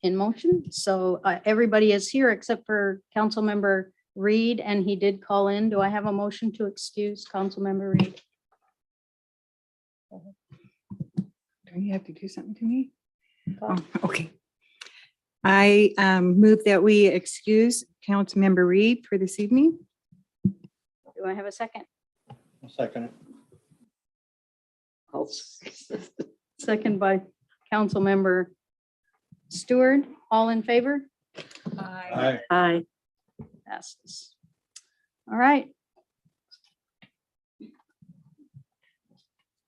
in motion. So everybody is here except for Councilmember Reed, and he did call in. Do I have a motion to excuse Councilmember Reed? Do you have to do something to me? Oh, okay. I move that we excuse Councilmember Reed for this evening. Do I have a second? I'll second it. I'll second by Councilmember Stewart. All in favor? Aye. Aye. Passes. All right.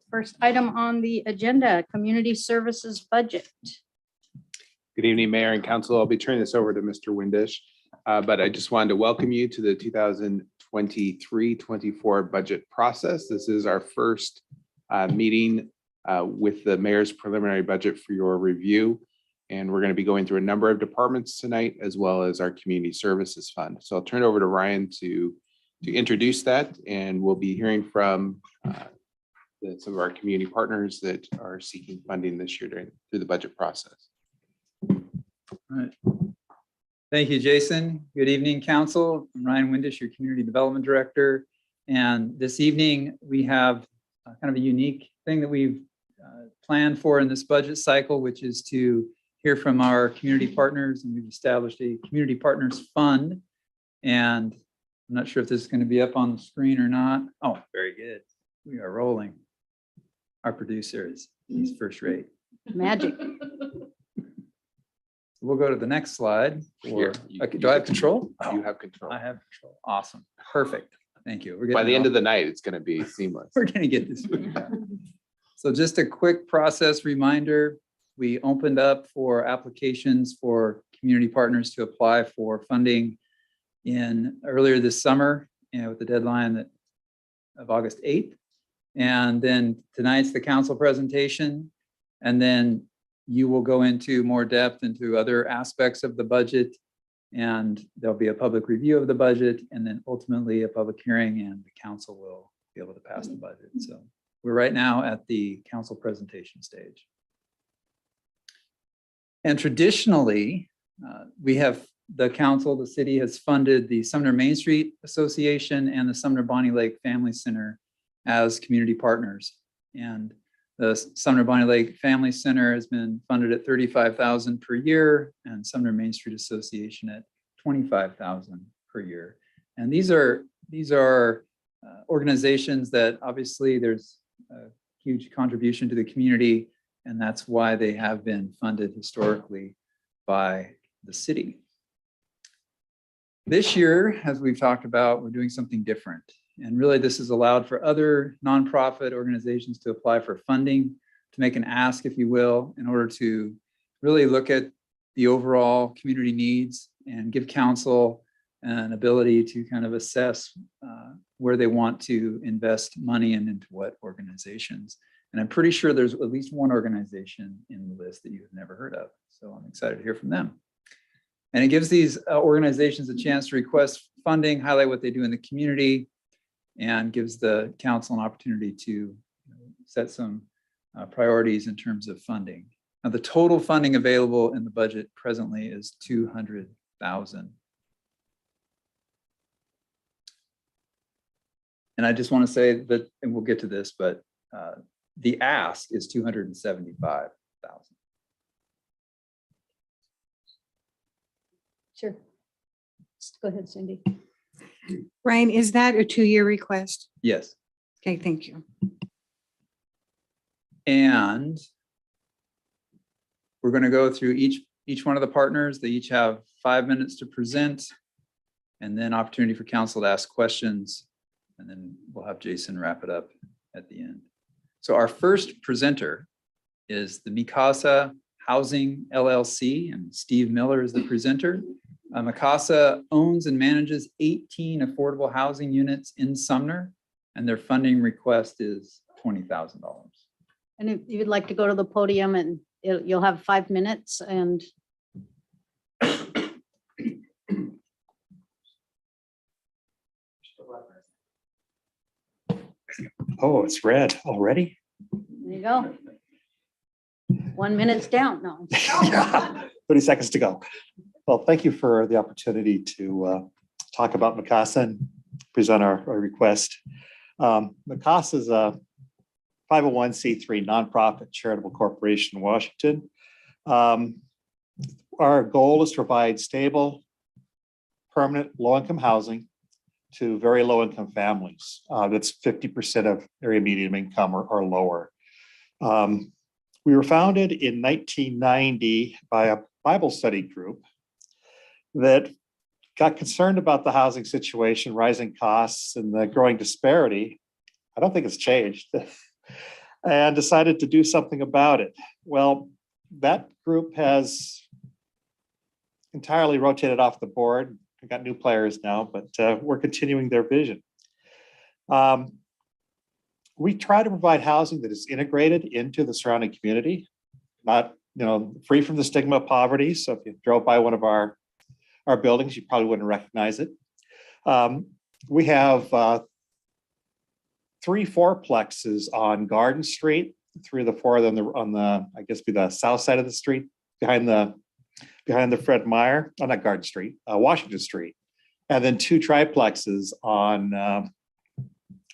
First item on the agenda, community services budget. Good evening, Mayor and Council. I'll be turning this over to Mr. Windish, but I just wanted to welcome you to the 2023-24 budget process. This is our first meeting with the mayor's preliminary budget for your review. And we're going to be going through a number of departments tonight, as well as our community services fund. So I'll turn it over to Ryan to introduce that, and we'll be hearing from some of our community partners that are seeking funding this year through the budget process. All right. Thank you, Jason. Good evening, Council. I'm Ryan Windish, your Community Development Director. And this evening, we have kind of a unique thing that we've planned for in this budget cycle, which is to hear from our community partners. And we've established a Community Partners Fund. And I'm not sure if this is going to be up on the screen or not. Oh, very good. We are rolling. Our producer he's first rate. Magic. We'll go to the next slide. Here, Okay, do I have control? You have control. I have control. Awesome. Perfect. Thank you. By the end of the night, it's going to be seamless. we're going to get this. figured out. So just a quick process reminder. We opened up for applications for community partners to apply for funding earlier this summer, with the deadline of August 8th. And then tonight's the council presentation. And then you will go into more depth into other aspects of the budget. And there'll be a public review of the budget, and then ultimately a public hearing, and the council will be able to pass the budget. So we're right now at the council presentation stage. And traditionally, we have the council, the city has funded the Sumner Main Street Association and the Sumner Bonnie Lake Family Center as community partners. And the Sumner Bonnie Lake Family Center has been funded at $35,000 per year, and Sumner Main Street Association at $25,000 per year. And these are organizations that obviously there's a huge contribution to the community, and that's why they have been funded historically by the city. This year, as we've talked about, we're doing something different. And really, this has allowed for other nonprofit organizations to apply for funding, to make an ask, if you will, in order to really look at the overall community needs and give council an ability to kind of assess where they want to invest money and into what organizations. And I'm pretty sure there's at least one organization in the list that you have never heard of. So I'm excited to hear from them. And it gives these organizations a chance to request funding, highlight what they do in the community, and gives the council an opportunity to set some priorities in terms of funding. Now, the total funding available in the budget presently is $200,000. And I just want to say that, and we'll get to this, but the ask is $275,000. Sure. Go ahead, Cindy. Ryan, is that a 2-year request? Yes. Okay, thank you. And we're going to go through each one of the partners. They each have 5 minutes to present, and then opportunity for council to ask questions. And then we'll have Jason wrap it up at the end. So our first presenter is the Mikasa Housing LLC, and Steve Miller is the presenter. Mikasa owns and manages 18 affordable housing units in Sumner, and their funding request is $20,000. And if you'd like to go to the podium, and you'll have 5 minutes, and Oh, it's red already? there you go. 1 minute's down, no. 30 seconds to go. Well, thank you for the opportunity to talk about Mikasa and present our request. Mikasa is a 501c3 nonprofit charitable corporation in Washington. Our goal is to provide stable, permanent, low-income housing to very low-income families. That's 50% of area median income or lower. We were founded in 1990 by a Bible study group that got concerned about the housing situation, rising costs, and the growing disparity. I don't think it's changed, and decided to do something about it. Well, that group has entirely rotated off the board. We've got new players now, but we're continuing their vision. We try to provide housing that is integrated into the surrounding community, not free from the stigma of poverty. So if you drove by one of our buildings, you probably wouldn't recognize it. We have 3 fourplexes on Garden Street, 3 of the 4 of them on the I guess be the south side of the street behind the Fred Meyer, not Garden Street, Washington Street, and then 2 triplexes on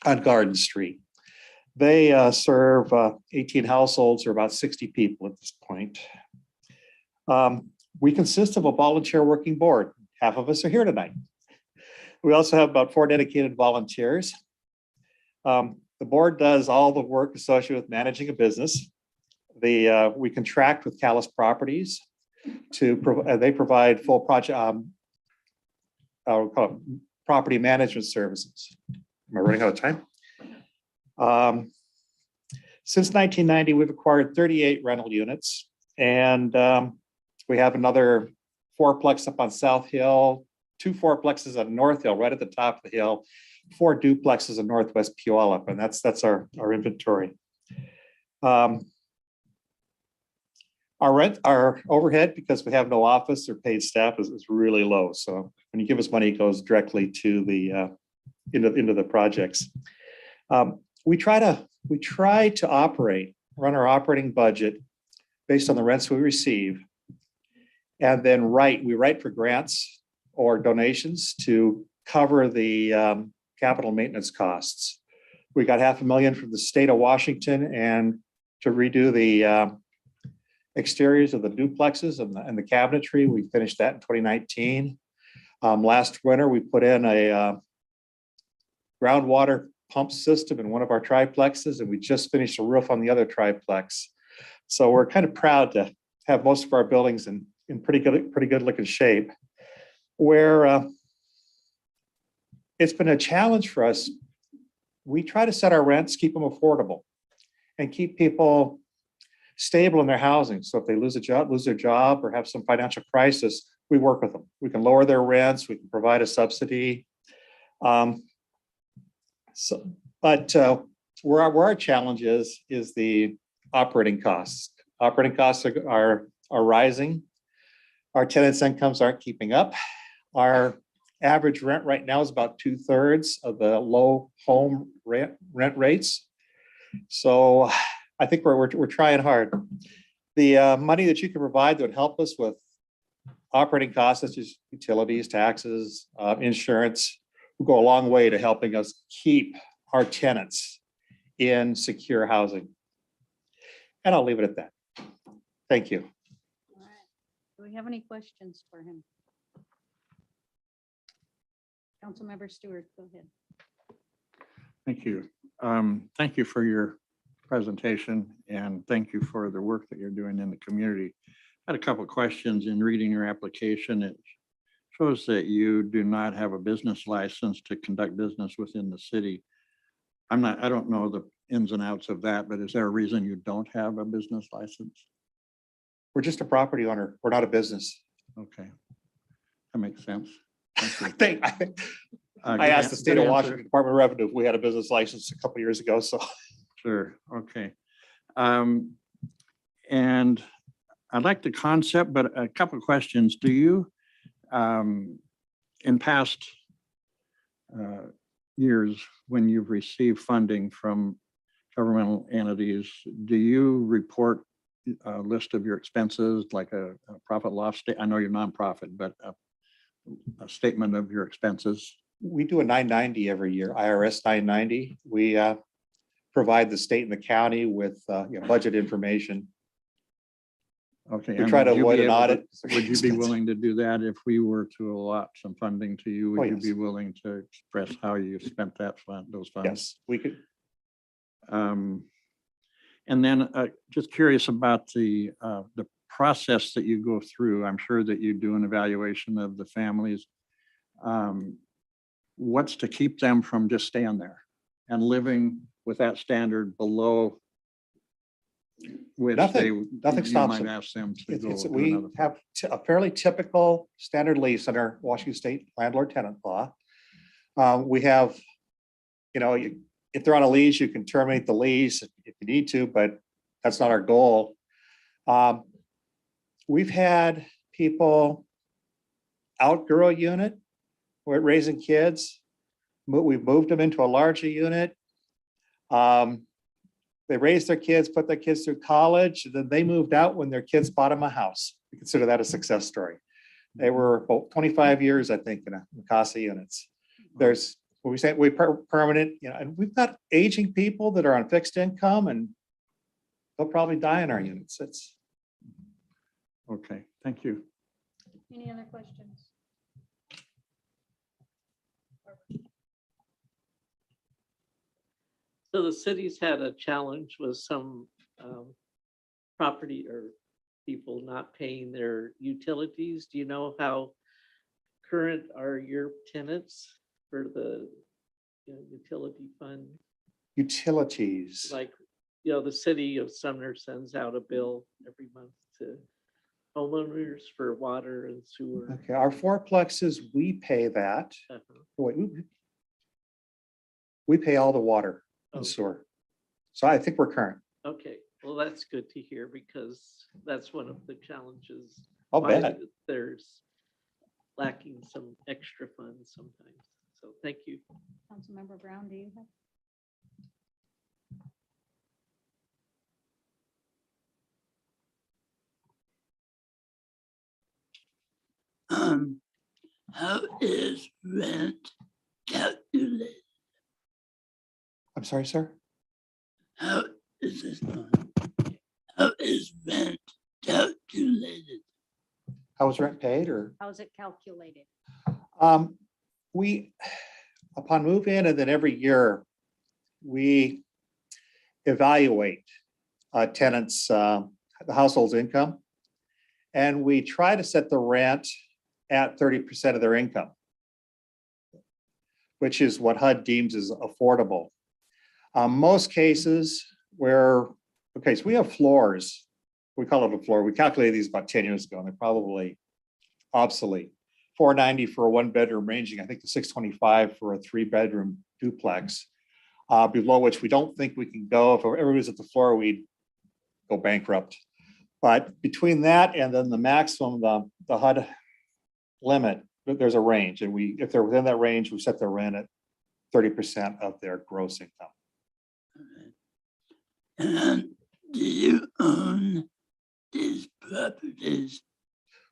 Garden Street. They serve 18 households or about 60 people at this point. We consist of a volunteer working board. Half of us are here tonight. We also have about 4 dedicated volunteers. The board does all the work associated with managing a business. We contract with Callis Properties they provide full project property management services. Am I running out of time? Since 1990, we've acquired 38 rental units, and we have another 4-plex up on South Hill, 2 4-plexes on North Hill, right at the top of the hill, 4 duplexes in Northwest Puyallup, and that's our inventory. Our overhead, because we have no office or paid staff, is really low. So when you give us money, it goes directly to the into the projects. We try to run our operating budget based on the rents we receive, and then we write for grants or donations to cover the capital maintenance costs. We got $500,000 from the state of Washington and to redo the exteriors of the duplexes and the cabinetry. We finished that in 2019. Last winter, we put in a groundwater pump system in one of our triplexes, and we just finished a roof on the other triplex. So we're kind of proud to have most of our buildings in pretty good looking shape. Where it's been a challenge for us, we try to set our rents, keep them affordable, and keep people stable in their housing. So if they lose their job or have some financial crisis, we work with them. We can lower their rents, we can provide a subsidy. Where our challenge is the operating costs. Operating costs are rising. Our tenants' incomes aren't keeping up. Our average rent right now is about 2/3 of the low home rent rates. So I think we're trying hard. The money that you can provide that would help us with operating costs such as utilities, taxes, insurance, will go a long way to helping us keep our tenants in secure housing. And I'll leave it at that. Thank you. All right. Do we have any questions for him? Councilmember Stewart, go ahead. Thank you. Thank you for your presentation, and thank you for the work that you're doing in the community. I had a couple of questions in reading your application. It shows that you do not have a business license to conduct business within the city. I don't know the ins and outs of that, but is there a reason you don't have a business license? We're just a property owner. We're not a business. Okay, that makes sense. I asked the state of Washington Department of Revenue if we had a business license a couple of years ago. So Sure, okay. And I like the concept, but a couple of questions. Do you, in past years, when you've received funding from governmental entities, do you report a list of your expenses, like a profit loss state? I know you're nonprofit, but a statement of your expenses. We do a 990 every year, IRS 990. We provide the state and the county with budget information. Okay. We and try to would you be avoid an able to- audit. Would you be willing to do that if we were to allot some funding to you? Oh, Would you yes. be willing to express how you spent those funds? Yes, we could. And then just curious about the process that you go through. I'm sure that you do an evaluation of the families. What's to keep them from just staying there and living with that standard below which Nothing you stops might them. ask them to go to We another. have a fairly typical standard lease under Washington State landlord tenant law. We have, if they're on a lease, you can terminate the lease if you need to, but that's not our goal. We've had people outgrow a unit, we're raising kids. We've moved them into a larger unit. They raised their kids, put their kids through college, then they moved out when their kids bought them a house. We consider that a success story. They were about 25 years, I think, in a Casa units. There's, what we say, permanent, and we've got aging people that are on fixed income and they'll probably die in our units. It's, Okay, thank you. Any other questions? So the city's had a challenge with some property or people not paying their utilities. Do you know how current are your tenants for the utility fund? utilities. Like, the city of Sumner sends out a bill every month to homeowners for water and sewer. Okay, our fourplexes, we pay that. Wait, we pay all the water and Oh, sewer. So I think we're current. okay, well, that's good to hear because that's one of the challenges. I'll why bet. There's lacking some extra funds sometimes. So thank you. Councilmember Brown, do you have? How is rent calculated? I'm sorry, sir. How is this going? How is rent calculated? How was rent paid or? How's it calculated? We, upon move in and then every year, we evaluate tenants, the household's income. And we try to set the rent at 30% of their income, which is what HUD deems as affordable. Most cases where, okay, so we have floors. We call it a floor. We calculated these about 10 years ago and they're probably obsolete. $490 for a 1-bedroom ranging, I think, to $625 for a 3-bedroom duplex, below which we don't think we can go. If everybody's at the floor, we'd go bankrupt. But between that and then the maximum, the HUD limit, there's a range. And if they're within that range, we set their rent at 30% of their gross income. And do you own these properties?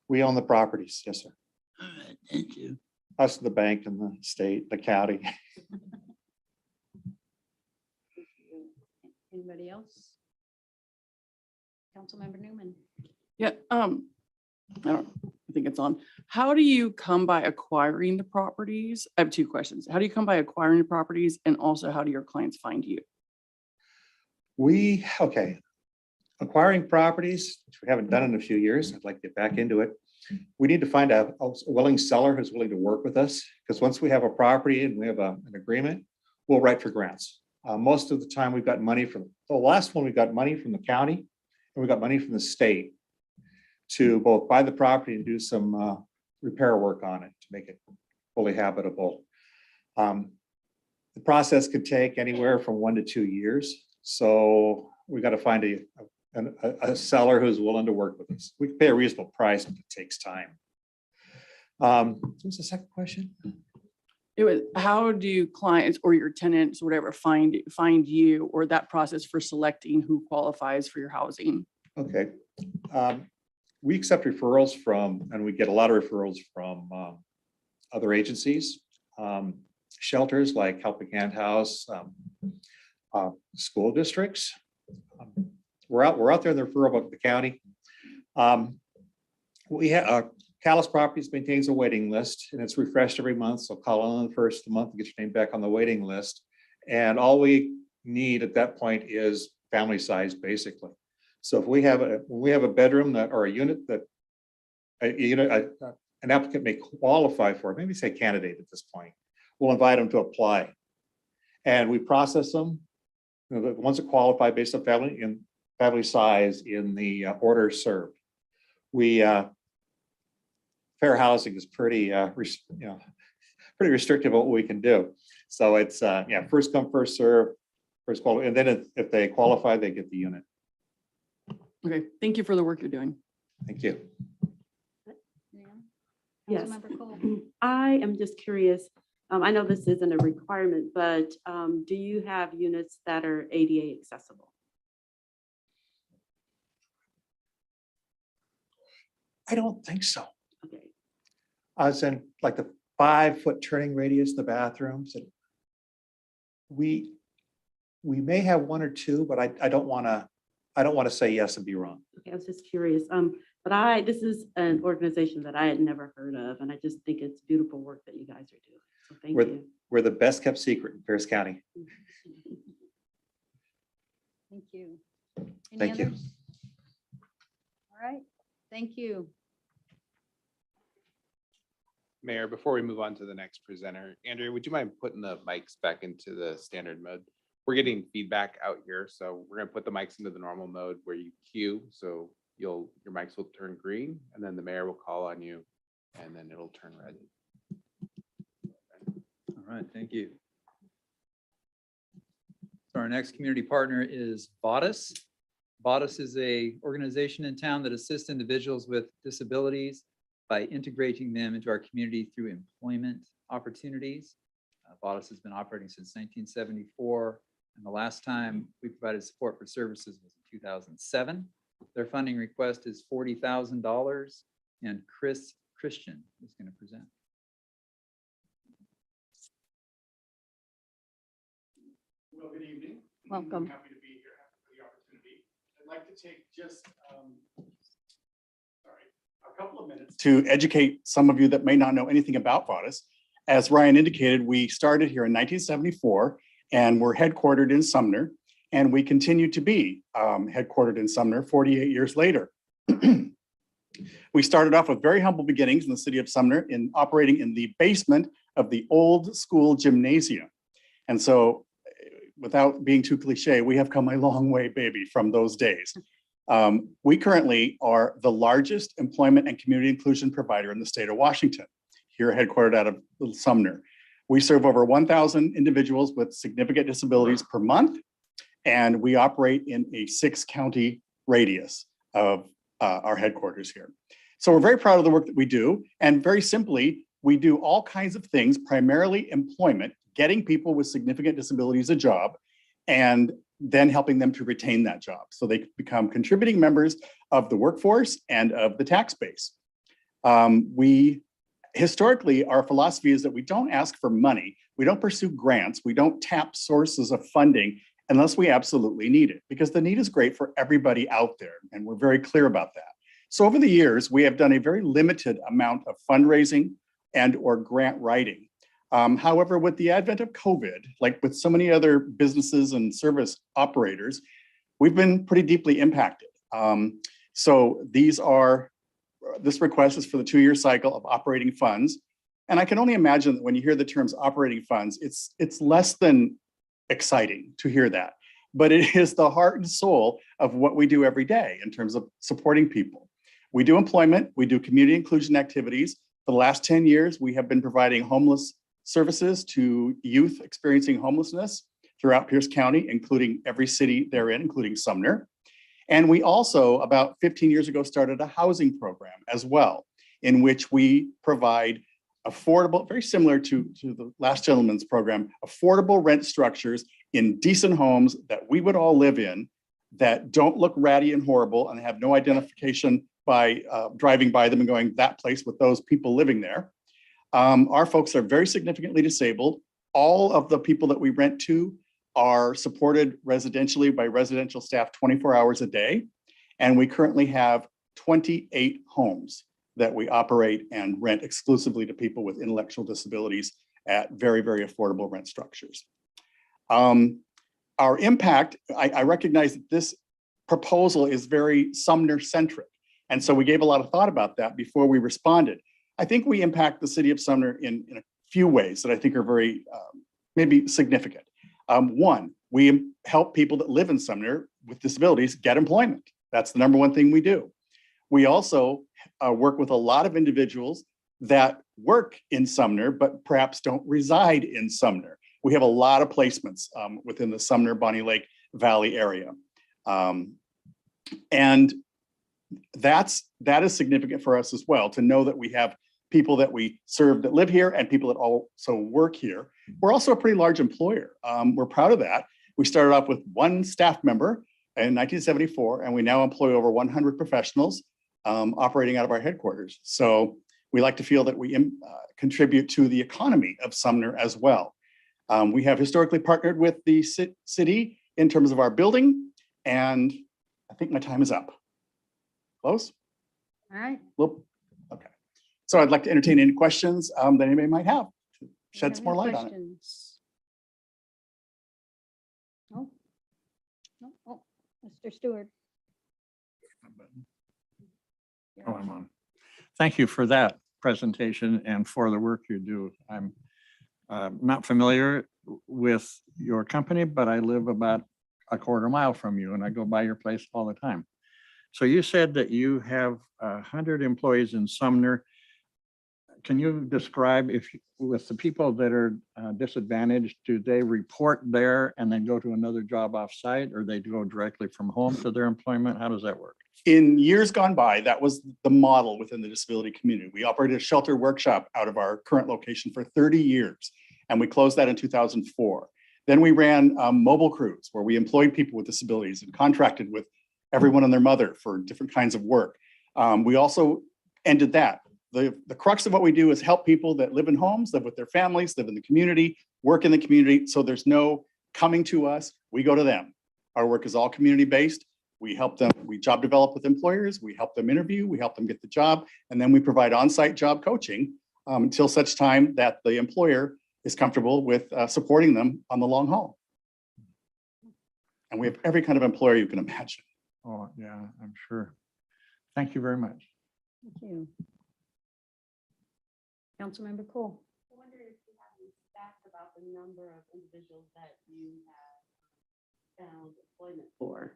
We own the properties. Yes, sir. All right, thank you. Us, the bank and the state, the county. Anybody else? Councilmember Newman. Yeah, I think it's on. How do you come by acquiring the properties? I have two questions. How do you come by acquiring the properties? And also, how do your clients find you? Okay. Acquiring properties, which we haven't done in a few years. I'd like to get back into it. We need to find a willing seller who's willing to work with us, because once we have a property and we have an agreement, we'll write for grants. Most of the time, we've got money from, the last one, we got money from the county and we got money from the state to both buy the property and do some repair work on it to make it fully habitable. The process could take anywhere from 1 to 2 years. So we got to find a seller who's willing to work with us. We can pay a reasonable price, but it takes time. What was the second question? It was, how do clients or your tenants, or whatever, find you, or that process for selecting who qualifies for your housing? Okay. We accept referrals from, and we get a lot of referrals from other agencies, shelters like Helping Hand House, school districts. We're out there in the referral book of the county. We have, Callis Properties maintains a waiting list and it's refreshed every month. So call on the first of the month and get your name back on the waiting list. And all we need at that point is family size, basically. So if we have a bedroom that, or a unit that, an applicant may qualify for, maybe say candidate at this point, we'll invite them to apply. And we process them, the ones that qualify based on family size in the order served. We, fair housing is pretty, pretty restrictive of what we can do. So it's, first come, first serve, first qualify, and then if they qualify, they get the unit. Okay, thank you for the work you're doing. Thank you. Yes. Councilmember Cole. I am just curious. I know this isn't a requirement, but do you have units that are ADA accessible? I don't think so. Okay. I was in like the 5-foot turning radius in the bathrooms. And we may have one or two, but I don't want to say yes and be wrong. Okay, I was just curious. But this is an organization that I had never heard of, and I just think it's beautiful work that you guys are doing. So thank you. We're the best kept secret in Pierce County. Thank you. Any Thank you. others? All right, thank you. Mayor, before we move on to the next presenter, Andrea, would you mind putting the mics back into the standard mode? We're getting feedback out here, so we're gonna put the mics into the normal mode where you queue. So your mics will turn green and then the mayor will call on you and then it'll turn red. All right, thank you. So our next community partner is Vadas. Vadas is a organization in town that assists individuals with disabilities by integrating them into our community through employment opportunities. Vadas has been operating since 1974, and the last time we provided support for services was in 2007. Their funding request is $40,000, and Chris Christian is going to present. Well, good evening. Welcome. Happy to be here. Happy for the opportunity. I'd like to take just a couple of minutes to educate some of you that may not know anything about Vadas. As Ryan indicated, we started here in 1974 and we're headquartered in Sumner, and we continue to be headquartered in Sumner 48 years later. We started off with very humble beginnings in the city of Sumner in operating in the basement of the old school gymnasium. And so without being too cliche, we have come a long way, baby, from those days. We currently are the largest employment and community inclusion provider in the state of Washington, here headquartered out of Sumner. We serve over 1,000 individuals with significant disabilities per month, and we operate in a 6-county radius of our headquarters here. So we're very proud of the work that we do, and very simply, we do all kinds of things, primarily employment, getting people with significant disabilities a job, and then helping them to retain that job so they become contributing members of the workforce and of the tax base. Historically, our philosophy is that we don't ask for money, we don't pursue grants, we don't tap sources of funding unless we absolutely need it, because the need is great for everybody out there, and we're very clear about that. So over the years, we have done a very limited amount of fundraising and or grant writing. However, with the advent of COVID, like with so many other businesses and service operators, we've been pretty deeply impacted. So this request is for the 2-year cycle of operating funds. And I can only imagine that when you hear the terms operating funds, it's less than exciting to hear that, but it is the heart and soul of what we do every day in terms of supporting people. We do employment, we do community inclusion activities. For the last 10 years, we have been providing homeless services to youth experiencing homelessness throughout Pierce County, including every city therein, including Sumner. And we also, about 15 years ago, started a housing program as well, in which we provide affordable, very similar to the last gentleman's program, affordable rent structures in decent homes that we would all live in that don't look ratty and horrible and have no identification by driving by them and going that place with those people living there. Our folks are very significantly disabled. All of the people that we rent to are supported residentially by residential staff 24 hours a day. And we currently have 28 homes that we operate and rent exclusively to people with intellectual disabilities at very, very affordable rent structures. Our impact, I recognize that this proposal is very Sumner-centric. And so we gave a lot of thought about that before we responded. I think we impact the city of Sumner in a few ways that I think are very maybe significant. One, we help people that live in Sumner with disabilities get employment. That's the number one thing we do. We also work with a lot of individuals that work in Sumner, but perhaps don't reside in Sumner. We have a lot of placements within the Sumner Bonnie Lake Valley area. And that is significant for us as well, to know that we have people that we serve that live here and people that also work here. We're also a pretty large employer. We're proud of that. We started off with 1 staff member in 1974, and we now employ over 100 professionals operating out of our headquarters. So we like to feel that we contribute to the economy of Sumner as well. We have historically partnered with the city in terms of our building, and I think my time is up. Close? All right. Well, okay. So I'd like to entertain any questions that anybody might have to shed some more light on it. Questions? No? No? Oh, Mr. Stewart. Oh, I'm on. Thank you for that presentation and for the work you do. I'm not familiar with your company, but I live about a quarter mile from you and I go by your place all the time. So you said that you have 100 employees in Sumner. Can you describe if with the people that are disadvantaged, do they report there and then go to another job offsite, or they go directly from home to their employment? How does that work? In years gone by, that was the model within the disability community. We operated a shelter workshop out of our current location for 30 years, and we closed that in 2004. Then we ran mobile crews where we employed people with disabilities and contracted with everyone and their mother for different kinds of work. We also ended that. The crux of what we do is help people that live in homes, live with their families, live in the community, work in the community. So there's no coming to us, we go to them. Our work is all community-based. We help them, we job develop with employers, we help them interview, we help them get the job, and then we provide on-site job coaching until such time that the employer is comfortable with supporting them on the long haul. And we have every kind of employer you can imagine. Oh, yeah, I'm sure. Thank you very much. Thank you. Councilmember Cole. I wonder if you have any stats about the number of individuals that you have found employment for.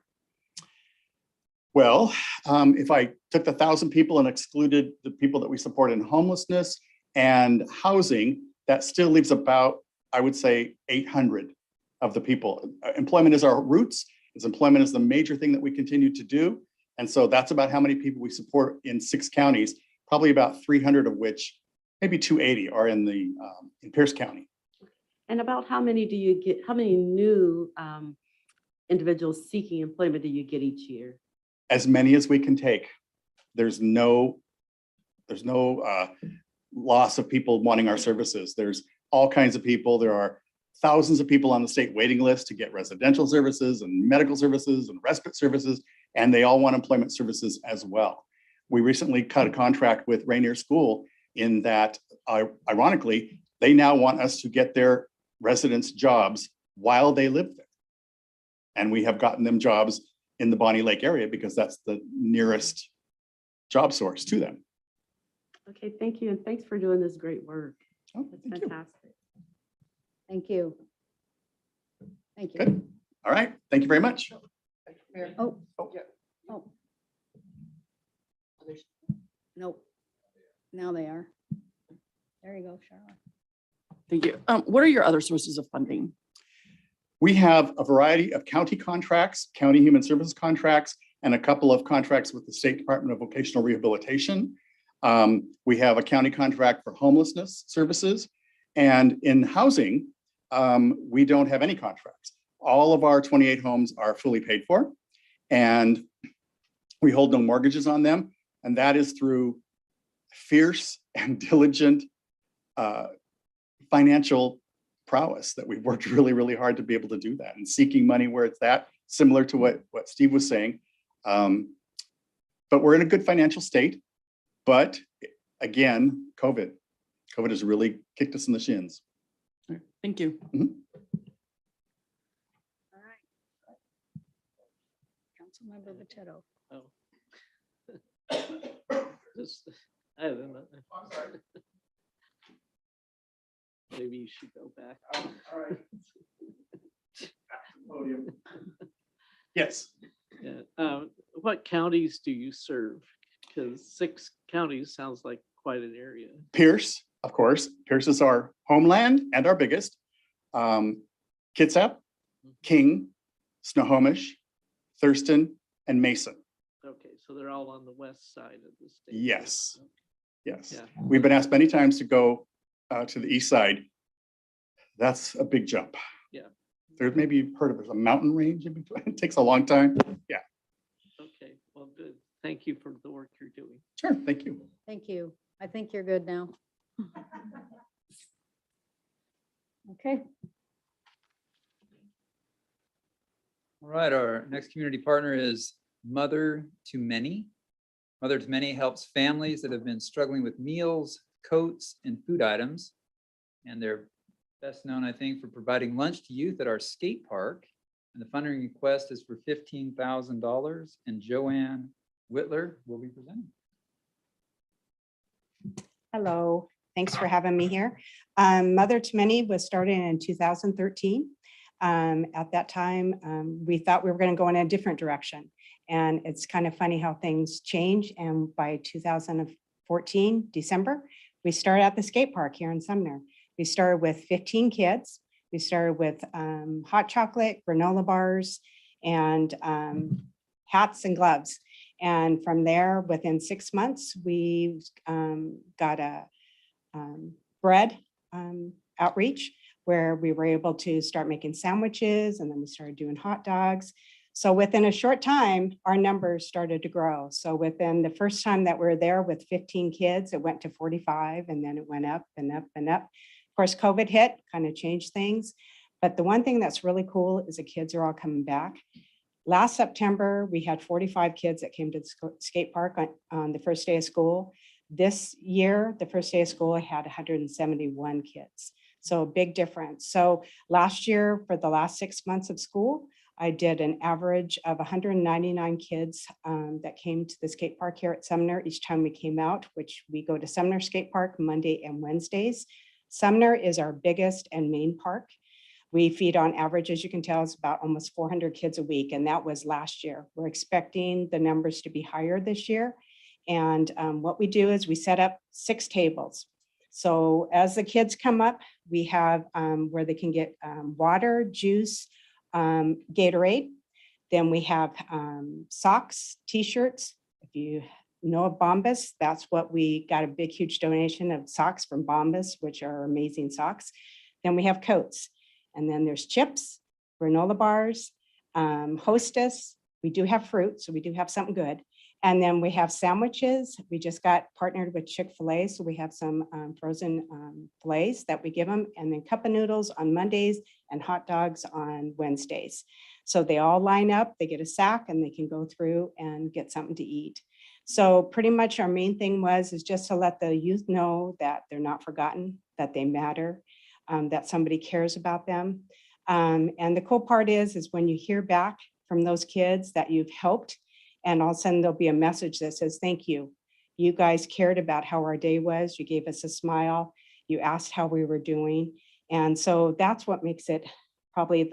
Well, if I took the 1,000 people and excluded the people that we support in homelessness and housing, that still leaves about, I would say, 800 of the people. Employment is our roots. Employment is the major thing that we continue to do. And so that's about how many people we support in 6 counties, probably about 300 of which, maybe 280 are in Pierce County. And about how many do you get, how many new individuals seeking employment do you get each year? As many as we can take. There's no loss of people wanting our services. There's all kinds of people. There are thousands of people on the state waiting list to get residential services and medical services and respite services, and they all want employment services as well. We recently cut a contract with Rainier School in that, ironically, they now want us to get their residents jobs while they live there. And we have gotten them jobs in the Bonnie Lake area because that's the nearest job source to them. Okay, thank you. And thanks for doing this great work. Oh, That's thank you. fantastic. Thank you. Thank you. Good. All right. Thank you very much. Oh. Oh. Nope. Now they are. There you go, Charlotte. Thank you. What are your other sources of funding? We have a variety of county contracts, county human services contracts, and a couple of contracts with the State Department of Vocational Rehabilitation. We have a county contract for homelessness services. And in housing, we don't have any contracts. All of our 28 homes are fully paid for. and we hold no mortgages on them. And that is through fierce and diligent financial prowess that we've worked really, really hard to be able to do that, and seeking money where it's at, similar to what Steve was saying. But we're in a good financial state. But again, COVID has really kicked us in the shins. All right, thank you. All right. Councilmember Vitello. Oh. Just, I don't know. Maybe you should go back. All right. Yes. Yeah. What counties do you serve? Because 6 counties sounds like quite an area. Pierce, of course. Pierce is our homeland and our biggest. Kitsap, King, Snohomish, Thurston, and Mason. Okay, so they're all on the west side of the state. Yes. Yes. Yeah. We've been asked many times to go to the east side. That's a big jump. Yeah. There's, maybe you've heard of it, a mountain range in between. It takes a long time. Yeah, Okay, well, good. Thank you for the work you're doing. sure. Thank you. Thank you. I think you're good now. Okay. All right, our next community partner is Mother to Many. Mother to Many helps families that have been struggling with meals, coats, and food items. And they're best known, I think, for providing lunch to youth at our skate park. And the funding request is for $15,000, and Joanne Whitler will be presenting. Hello, thanks for having me here. Mother to Many was started in 2013. At that time, we thought we were going to go in a different direction. And it's kind of funny how things change. And by 2014, December, we started at the skate park here in Sumner. We started with 15 kids. We started with hot chocolate, granola bars, and hats and gloves. And from there, within 6 months, we got a bread outreach where we were able to start making sandwiches, and then we started doing hot dogs. So within a short time, our numbers started to grow. So within the first time that we were there with 15 kids, it went to 45, and then it went up and up and up. Of course, COVID hit, kind of changed things. But the one thing that's really cool is the kids are all coming back. Last September, we had 45 kids that came to the skate park on the first day of school. This year, the first day of school, I had 171 kids. So a big difference. So last year, for the last 6 months of school, I did an average of 199 kids that came to the skate park here at Sumner each time we came out, which we go to Sumner Skate Park Monday and Wednesdays. Sumner is our biggest and main park. We feed on average, as you can tell, it's about almost 400 kids a week, and that was last year. We're expecting the numbers to be higher this year. And what we do is we set up 6 tables. So as the kids come up, we have where they can get water, juice, Gatorade. Then we have socks, t-shirts. If you know of Bombas, that's what we got, a big, huge donation of socks from Bombas, which are amazing socks. Then we have coats. And then there's chips, granola bars, Hostess. We do have fruit, so we do have something good. And then we have sandwiches. We just got partnered with Chick-fil-A, so we have some frozen fillets that we give them, and then cup of noodles on Mondays and hot dogs on Wednesdays. So they all line up, they get a sack, and they can go through and get something to eat. So pretty much our main thing is just to let the youth know that they're not forgotten, that they matter, that somebody cares about them. And the cool part is when you hear back from those kids that you've helped, and all of a sudden there'll be a message that says, thank you. You guys cared about how our day was. You gave us a smile. You asked how we were doing. And so that's what makes it probably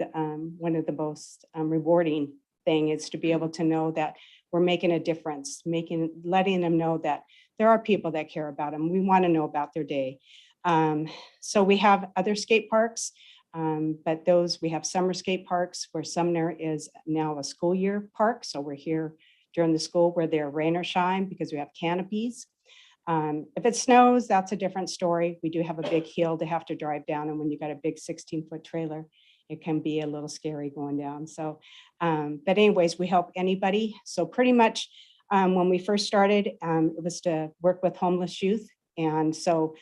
one of the most rewarding thing, is to be able to know that we're making a difference, letting them know that there are people that care about them. We want to know about their day. So we have other skate parks, but we have summer skate parks where Sumner is now a school year park. So we're here during the school where they're rain or shine because we have canopies. If it snows, that's a different story. We do have a big hill to have to drive down, and when you got a big 16-foot trailer, it can be a little scary going down. So, but anyways, we help anybody. So pretty much when we first started, it was to work with homeless youth. And so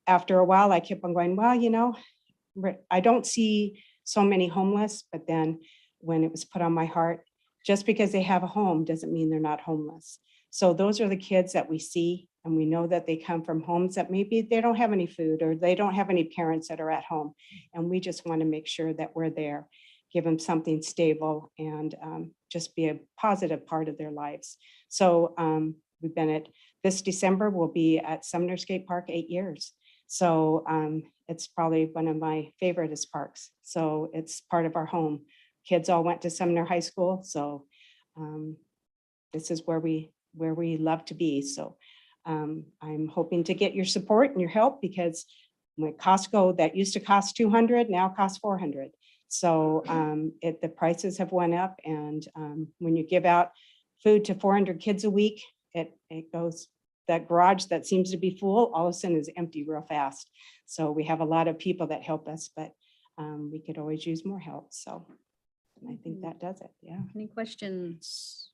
after a while, I kept on going, well, you know, I don't see so many homeless, but then when it was put on my heart, just because they have a home doesn't mean they're not homeless. So those are the kids that we see, and we know that they come from homes that maybe they don't have any food or they don't have any parents that are at home. And we just want to make sure that we're there, give them something stable, and just be a positive part of their lives. So we've been at, this December, we'll be at Sumner Skate Park 8 years. So it's probably one of my favoriteest parks. So it's part of our home. Kids all went to Sumner High School. So this is where we love to be. So I'm hoping to get your support and your help, because when Costco that used to cost $200 now costs $400. So the prices have went up, and when you give out food to 400 kids a week, it goes, that garage that seems to be full all of a sudden is empty real fast. So we have a lot of people that help us, but we could always use more help. So I think that does it. Yeah. Any questions?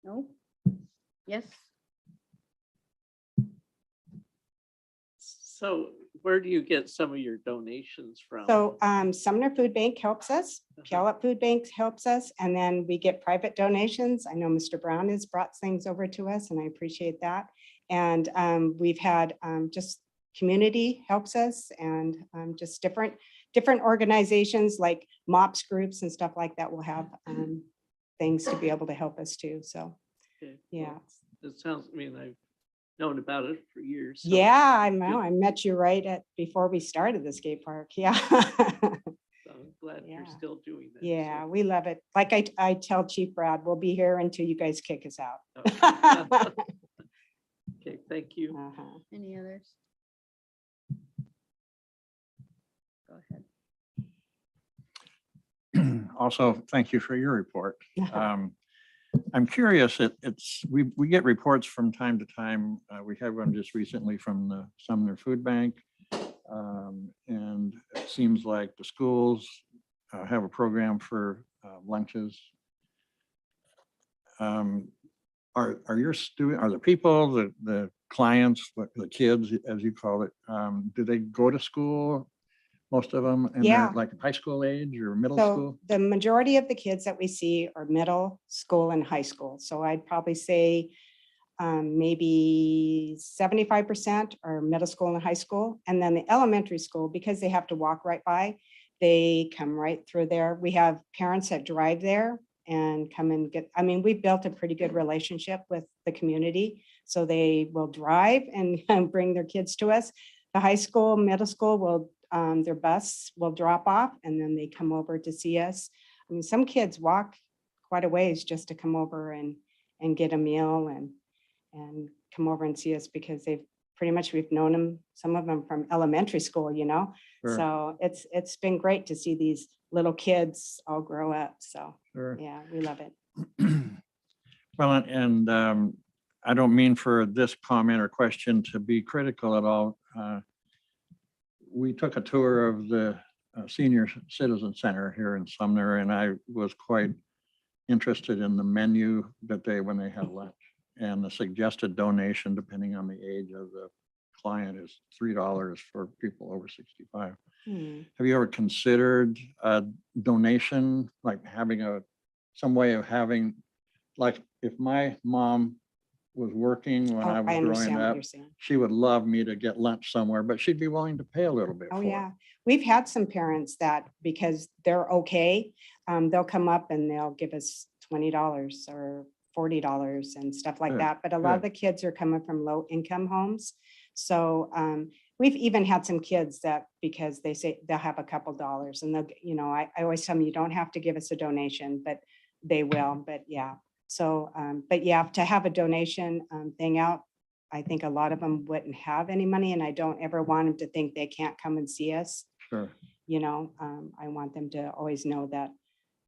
No? Yes? So where do you get some of your donations from? So Sumner Food Bank helps us, Puyallup Food Bank helps us, and then we get private donations. I know Mr. Brown has brought things over to us, and I appreciate that. And we've had just community helps us, and just different organizations like MOPS groups and stuff like that will have things to be able to help us too. So, Okay, yeah. well, it sounds, I mean, I've known about it for years. so- Yeah, I know. I met you right at before we started the skate park. Yeah. So I'm glad you're Yeah. still doing that. Yeah, we love it. Like I tell Chief Brad, we'll be here until you guys kick us out. So- Okay, thank you. Uh-huh. Any others? Go ahead. Also, thank you for your report. I'm curious, we get reports from time to time. We had one just recently from the Sumner Food Bank. And it seems like the schools have a program for lunches. Are the people, the clients, the kids, as you call it, do they go to school? Most of them, and Yeah. they're like high school age or middle So school? the majority of the kids that we see are middle school and high school. So I'd probably say maybe 75% are middle school and high school. And then the elementary school, because they have to walk right by, they come right through there. We have parents that drive there and come and get, I mean, we built a pretty good relationship with the community. So they will drive and bring their kids to us. The high school, middle school will, their bus will drop off, and then they come over to see us. I mean, some kids walk quite a ways just to come over and get a meal and come over and see us, because they've pretty much, we've known them, some of them from elementary school, you know? Sure. So it's been great to see these little kids all grow up. So, Sure. yeah, we love it. Well, and I don't mean for this comment or question to be critical at all. We took a tour of the Senior Citizen Center here in Sumner, and I was quite interested in the menu that when they have lunch, and the suggested donation, depending on the age of the client, is $3 for people over 65. Have you ever considered a donation, like having some way of having, like if my mom was working when Oh, I I was understand growing what up, you're saying. she would love me to get lunch somewhere, but she'd be willing to pay a little bit Oh, for it. yeah. We've had some parents that, because they're okay, they'll come up and they'll give us $20 or $40 and stuff like Good, that. But a lot of good. the kids are coming from low income homes. So we've even had some kids that, because they say they'll have a couple dollars, and they'll, you know, I always tell them, you don't have to give us a donation, but they will. But yeah. So, but yeah, to have a donation thing out, I think a lot of them wouldn't have any money, and I don't ever want them to think they can't come and see us. Sure. You know, I want them to always know that,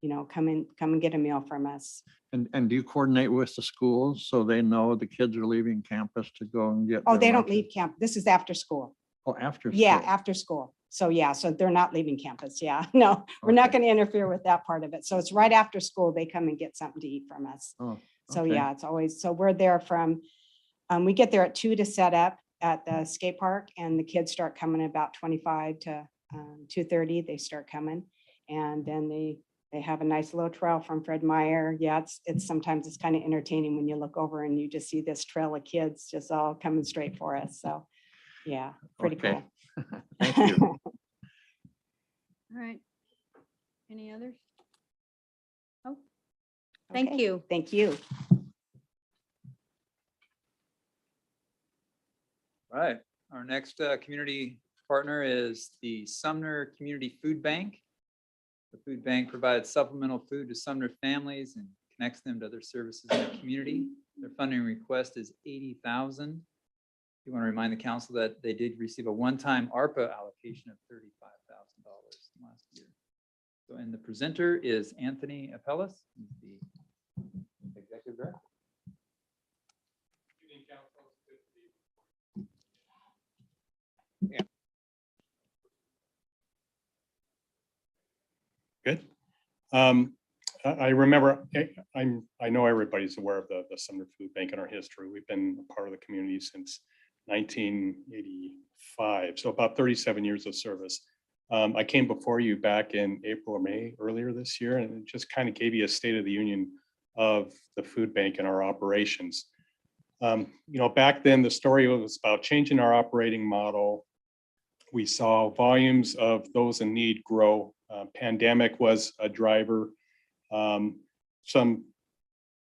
you know, come and get a meal from us. And do you coordinate with the schools so they know the kids are leaving campus to go and get? Oh, their they don't lunches? leave camp. This is after school. Oh, after Yeah, school. after school. So yeah, so they're not leaving campus. Yeah, no, we're not Okay. going to interfere with that part of it. So it's right after school, they come and get something to eat from us. Oh, So okay. yeah, it's always, so we're there from, we get there at 2 to set up at the skate park, and the kids start coming about 25 to 2:30, they start coming. And then they have a nice little trail from Fred Meyer. Yeah, it's sometimes it's kind of entertaining when you look over and you just see this trail of kids just all coming straight for us. So yeah, pretty Okay. cool. Thank you. All right. Any others? Oh, thank Okay, you. Thank you. All right, our next community partner is the Sumner Community Food Bank. The food bank provides supplemental food to Sumner families and connects them to other services in the community. Their funding request is $80,000. You want to remind the council that they did receive a one-time ARPA allocation of $35,000 last year. So, and the presenter is Anthony Apellis, he's the executive director. Good. I remember, I know everybody's aware of the Sumner Food Bank in our history. We've been a part of the community since 1985, so about 37 years of service. I came before you back in April or May earlier this year, and it just kind of gave you a state of the union of the food bank and our operations. You know, back then the story was about changing our operating model. We saw volumes of those in need grow. Pandemic was a driver. Some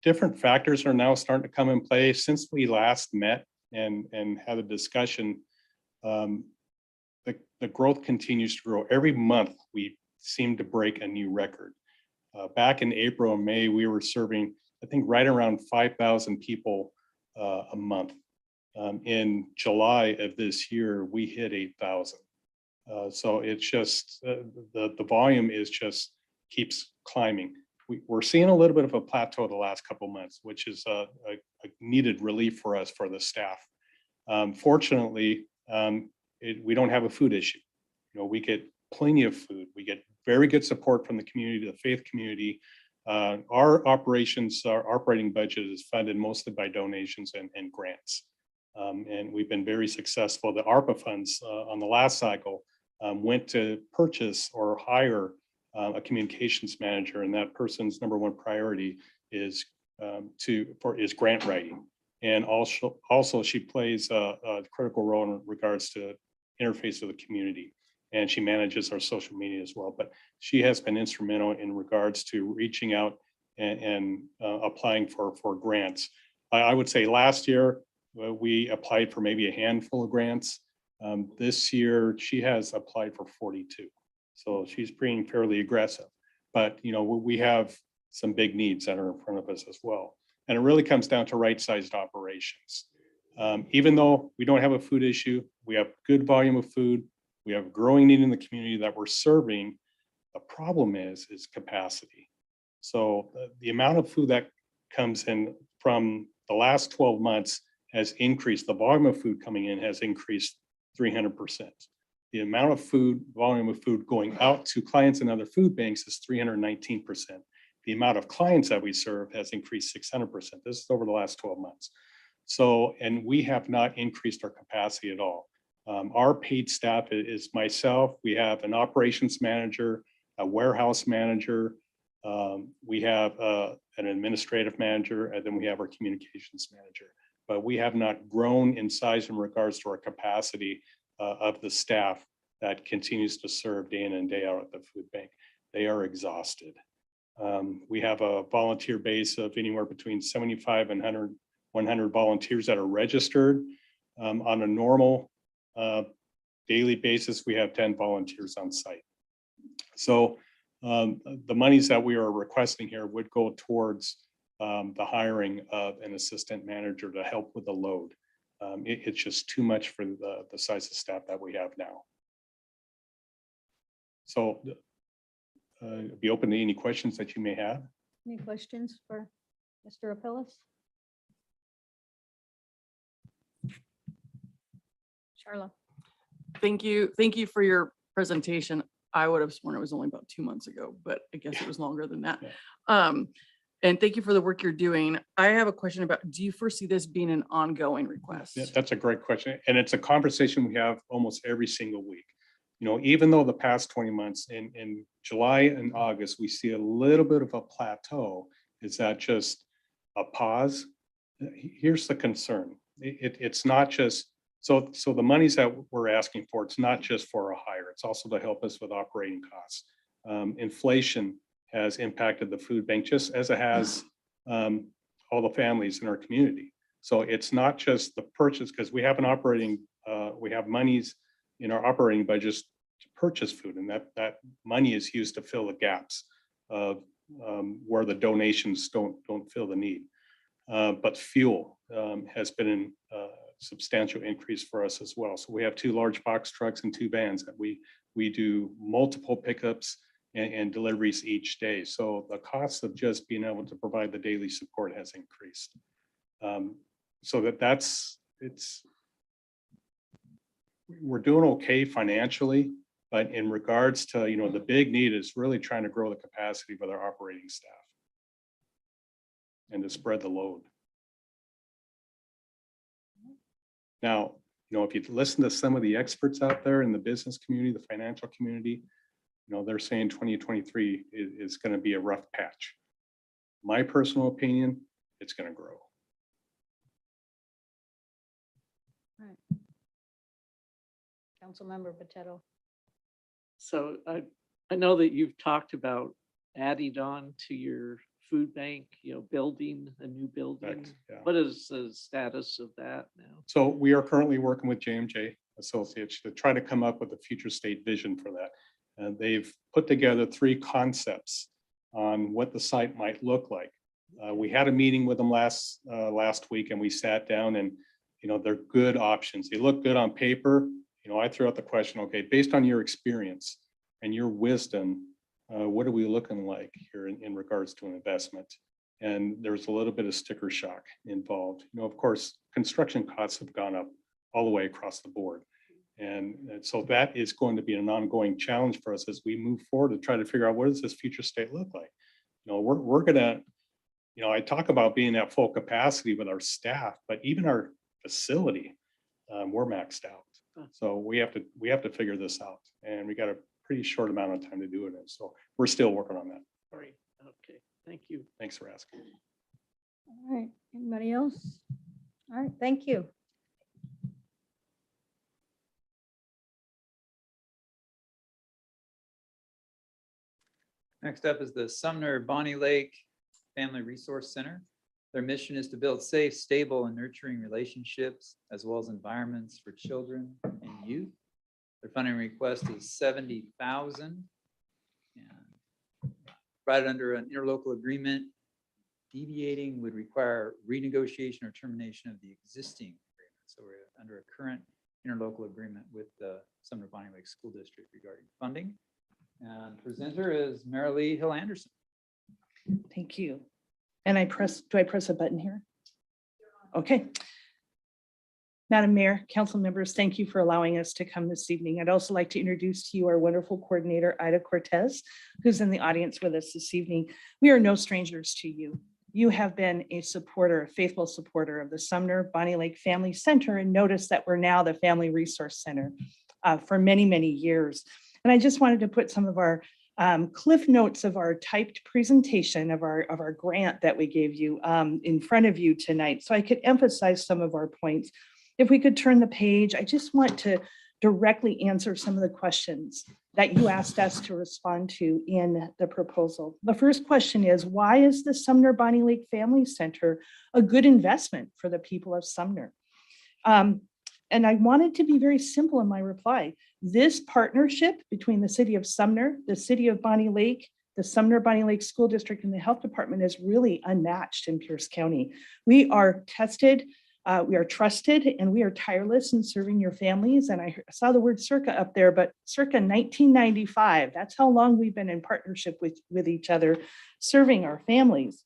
different factors are now starting to come in play since we last met and had a discussion. The growth continues to grow. Every month we seem to break a new record. Back in April and May, we were serving, I think, right around 5,000 people a month. In July of this year, we hit 8,000. So it's just, the volume is just keeps climbing. We're seeing a little bit of a plateau the last couple of months, which is a needed relief for us, for the staff. Fortunately, we don't have a food issue. You know, we get plenty of food. We get very good support from the community, the faith community. Our operations, our operating budget is funded mostly by donations and grants. And we've been very successful. The ARPA funds on the last cycle went to purchase or hire a communications manager, and that person's number one priority is grant writing. And also she plays a critical role in regards to interface with the community, and she manages our social media as well. But she has been instrumental in regards to reaching out and applying for grants. I would say last year we applied for maybe a handful of grants. This year she has applied for 42. So she's being fairly aggressive, but you know, we have some big needs that are in front of us as well. And it really comes down to right-sized operations. Even though we don't have a food issue, we have good volume of food. We have a growing need in the community that we're serving. The problem is capacity. So the amount of food that comes in from the last 12 months has increased. The volume of food coming in has increased 300%. The amount of food, volume of food going out to clients and other food banks is 319%. The amount of clients that we serve has increased 600%. This is over the last 12 months. So, and we have not increased our capacity at all. Our paid staff is myself. We have an operations manager, a warehouse manager. We have an administrative manager, and then we have our communications manager. But we have not grown in size in regards to our capacity of the staff that continues to serve day in and day out at the food bank. They are exhausted. We have a volunteer base of anywhere between 75 and 100 volunteers that are registered. On a normal daily basis, we have 10 volunteers on site. So the monies that we are requesting here would go towards the hiring of an assistant manager to help with the load. It's just too much for the size of staff that we have now. So be open to any questions that you may have. Any questions for Mr. Apellis? Charlotte. Thank you for your presentation, I would have sworn it was only about 2 months ago, but I guess it was longer than that. Yeah. And thank you for the work you're doing. I have a question about, do you foresee this being an ongoing request? Yeah, that's a great question. And it's a conversation we have almost every single week. You know, even though the past 20 months in July and August, we see a little bit of a plateau. Is that just a pause? Here's the concern. It's not just, so the monies that we're asking for, it's not just for a hire, it's also to help us with operating costs. Inflation has impacted the food bank just as it has all the families in our community. So it's not just the purchase, because we have an operating, we have monies in our operating budgets to purchase food, and that money is used to fill the gaps of where the donations don't fill the need. But fuel has been in substantial increase for us as well. So we have 2 large box trucks and 2 vans that we do multiple pickups and deliveries each day. So the cost of just being able to provide the daily support has increased. So we're doing okay financially, but in regards to, you know, the big need is really trying to grow the capacity with our operating staff and to spread the load. Now, you know, if you listen to some of the experts out there in the business community, the financial community, you know, they're saying 2023 is going to be a rough patch. My personal opinion, it's going to grow. Councilmember Patetto. So I know that you've talked about adding on to your food bank, you know, building a new building. Correct, yeah. What is the status of that now? So we are currently working with JMJ Associates to try to come up with a future state vision for that. And they've put together 3 concepts on what the site might look like. We had a meeting with them last week, and we sat down, and, you know, they're good options. They look good on paper. You know, I threw out the question, okay, based on your experience and your wisdom, what are we looking like here in regards to an investment? And there's a little bit of sticker shock involved. You know, of course, construction costs have gone up all the way across the board. And so that is going to be an ongoing challenge for us as we move forward to try to figure out, what does this future state look like? You know, we're gonna, you know, I talk about being at full capacity with our staff, but even our facility, we're maxed out. So we have to figure this out, and we got a pretty short amount of time to do it in. So we're still working on that. Great. Okay, thank you. Thanks for asking. All right, anybody else? All right, thank you. Next up is the Sumner Bonnie Lake Family Resource Center. Their mission is to build safe, stable, and nurturing relationships, as well as environments for children and youth. Their funding request is $70,000. Provided under an interlocal agreement. Deviating would require renegotiation or termination of the existing agreement. So we're under a current interlocal agreement with the Sumner Bonnie Lake School District regarding funding. And presenter is Marilee Hill Anderson. Thank you. And do I press a button here? Okay. Madam Mayor, council members, thank you for allowing us to come this evening. I'd also like to introduce to you our wonderful coordinator, Ida Cortez, who's in the audience with us this evening. We are no strangers to you. You have been a supporter, a faithful supporter of the Sumner Bonnie Lake Family Center, and notice that we're now the Family Resource Center for many, many years. And I just wanted to put some of our cliff notes of our typed presentation of our grant that we gave you in front of you tonight, so I could emphasize some of our points. If we could turn the page, I just want to directly answer some of the questions that you asked us to respond to in the proposal. The first question is, why is the Sumner Bonnie Lake Family Center a good investment for the people of Sumner? And I wanted to be very simple in my reply. This partnership between the city of Sumner, the city of Bonnie Lake, the Sumner Bonnie Lake School District, and the health department is really unmatched in Pierce County. We are tested, we are trusted, and we are tireless in serving your families. And I saw the word circa up there, but circa 1995, that's how long we've been in partnership with each other, serving our families.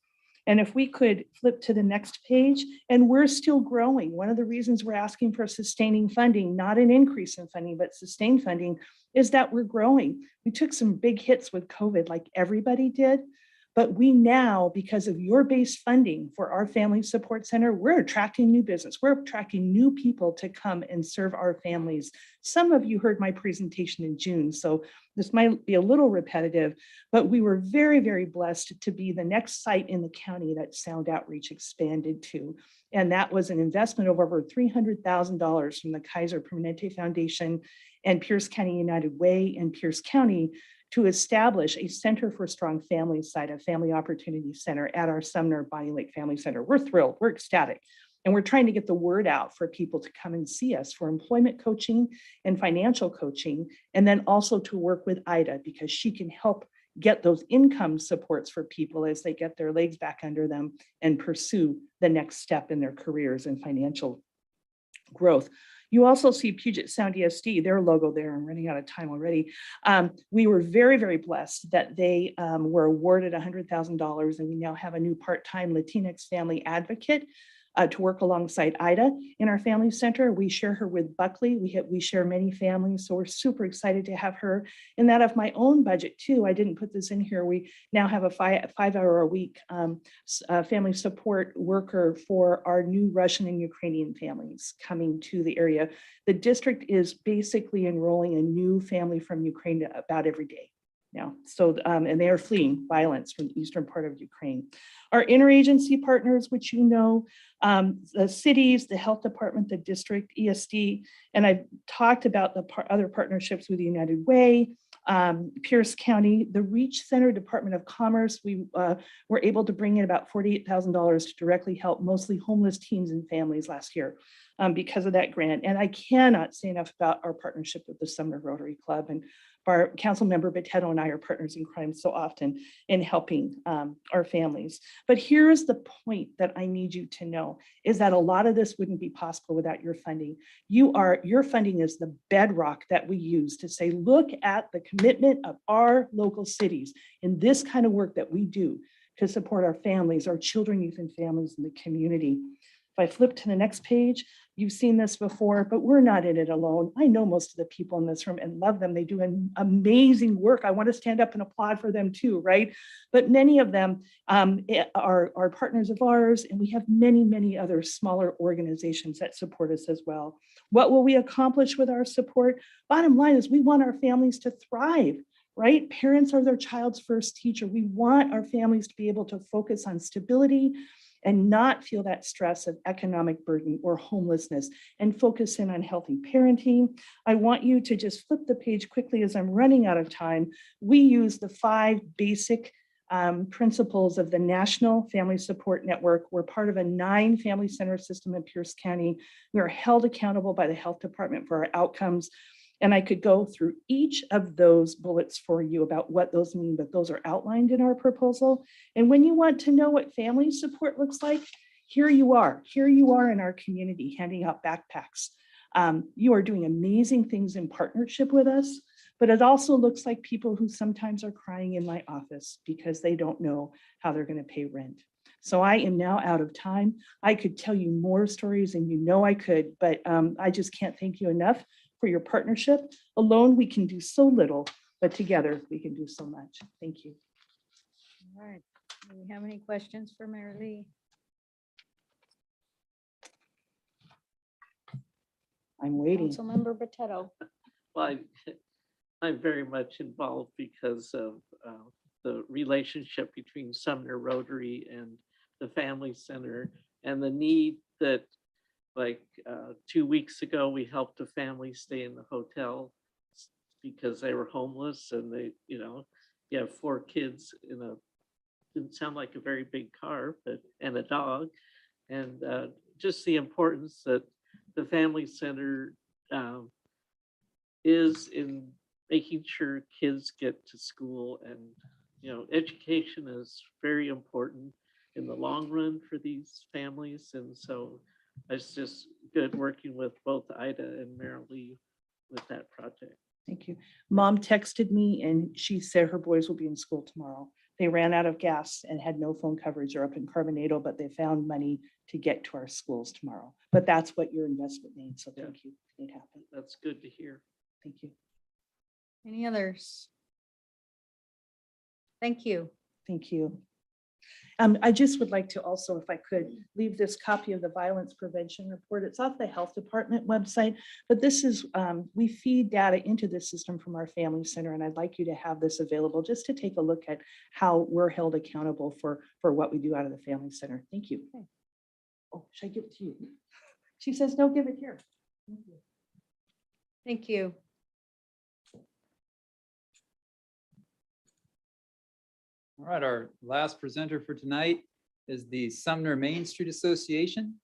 And if we could flip to the next page, and we're still growing. One of the reasons we're asking for sustaining funding, not an increase in funding, but sustained funding, is that we're growing. We took some big hits with COVID like everybody did. But we now, because of your base funding for our Family Support Center, we're attracting new business. We're attracting new people to come and serve our families. Some of you heard my presentation in June, so this might be a little repetitive, but we were very, very blessed to be the next site in the county that Sound Outreach expanded to. And that was an investment of over $300,000 from the Kaiser Permanente Foundation and Pierce County United Way and Pierce County to establish a Center for Strong Families site, a Family Opportunity Center at our Sumner Bonnie Lake Family Center. We're thrilled, we're ecstatic. And we're trying to get the word out for people to come and see us for employment coaching and financial coaching, and then also to work with Ida because she can help get those income supports for people as they get their legs back under them and pursue the next step in their careers and financial growth. You also see Puget Sound ESD, their logo there. I'm running out of time already. We were very, very blessed that they were awarded $100,000, and we now have a new part-time Latinx family advocate to work alongside Ida in our family center. We share her with Buckley. We share many families, so we're super excited to have her. And that of my own budget too, I didn't put this in here. We now have a 5-hour-a-week family support worker for our new Russian and Ukrainian families coming to the area. The district is basically enrolling a new family from Ukraine about every day now. So, and they are fleeing violence from the eastern part of Ukraine. Our interagency partners, which you know, the cities, the health department, the district, ESD, and I've talked about the other partnerships with the United Way, Pierce County, the Reach Center, Department of Commerce. We were able to bring in about $48,000 to directly help mostly homeless teens and families last year because of that grant. And I cannot say enough about our partnership with the Sumner Rotary Club, and our council member Botetto and I are partners in crime so often in helping our families. But here's the point that I need you to know is that a lot of this wouldn't be possible without your funding. Your funding is the bedrock that we use to say, look at the commitment of our local cities in this kind of work that we do to support our families, our children, youth, and families in the community. If I flip to the next page, you've seen this before, but we're not in it alone. I know most of the people in this room and love them. They do an amazing work. I want to stand up and applaud for them too, right? But many of them are partners of ours, and we have many, many other smaller organizations that support us as well. What will we accomplish with our support? Bottom line is we want our families to thrive, right? Parents are their child's first teacher. We want our families to be able to focus on stability and not feel that stress of economic burden or homelessness, and focus in on healthy parenting. I want you to just flip the page quickly as I'm running out of time. We use the 5 basic principles of the National Family Support Network. We're part of a 9 family center system in Pierce County. We are held accountable by the health department for our outcomes. And I could go through each of those bullets for you about what those mean, but those are outlined in our proposal. And when you want to know what family support looks like, here you are in our community handing out backpacks. You are doing amazing things in partnership with us, but it also looks like people who sometimes are crying in my office because they don't know how they're going to pay rent. So I am now out of time. I could tell you more stories, and you know I could, but I just can't thank you enough for your partnership. Alone, we can do so little, but together we can do so much. Thank you. All right. Do we have any questions for Mayor Lee? I'm waiting. Councilmember Botetto. Well, I'm very much involved because of the relationship between Sumner Rotary and the Family Center, and the need that, like 2 weeks ago, we helped a family stay in the hotel because they were homeless, and they, you have 4 kids in a, didn't sound like a very big car, but, and a dog. And just the importance that the Family Center is in making sure kids get to school. And, education is very important in the long run for these families. And so it's just good working with both Ida and Mayor Lee with that project. Thank you. Mom texted me and she said her boys will be in school tomorrow. they ran out of gas and had no phone coverage, or up in Carbonado, but they found money to get to our schools tomorrow. But that's what your investment means. So thank you. It happened. That's good to hear. Thank you. Any others? Thank you. Thank you. I just would like to also, if I could, leave this copy of the violence prevention report. It's off the health department website, but this is, we feed data into the system from our family center, and I'd like you to have this available just to take a look at how we're held accountable for what we do out of the family center. Thank you. Oh, should I give it to you? She says, no, give it here. Thank you. Thank you. All right, our last presenter for tonight is the Sumner Main Street Association.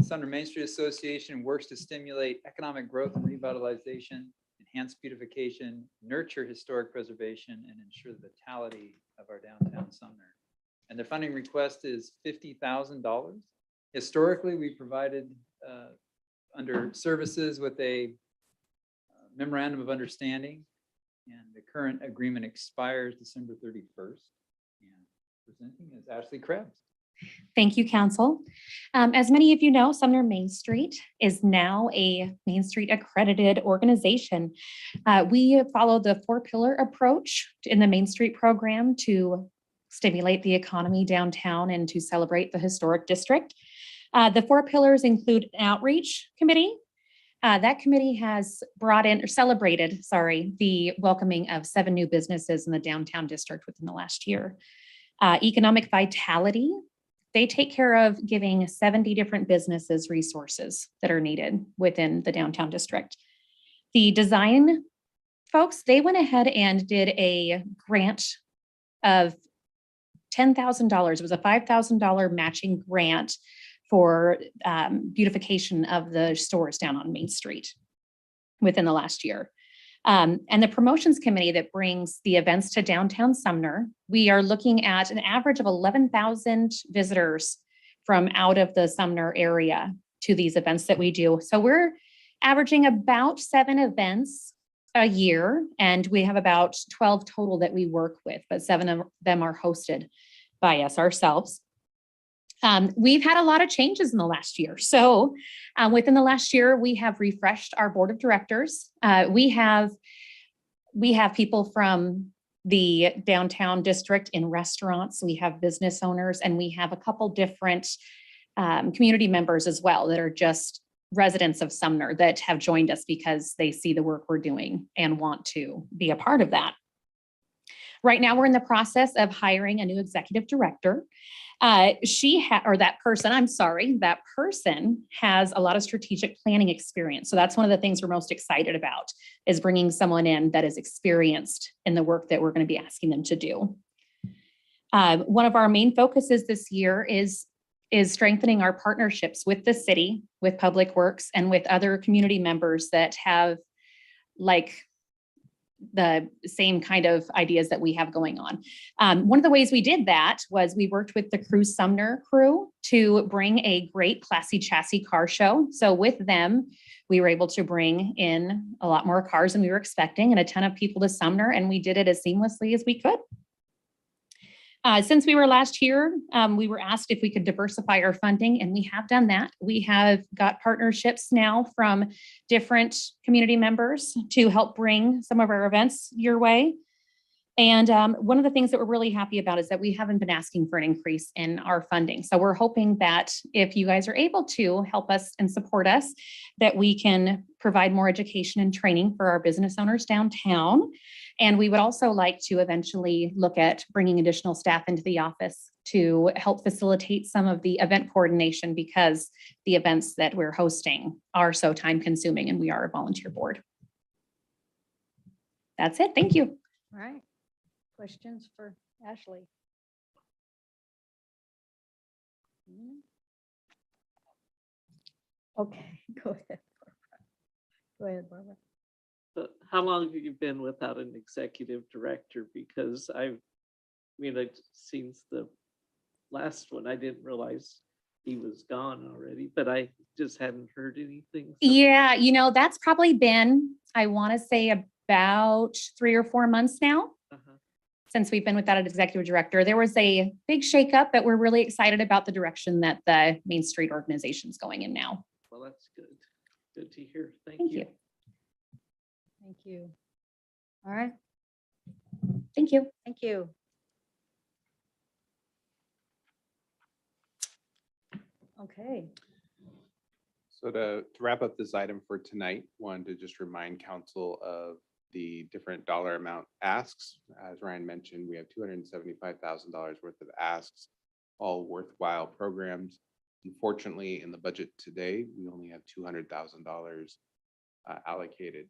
Sumner Main Street Association works to stimulate economic growth and revitalization, enhance beautification, nurture historic preservation, and ensure the vitality of our downtown Sumner. And the funding request is $50,000. Historically, we provided under services with a memorandum of understanding, and the current agreement expires December 31st. And presenting is Ashley Krebs. Thank you, Council. As many of you know, Sumner Main Street is now a Main Street accredited organization. We follow the 4-pillar approach in the Main Street program to stimulate the economy downtown and to celebrate the historic district. The 4 pillars include an outreach committee. That committee has brought in or celebrated, the welcoming of 7 new businesses in the downtown district within the last year. Economic vitality, they take care of giving 70 different businesses resources that are needed within the downtown district. The design folks, they went ahead and did a grant of $10,000. It was a $5,000 matching grant for beautification of the stores down on Main Street within the last year. And the promotions committee that brings the events to downtown Sumner, we are looking at an average of 11,000 visitors from out of the Sumner area to these events that we do. So we're averaging about 7 events a year, and we have about 12 total that we work with, but 7 of them are hosted by us ourselves. We've had a lot of changes in the last year. So within the last year, we have refreshed our board of directors. We have people from the downtown district in restaurants. We have business owners, and we have a couple different community members as well that are just residents of Sumner that have joined us because they see the work we're doing and want to be a part of that. Right now, we're in the process of hiring a new executive director. That person has a lot of strategic planning experience. So that's one of the things we're most excited about, is bringing someone in that is experienced in the work that we're going to be asking them to do. One of our main focuses this year is strengthening our partnerships with the city, with Public Works, and with other community members that have the same kind of ideas that we have going on. One of the ways we did that was we worked with the Cruise Sumner crew to bring a great Classy Chassis car show. So with them, we were able to bring in a lot more cars than we were expecting and a ton of people to Sumner, and we did it as seamlessly as we could. Since we were last here, we were asked if we could diversify our funding, and we have done that. We have got partnerships now from different community members to help bring some of our events your way. And one of the things that we're really happy about is that we haven't been asking for an increase in our funding. So we're hoping that if you guys are able to help us and support us, that we can provide more education and training for our business owners downtown. And we would also like to eventually look at bringing additional staff into the office to help facilitate some of the event coordination, because the events that we're hosting are so time consuming and we are a volunteer board. That's it. Thank you. All right. Questions for Ashley? Okay, go ahead. Go ahead, Barbara. But how long have you been without an executive director? Because I've since the last one, I didn't realize he was gone already, but I just hadn't heard anything. So. Yeah, that's probably been, I want to say, about 3 or 4 months now. since we've been without an executive director. There was a big shakeup, but we're really excited about the direction that the Main Street organization is going in now. Well, that's good. Good to hear. Thank Thank you. you. Thank you. All right, Thank you. thank you. Okay, So to wrap up this item for tonight, wanted to just remind council of the different dollar amount asks. As Ryan mentioned, we have $275,000 worth of asks, all worthwhile programs. Unfortunately, in the budget today, we only have $200,000 allocated.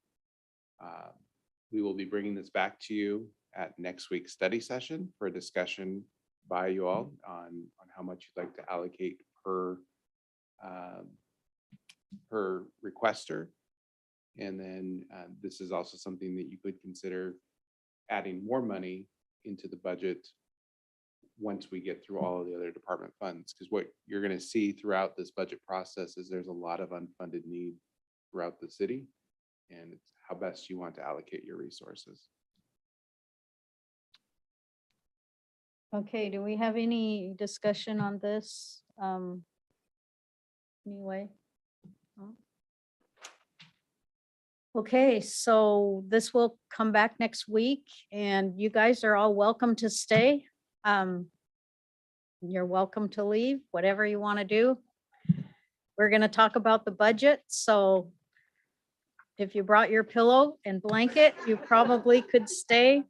We will be bringing this back to you at next week's study session for a discussion by you all on how much you'd like to allocate per requester. And then this is also something that you could consider adding more money into the budget once we get through all of the other department funds. Because what you're going to see throughout this budget process is there's a lot of unfunded need throughout the city, and it's how best you want to allocate your resources. okay, do we have any discussion on this? Anyway? No? Okay, so this will come back next week and you guys are all welcome to stay. You're welcome to leave, whatever you want to do. We're going to talk about the budget, so if you brought your pillow and blanket, you probably could stay.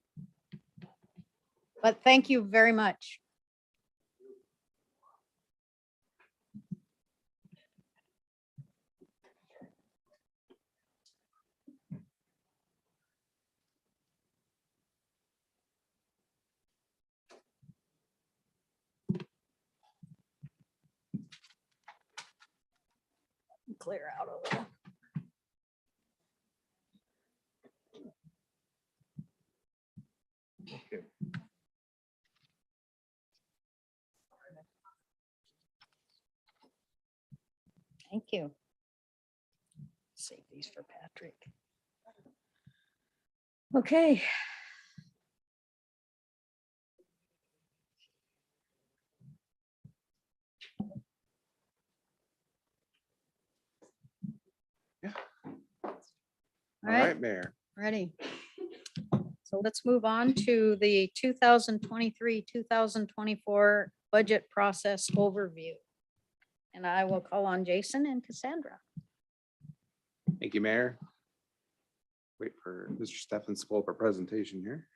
But thank you very much. Clear out a little. Okay. Thank you. Save these for Patrick. Okay. All right, Mayor. Ready. So let's move on to the 2023, 2024 budget process overview. And I will call on Jason and Cassandra. Thank you, Mayor. Wait for Mr. Steffens to pull up our presentation here.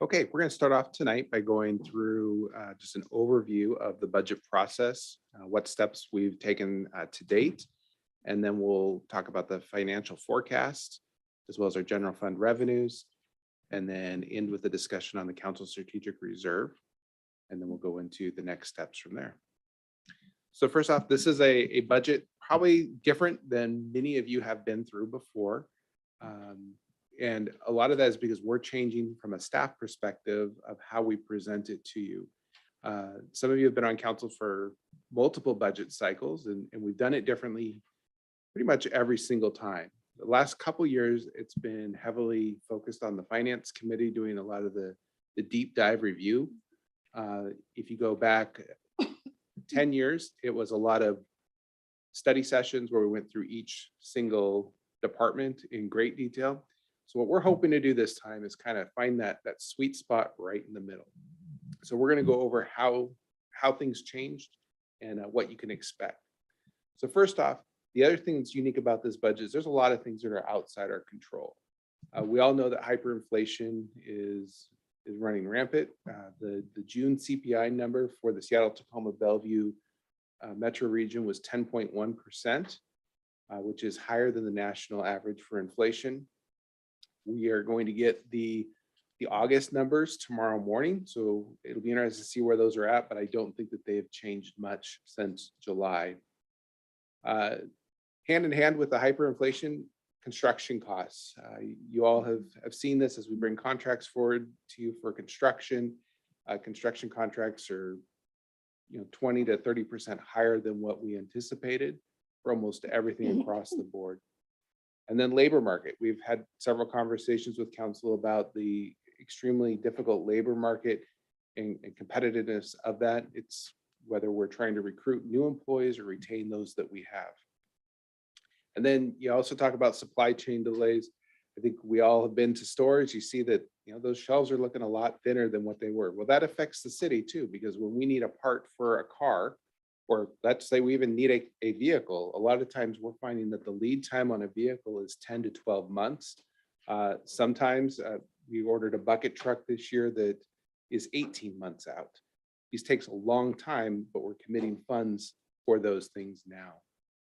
Okay, we're going to start off tonight by going through just an overview of the budget process, what steps we've taken to date, and then we'll talk about the financial forecast, as well as our general fund revenues, and then end with a discussion on the council strategic reserve, and then we'll go into the next steps from there. So first off, this is a budget probably different than many of you have been through before. And a lot of that is because we're changing from a staff perspective of how we present it to you. Some of you have been on council for multiple budget cycles, and we've done it differently pretty much every single time. The last couple years, it's been heavily focused on the finance committee doing a lot of the deep dive review. If you go back 10 years, it was a lot of study sessions where we went through each single department in great detail. So what we're hoping to do this time is kind of find that sweet spot right in the middle. So we're going to go over how things changed and what you can expect. So first off, the other thing that's unique about this budget is there's a lot of things that are outside our control. We all know that hyperinflation is running rampant. The June CPI number for the Seattle, Tacoma, Bellevue metro region was 10.1%, which is higher than the national average for inflation. We are going to get the August numbers tomorrow morning, so it'll be interesting to see where those are at, but I don't think that they have changed much since July. Hand in hand with the hyperinflation, construction costs. You all have seen this as we bring contracts forward to you for construction. Construction contracts are 20 to 30% higher than what we anticipated for almost everything across the board. And then labor market. We've had several conversations with council about the extremely difficult labor market and competitiveness of that. It's whether we're trying to recruit new employees or retain those that we have. And then you also talk about supply chain delays. I think we all have been to stores. You see that, those shelves are looking a lot thinner than what they were. Well, that affects the city too, because when we need a part for a car, or let's say we even need a vehicle, a lot of times we're finding that the lead time on a vehicle is 10 to 12 months. Sometimes we ordered a bucket truck this year that is 18 months out. These takes a long time, but we're committing funds for those things now.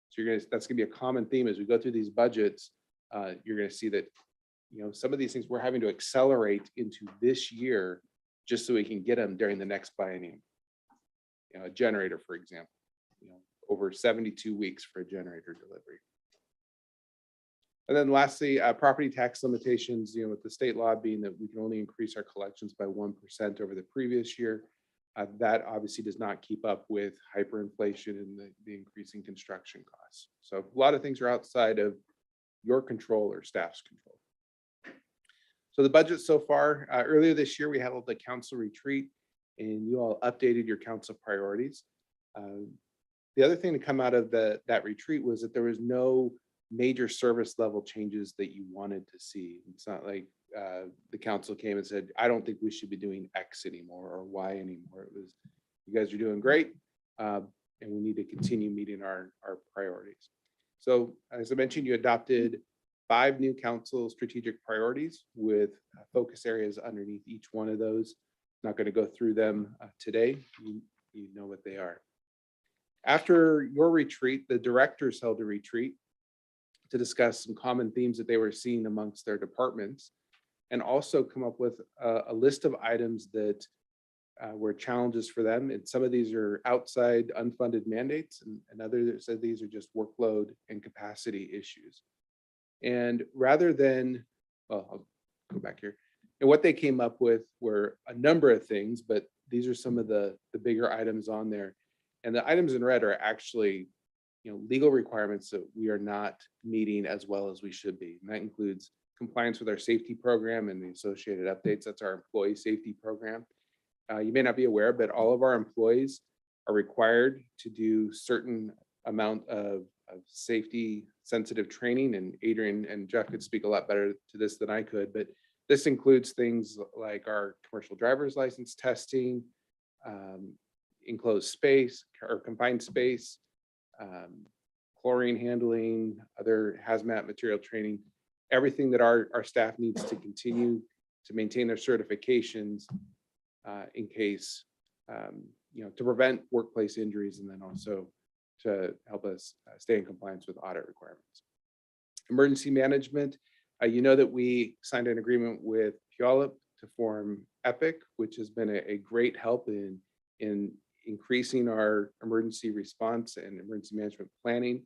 So that's gonna be a common theme as we go through these budgets. You're gonna see that, some of these things we're having to accelerate into this year just so we can get them during the next biennium. A generator, for example, over 72 weeks for a generator delivery. And then lastly, property tax limitations, with the state law being that we can only increase our collections by 1% over the previous year. That obviously does not keep up with hyperinflation and the increasing construction costs. So a lot of things are outside of your control or staff's control. So the budget so far, earlier this year, we held the council retreat and you all updated your council priorities. The other thing to come out of that retreat was that there was no major service level changes that you wanted to see. It's not like the council came and said, I don't think we should be doing X anymore or Y anymore. It was, you guys are doing great, and we need to continue meeting our priorities. So as I mentioned, you adopted 5 new council strategic priorities with focus areas underneath each one of those. Not going to go through them today. You know what they are. After your retreat, the directors held a retreat to discuss some common themes that they were seeing amongst their departments, and also come up with a list of items that were challenges for them. And some of these are outside unfunded mandates, and others said these are just workload and capacity issues. And rather than, well, I'll go back here. And what they came up with were a number of things, but these are some of the bigger items on there. And the items in red are actually, legal requirements that we are not meeting as well as we should be. And that includes compliance with our safety program and the associated updates. That's our employee safety program. You may not be aware, but all of our employees are required to do certain amount of safety sensitive training, and Adrian and Jeff could speak a lot better to this than I could, but this includes things like our commercial driver's license testing, enclosed space or confined space, chlorine handling, other hazmat material training, everything that our staff needs to continue to maintain their certifications in case, to prevent workplace injuries, and then also to help us stay in compliance with audit requirements. Emergency management, that we signed an agreement with Puyallup to form EPIC, which has been a great help in increasing our emergency response and emergency management planning.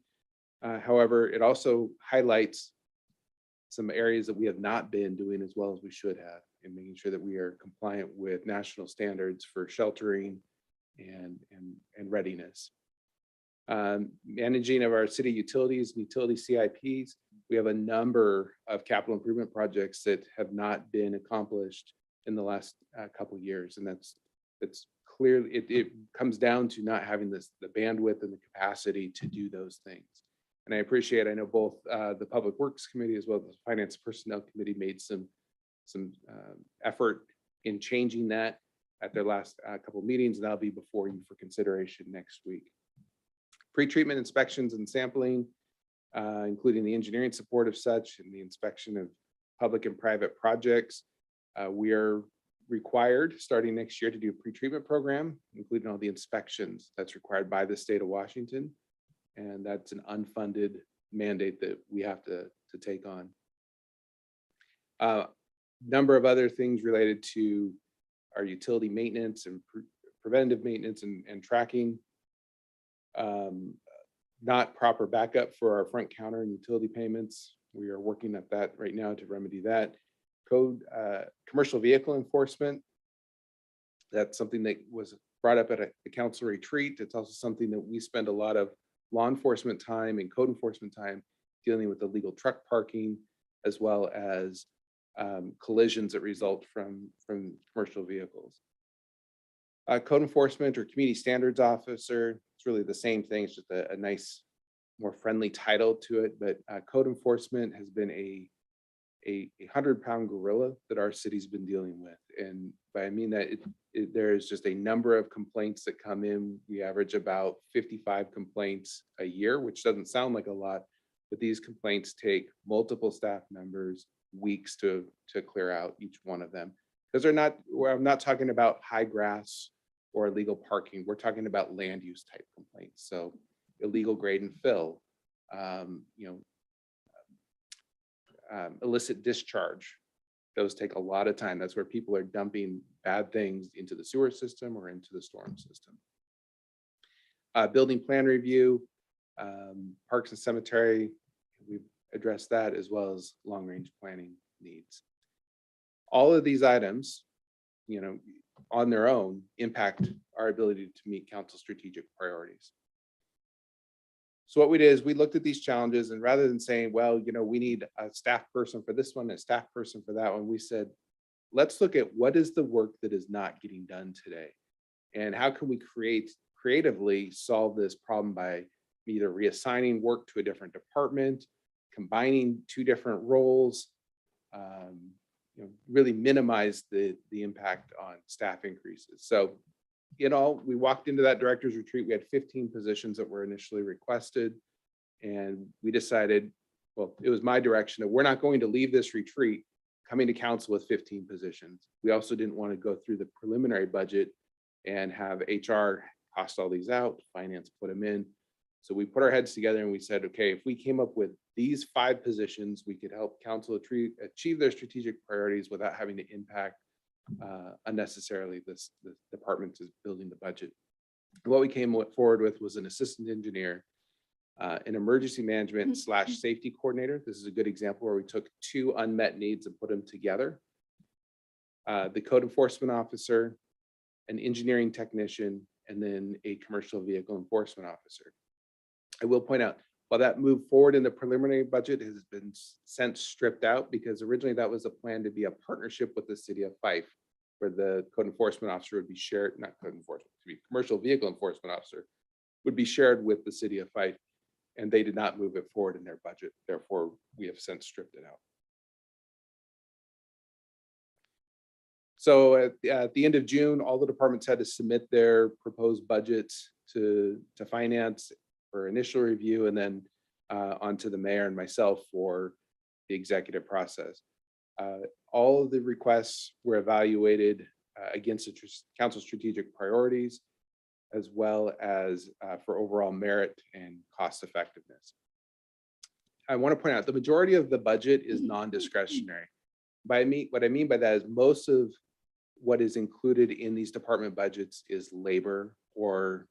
However, it also highlights some areas that we have not been doing as well as we should have, in making sure that we are compliant with national standards for sheltering and readiness. Managing of our city utilities, utility CIPs, we have a number of capital improvement projects that have not been accomplished in the last couple of years, and that's clear. It comes down to not having the bandwidth and the capacity to do those things. And I know both the Public Works Committee as well as the Finance Personnel Committee made some effort in changing that at their last couple of meetings, and that'll be before you for consideration next week. Pre-treatment inspections and sampling, including the engineering support of such and the inspection of public and private projects. We are required starting next year to do a pre-treatment program, including all the inspections that's required by the state of Washington. And that's an unfunded mandate that we have to take on. Number of other things related to our utility maintenance and preventive maintenance and tracking. Not proper backup for our front counter and utility payments. We are working at that right now to remedy that. Commercial vehicle enforcement. That's something that was brought up at the council retreat. It's also something that we spend a lot of law enforcement time and code enforcement time dealing with illegal truck parking, as well as collisions that result from commercial vehicles. Code enforcement or community standards officer, it's really the same thing, it's just a nice, more friendly title to it, but code enforcement has been a 100-pound gorilla that our city's been dealing with. And by I mean that there's just a number of complaints that come in. We average about 55 complaints a year, which doesn't sound like a lot, but these complaints take multiple staff members weeks to clear out each one of them. Because I'm not talking about high grass or illegal parking. We're talking about land use type complaints. So illegal grade and fill, illicit discharge. Those take a lot of time. That's where people are dumping bad things into the sewer system or into the storm system. Building plan review, parks and cemetery, we've addressed that, as well as long range planning needs. All of these items, on their own impact our ability to meet council strategic priorities. So what we did is we looked at these challenges, and rather than saying, well, we need a staff person for this one, a staff person for that one, we said, let's look at what is the work that is not getting done today, and how can we creatively solve this problem by either reassigning work to a different department, combining two different roles, really minimize the impact on staff increases. So we walked into that director's retreat, we had 15 positions that were initially requested. And we decided, well, it was my direction that we're not going to leave this retreat coming to council with 15 positions. We also didn't want to go through the preliminary budget and have HR cost all these out, finance put them in. So we put our heads together and we said, okay, if we came up with these 5 positions, we could help council achieve their strategic priorities without having to impact unnecessarily the department is building the budget. What we came forward with was an assistant engineer, an emergency management / safety coordinator. This is a good example where we took 2 unmet needs and put them together. The code enforcement officer, an engineering technician, and then a commercial vehicle enforcement officer. I will point out, while that moved forward in the preliminary budget, has been since stripped out, because originally that was a plan to be a partnership with the city of Fife, where the code enforcement officer would be shared, not code enforcement, to be commercial vehicle enforcement officer would be shared with the city of Fife, and they did not move it forward in their budget. Therefore, we have since stripped it out. So at the end of June, all the departments had to submit their proposed budgets to finance for initial review, and then onto the mayor and myself for the executive process. All of the requests were evaluated against the council strategic priorities, as well as for overall merit and cost effectiveness. I want to point out the majority of the budget is non-discretionary. What I mean by that is most of what is included in these department budgets is labor or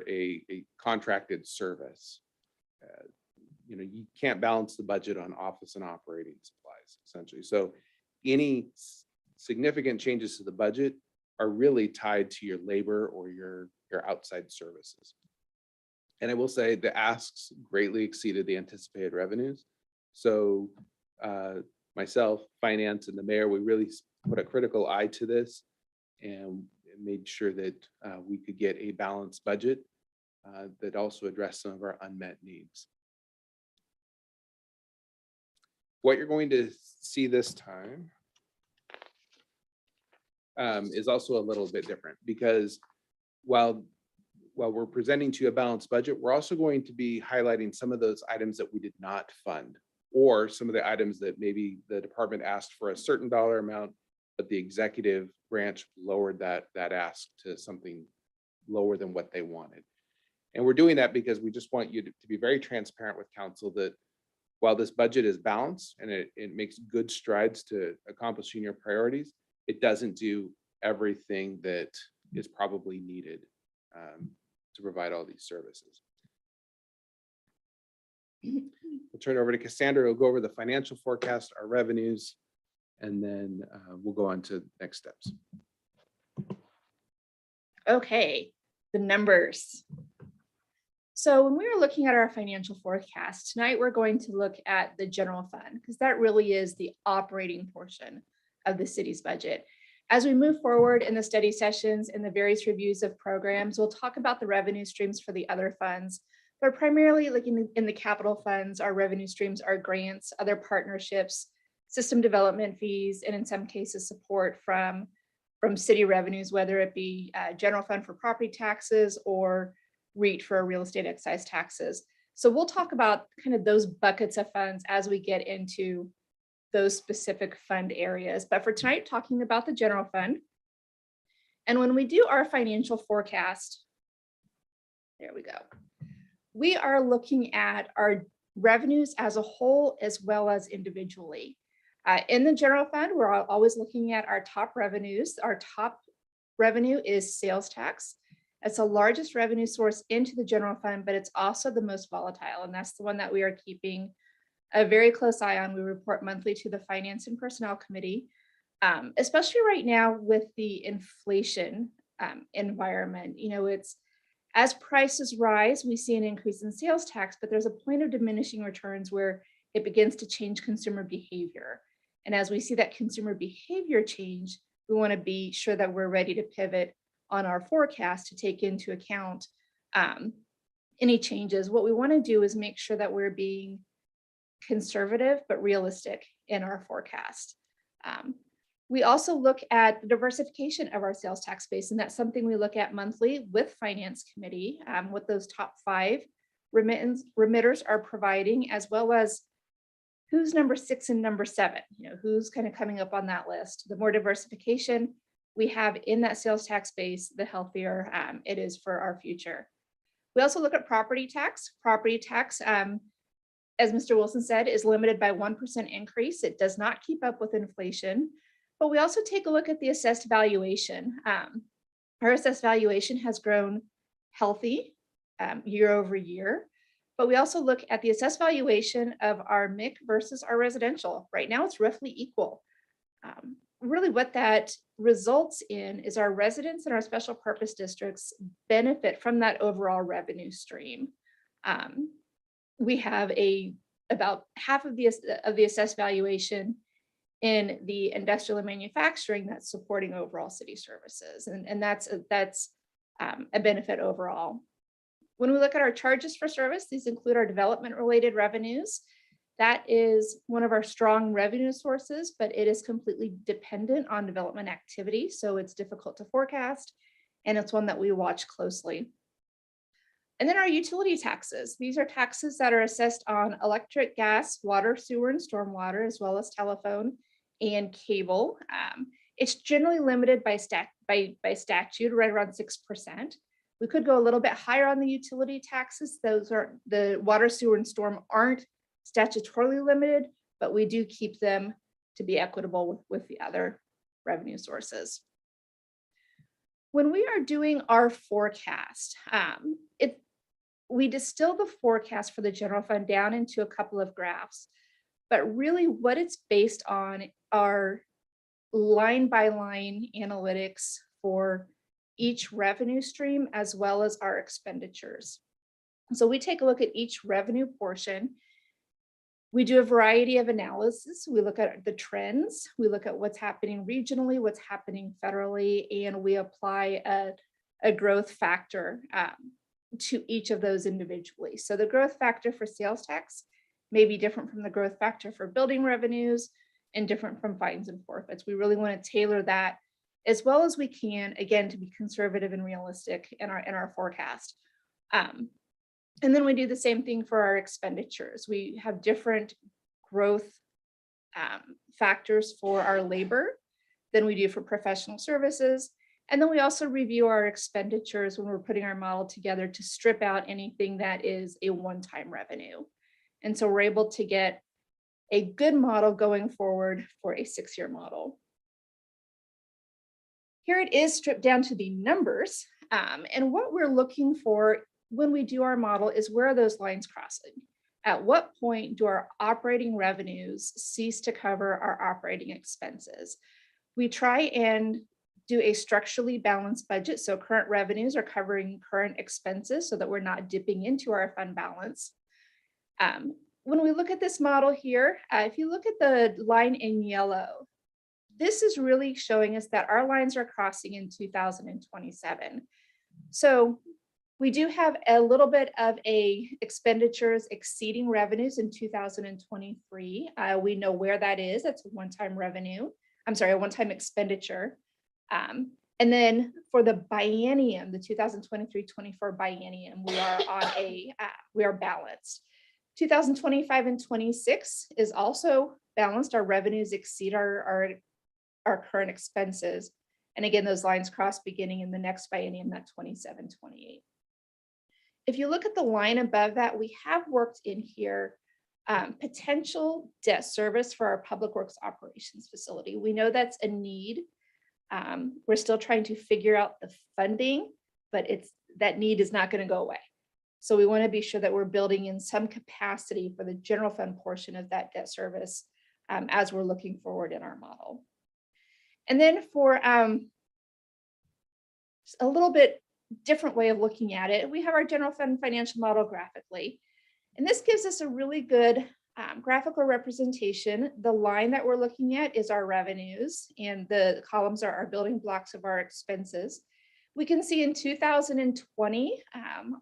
a contracted service. You can't balance the budget on office and operating supplies, essentially. So any significant changes to the budget are really tied to your labor or your outside services. And I will say the asks greatly exceeded the anticipated revenues. So myself, finance, and the mayor, we really put a critical eye to this and made sure that we could get a balanced budget that also addressed some of our unmet needs. What you're going to see this time is also a little bit different, because while we're presenting to you a balanced budget, we're also going to be highlighting some of those items that we did not fund, or some of the items that maybe the department asked for a certain dollar amount, but the executive branch lowered that ask to something lower than what they wanted. And we're doing that because we just want you to be very transparent with council that while this budget is balanced and it makes good strides to accomplishing your priorities, it doesn't do everything that is probably needed to provide all these services. We'll turn it over to Cassandra, who'll go over the financial forecast, our revenues, and then we'll go on to next steps. Okay, the numbers. So when we were looking at our financial forecast, tonight we're going to look at the general fund because that really is the operating portion of the city's budget. As we move forward in the study sessions and the various reviews of programs, we'll talk about the revenue streams for the other funds, but primarily like in the capital funds, our revenue streams are grants, other partnerships, system development fees, and in some cases support from city revenues, whether it be general fund for property taxes or REIT for real estate excise taxes. So we'll talk about kind of those buckets of funds as we get into those specific fund areas. But for tonight, talking about the general fund. And when we do our financial forecast, there we go. We are looking at our revenues as a whole as well as individually. In the general fund, we're always looking at our top revenues. Our top revenue is sales tax. It's the largest revenue source into the general fund, but it's also the most volatile. And that's the one that we are keeping a very close eye on. We report monthly to the Finance and Personnel Committee, especially right now with the inflation environment. You know, it's as prices rise, we see an increase in sales tax, but there's a point of diminishing returns where it begins to change consumer behavior. And as we see that consumer behavior change, we want to be sure that we're ready to pivot on our forecast to take into account any changes. What we want to do is make sure that we're being conservative but realistic in our forecast. We also look at the diversification of our sales tax base, and that's something we look at monthly with Finance Committee, what those top 5 remitters are providing, as well as who's number 6 and number 7, you know, who's kind of coming up on that list. The more diversification we have in that sales tax base, the healthier it is for our future. We also look at property tax. Property tax, as Mr. Wilson said, is limited by 1% increase. It does not keep up with inflation, but we also take a look at the assessed valuation. Our assessed valuation has grown healthy year over year, but we also look at the assessed valuation of our MIC versus our residential. Right now, it's roughly equal. Really what that results in is our residents and our special purpose districts benefit from that overall revenue stream. We have about half of the assessed valuation in the industrial and manufacturing that's supporting overall city services. And that's a benefit overall. When we look at our charges for service, these include our development related revenues. That is one of our strong revenue sources, but it is completely dependent on development activity. So it's difficult to forecast, and it's one that we watch closely. And then our utility taxes. These are taxes that are assessed on electric, gas, water, sewer, and stormwater, as well as telephone and cable. It's generally limited by statute, right around 6%. We could go a little bit higher on the utility taxes. Those are the water, sewer, and storm aren't statutorily limited, but we do keep them to be equitable with the other revenue sources. When we are doing our forecast, we distill the forecast for the general fund down into a couple of graphs, but really what it's based on are line by line analytics for each revenue stream as well as our expenditures. So we take a look at each revenue portion. We do a variety of analysis. We look at the trends, we look at what's happening regionally, what's happening federally, and we apply a growth factor to each of those individually. So the growth factor for sales tax may be different from the growth factor for building revenues and different from fines and forfeits. We really want to tailor that as well as we can, again, to be conservative and realistic in our forecast. And then we do the same thing for our expenditures. We have different growth factors for our labor than we do for professional services. And then we also review our expenditures when we're putting our model together to strip out anything that is a one-time revenue. And so we're able to get a good model going forward for a 6-year model. Here it is stripped down to the numbers. And what we're looking for when we do our model is where are those lines crossing? At what point do our operating revenues cease to cover our operating expenses? We try and do a structurally balanced budget. So current revenues are covering current expenses so that we're not dipping into our fund balance. When we look at this model here, if you look at the line in yellow, this is really showing us that our lines are crossing in 2027. So we do have a little bit of expenditures exceeding revenues in 2023. We know where that is. That's a one-time revenue. I'm sorry, a one-time expenditure. And then for the biennium, the 2023-24 biennium, we are balanced. 2025 and 26 is also balanced. Our revenues exceed our current expenses. And again, those lines cross beginning in the next biennium, that 27-28. If you look at the line above that, we have worked in here potential debt service for our public works operations facility. We know that's a need. We're still trying to figure out the funding, but that need is not going to go away. So we want to be sure that we're building in some capacity for the general fund portion of that debt service as we're looking forward in our model. And then for a little bit different way of looking at it, we have our general fund financial model graphically. And this gives us a really good graphical representation. The line that we're looking at is our revenues, and the columns are our building blocks of our expenses. We can see in 2020,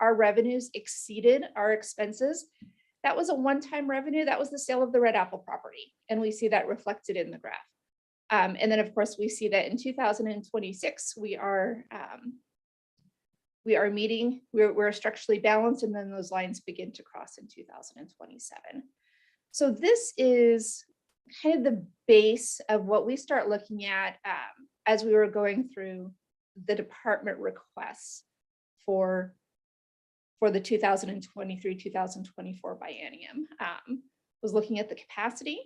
our revenues exceeded our expenses. That was a one-time revenue. That was the sale of the Red Apple property. And we see that reflected in the graph. And then of course we see that in 2026, we're structurally balanced, and then those lines begin to cross in 2027. So this is kind of the base of what we start looking at as we were going through the department requests for the 2023-2024 biennium. Was looking at the capacity,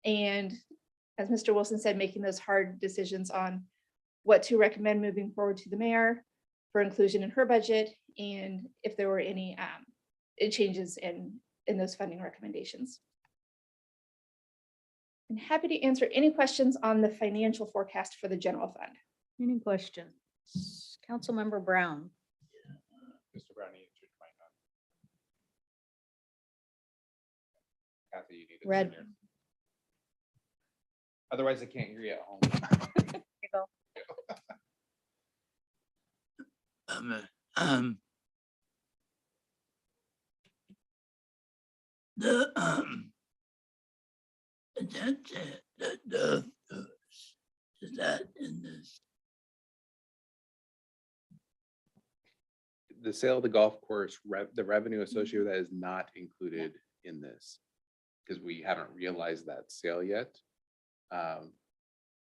and as Mr. Wilson said, making those hard decisions on what to recommend moving forward to the mayor for inclusion in her budget, and if there were any changes in those funding recommendations. I'm happy to answer any questions on the financial forecast for the general fund. Any questions? Councilmember Brown. Mr. Brown, you answered my comment. Kathy, you need to turn Red. your- Otherwise, I can't hear you at home. Is that in this? The sale of the golf course, the revenue associated with that is not included in this because we haven't realized that sale yet.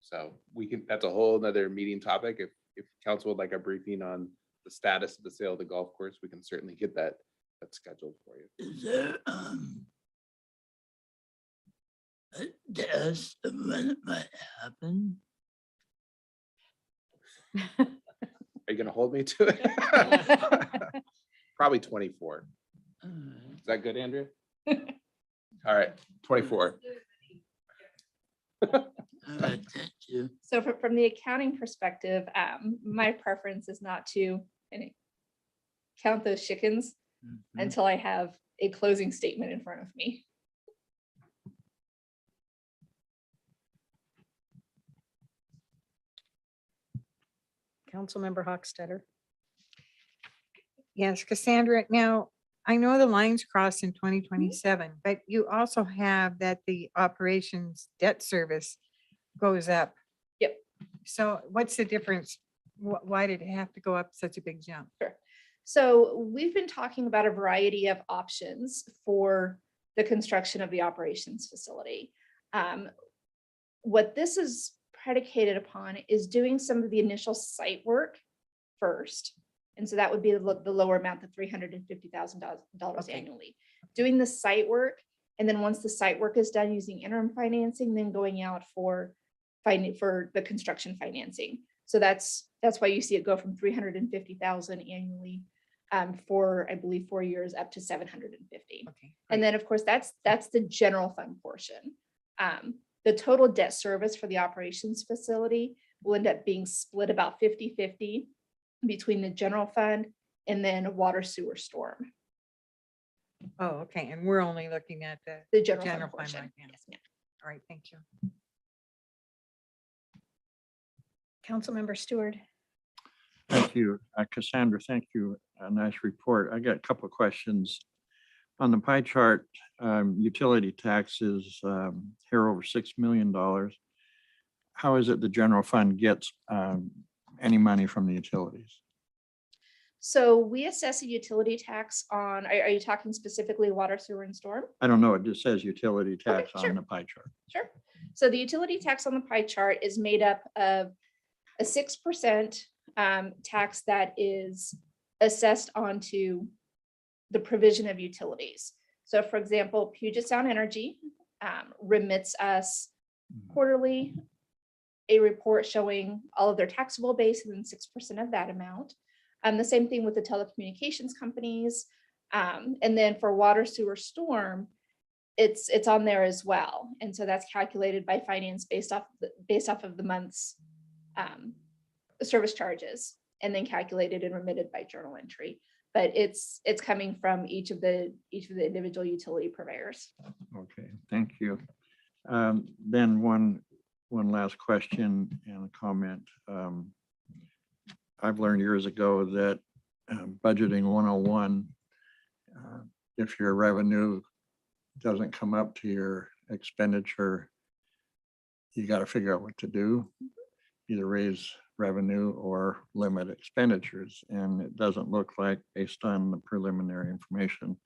So that's a whole nother meeting topic. If council would like a briefing on the status of the sale of the golf course, we can certainly get that scheduled for you. Is there a guess of when it might happen? Are you gonna hold me to it? Probably 24. Is that good, Andrea? All right, 24. All right, thank you. So from the accounting perspective, my preference is not to count those chickens until I have a closing statement in front of me. Councilmember Hochstetter. Yes, Cassandra, now, I know the lines cross in 2027, but you also have that the operations debt service goes up. Yep. So what's the difference? Why did it have to go up such a big jump? Sure. So we've been talking about a variety of options for the construction of the operations facility. What this is predicated upon is doing some of the initial site work first. And so that would be the lower amount, the $350,000 annually. Doing the site work, and then once the site work is done, using interim financing, then going out for the construction financing. So that's why you see it go from $350,000 annually for, I believe, 4 years up to $750,000. Okay. And then, of course, that's the general fund portion. The total debt service for the operations facility will end up being split about 50-50 between the general fund and then water, sewer, storm, Oh, okay. And we're only looking at the general General fund fund portion. right now. Yes, ma'am. All right, thank you. Councilmember Stewart. Thank you. Cassandra, thank you. A nice report. I got a couple of questions. On the pie chart, utility taxes here over $6 million. How is it the general fund gets any money from the utilities? So we assess a utility tax on, are you talking specifically water, sewer, and storm? I don't know. It just says utility tax sure. on the pie chart. Sure. So the utility tax on the pie chart is made up of a 6% tax that is assessed onto the provision of utilities. So for example, Puget Sound Energy remits us quarterly a report showing all of their taxable base and then 6% of that amount. The same thing with the telecommunications companies. And then for water, sewer, storm, it's on there as well. And so that's calculated by finance based off of the month's service charges, and then calculated and remitted by journal entry. But it's coming from each of the individual utility purveyors. Okay, thank you. Then one last question and a comment. I've learned years ago that budgeting 101, if your revenue doesn't come up to your expenditure, you got to figure out what to do, either raise revenue or limit expenditures. And it doesn't look like, based on the preliminary information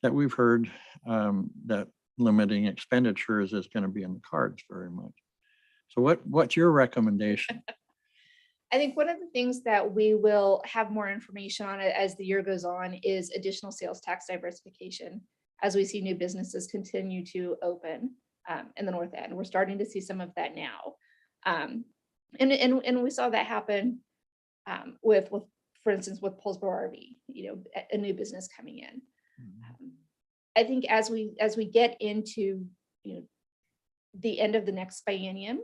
that we've heard, that limiting expenditures is going to be in the cards very much. So what's your recommendation? I think one of the things that we will have more information on as the year goes on is additional sales tax diversification, as we see new businesses continue to open in the North End. We're starting to see some of that now. And we saw that happen with, for instance, with Poulsboro RV, a new business coming in. I think as we get into, the end of the next biennium,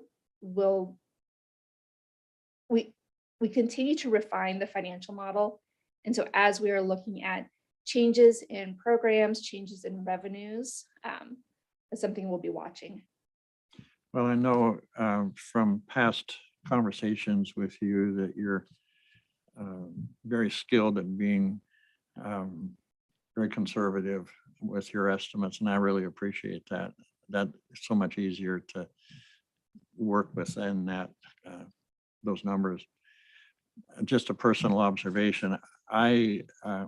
we continue to refine the financial model. And so as we are looking at changes in programs, changes in revenues, is something we'll be watching. Well, I know from past conversations with you that you're very skilled at being very conservative with your estimates, and I really appreciate that. That's so much easier to work within that those numbers. Just a personal observation. I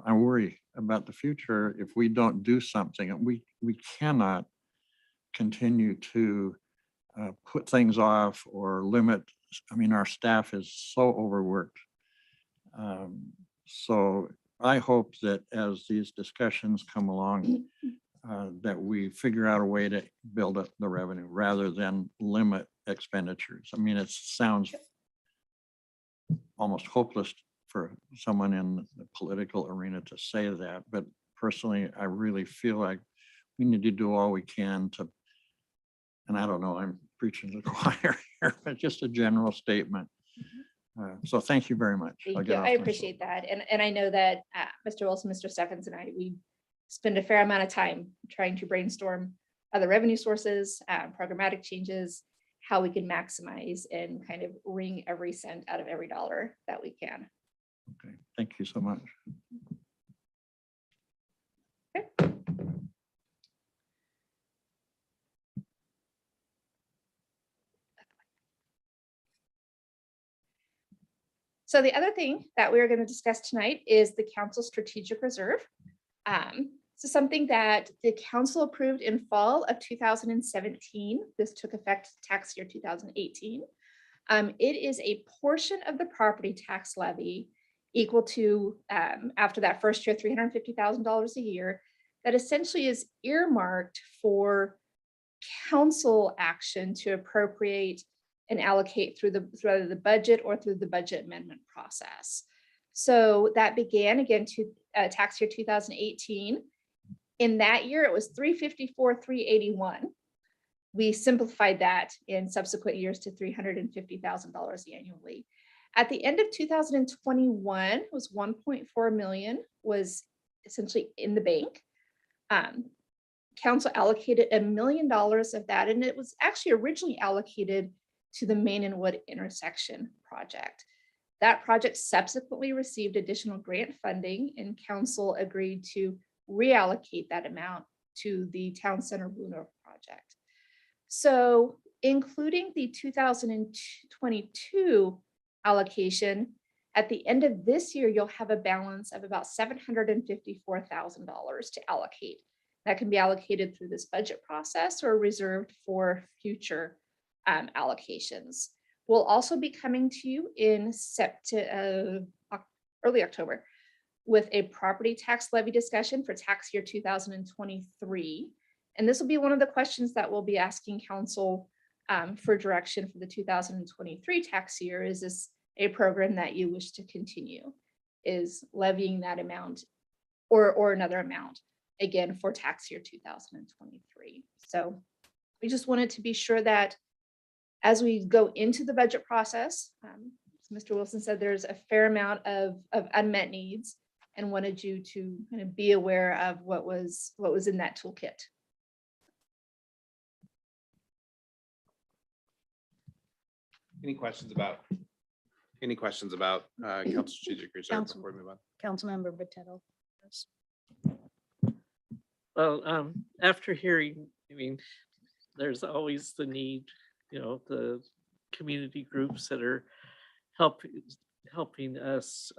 worry about the future if we don't do something. We cannot continue to put things off or limit. I mean, our staff is so overworked. So I hope that as these discussions come along, that we figure out a way to build up the revenue rather than limit expenditures. I mean, it sounds almost hopeless for someone in the political arena to say that, but personally, I really feel like we need to do all we can to, and I don't know, I'm preaching to the choir here, but just a general statement. So thank you very much. Thank you. I appreciate that. And I know that Mr. Wilson, Mr. Steffens, and I, we spend a fair amount of time trying to brainstorm other revenue sources, programmatic changes, how we can maximize and kind of wring every cent out of every dollar that we can. Okay, thank you so much. So the other thing that we're going to discuss tonight is the council strategic reserve. So something that the council approved in fall of 2017. This took effect tax year 2018. It is a portion of the property tax levy equal to, after that first year, $350,000 a year, that essentially is earmarked for council action to appropriate and allocate through either the budget or through the budget amendment process. So that began again to tax year 2018. In that year, it was $354,381. we simplified that in subsequent years to $350,000 annually. At the end of 2021 was 1.4 million was essentially in the bank. Council allocated $1 million of that, and it was actually originally allocated to the Main and Wood intersection project. That project subsequently received additional grant funding, and council agreed to reallocate that amount to the Town Center Blue North project. So including the 2022 allocation, at the end of this year, you'll have a balance of about $754,000 to allocate. That can be allocated through this budget process or reserved for future allocations. We'll also be coming to you in early October with a property tax levy discussion for tax year 2023. And this will be one of the questions that we'll be asking council for direction for the 2023 tax year. Is this a program that you wish to continue? Is levying that amount or another amount, again, for tax year 2023. So we just wanted to be sure that as we go into the budget process, as Mr. Wilson said, there's a fair amount of unmet needs, and wanted you to kind of be aware of what was in that toolkit. Any questions about council strategic reserve Council- before we move on? Councilmember Botetto. Yes. Well, after hearing, I mean, there's always the need, you know, the community groups that are helping us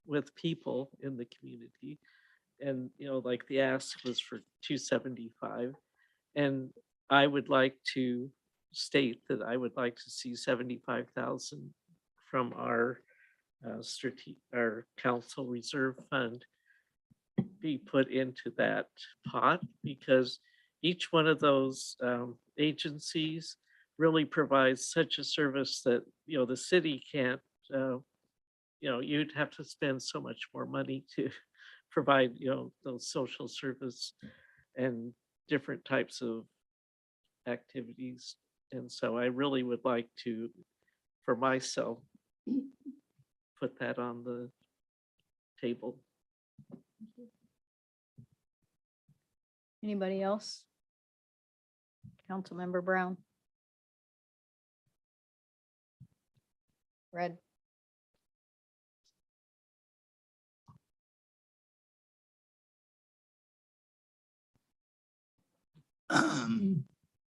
with people in the community. And, you know, like the ask was for 275. And I would like to state that I would like to see 75,000 from our our council reserve fund be put into that pot, because each one of those agencies really provides such a service that, you know, the city can't, you know, you'd have to spend so much more money to provide, you know, those social service and different types of activities. And so I really would like to, for myself, put that on the table. Anybody else? Councilmember Brown. Red.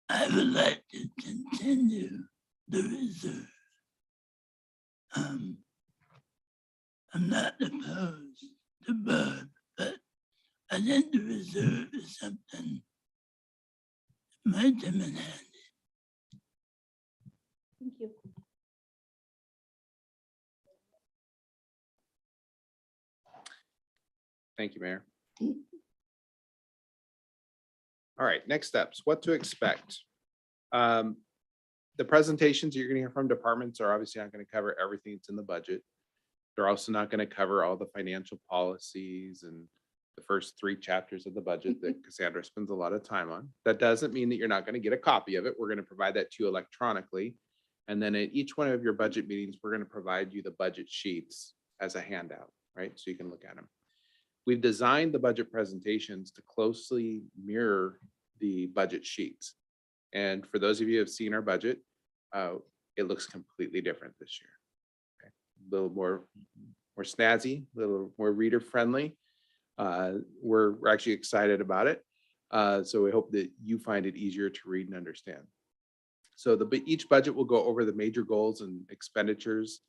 I would like to continue the reserve. I'm not opposed to Bud, but I think the reserve is something that might come in handy. Thank you. Thank you, Mayor. All right, next steps, what to expect. The presentations you're going to hear from departments are obviously not going to cover everything that's in the budget. They're also not going to cover all the financial policies and the first 3 chapters of the budget that Cassandra spends a lot of time on. That doesn't mean that you're not going to get a copy of it. We're going to provide that to you electronically. And then at each one of your budget meetings, we're going to provide you the budget sheets as a handout, right? So you can look at them. We've designed the budget presentations to closely mirror the budget sheets. And for those of you who have seen our budget, it looks completely different this year. Okay. A little more snazzy, a little more reader friendly. We're actually excited about it. So we hope that you find it easier to read and understand. So each budget will go over the major goals and expenditures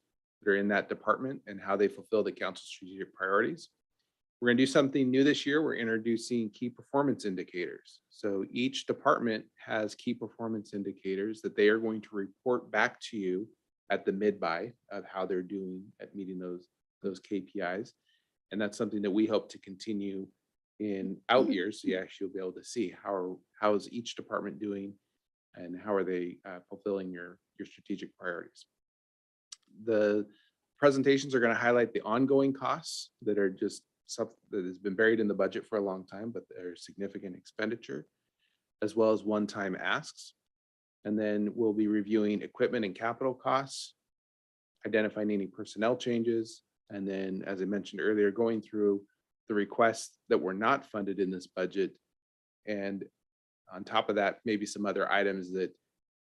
that are in that department and how they fulfill the council's strategic priorities. We're going to do something new this year. We're introducing key performance indicators. So each department has key performance indicators that they are going to report back to you at the mid-buy of how they're doing at meeting those KPIs. And that's something that we hope to continue in out years. So you actually will be able to see how is each department doing and how are they fulfilling your strategic priorities. The presentations are going to highlight the ongoing costs that are just something that has been buried in the budget for a long time, but they're significant expenditure, as well as one-time asks. And then we'll be reviewing equipment and capital costs, identifying any personnel changes, and then, as I mentioned earlier, going through the requests that were not funded in this budget. And on top of that, maybe some other items that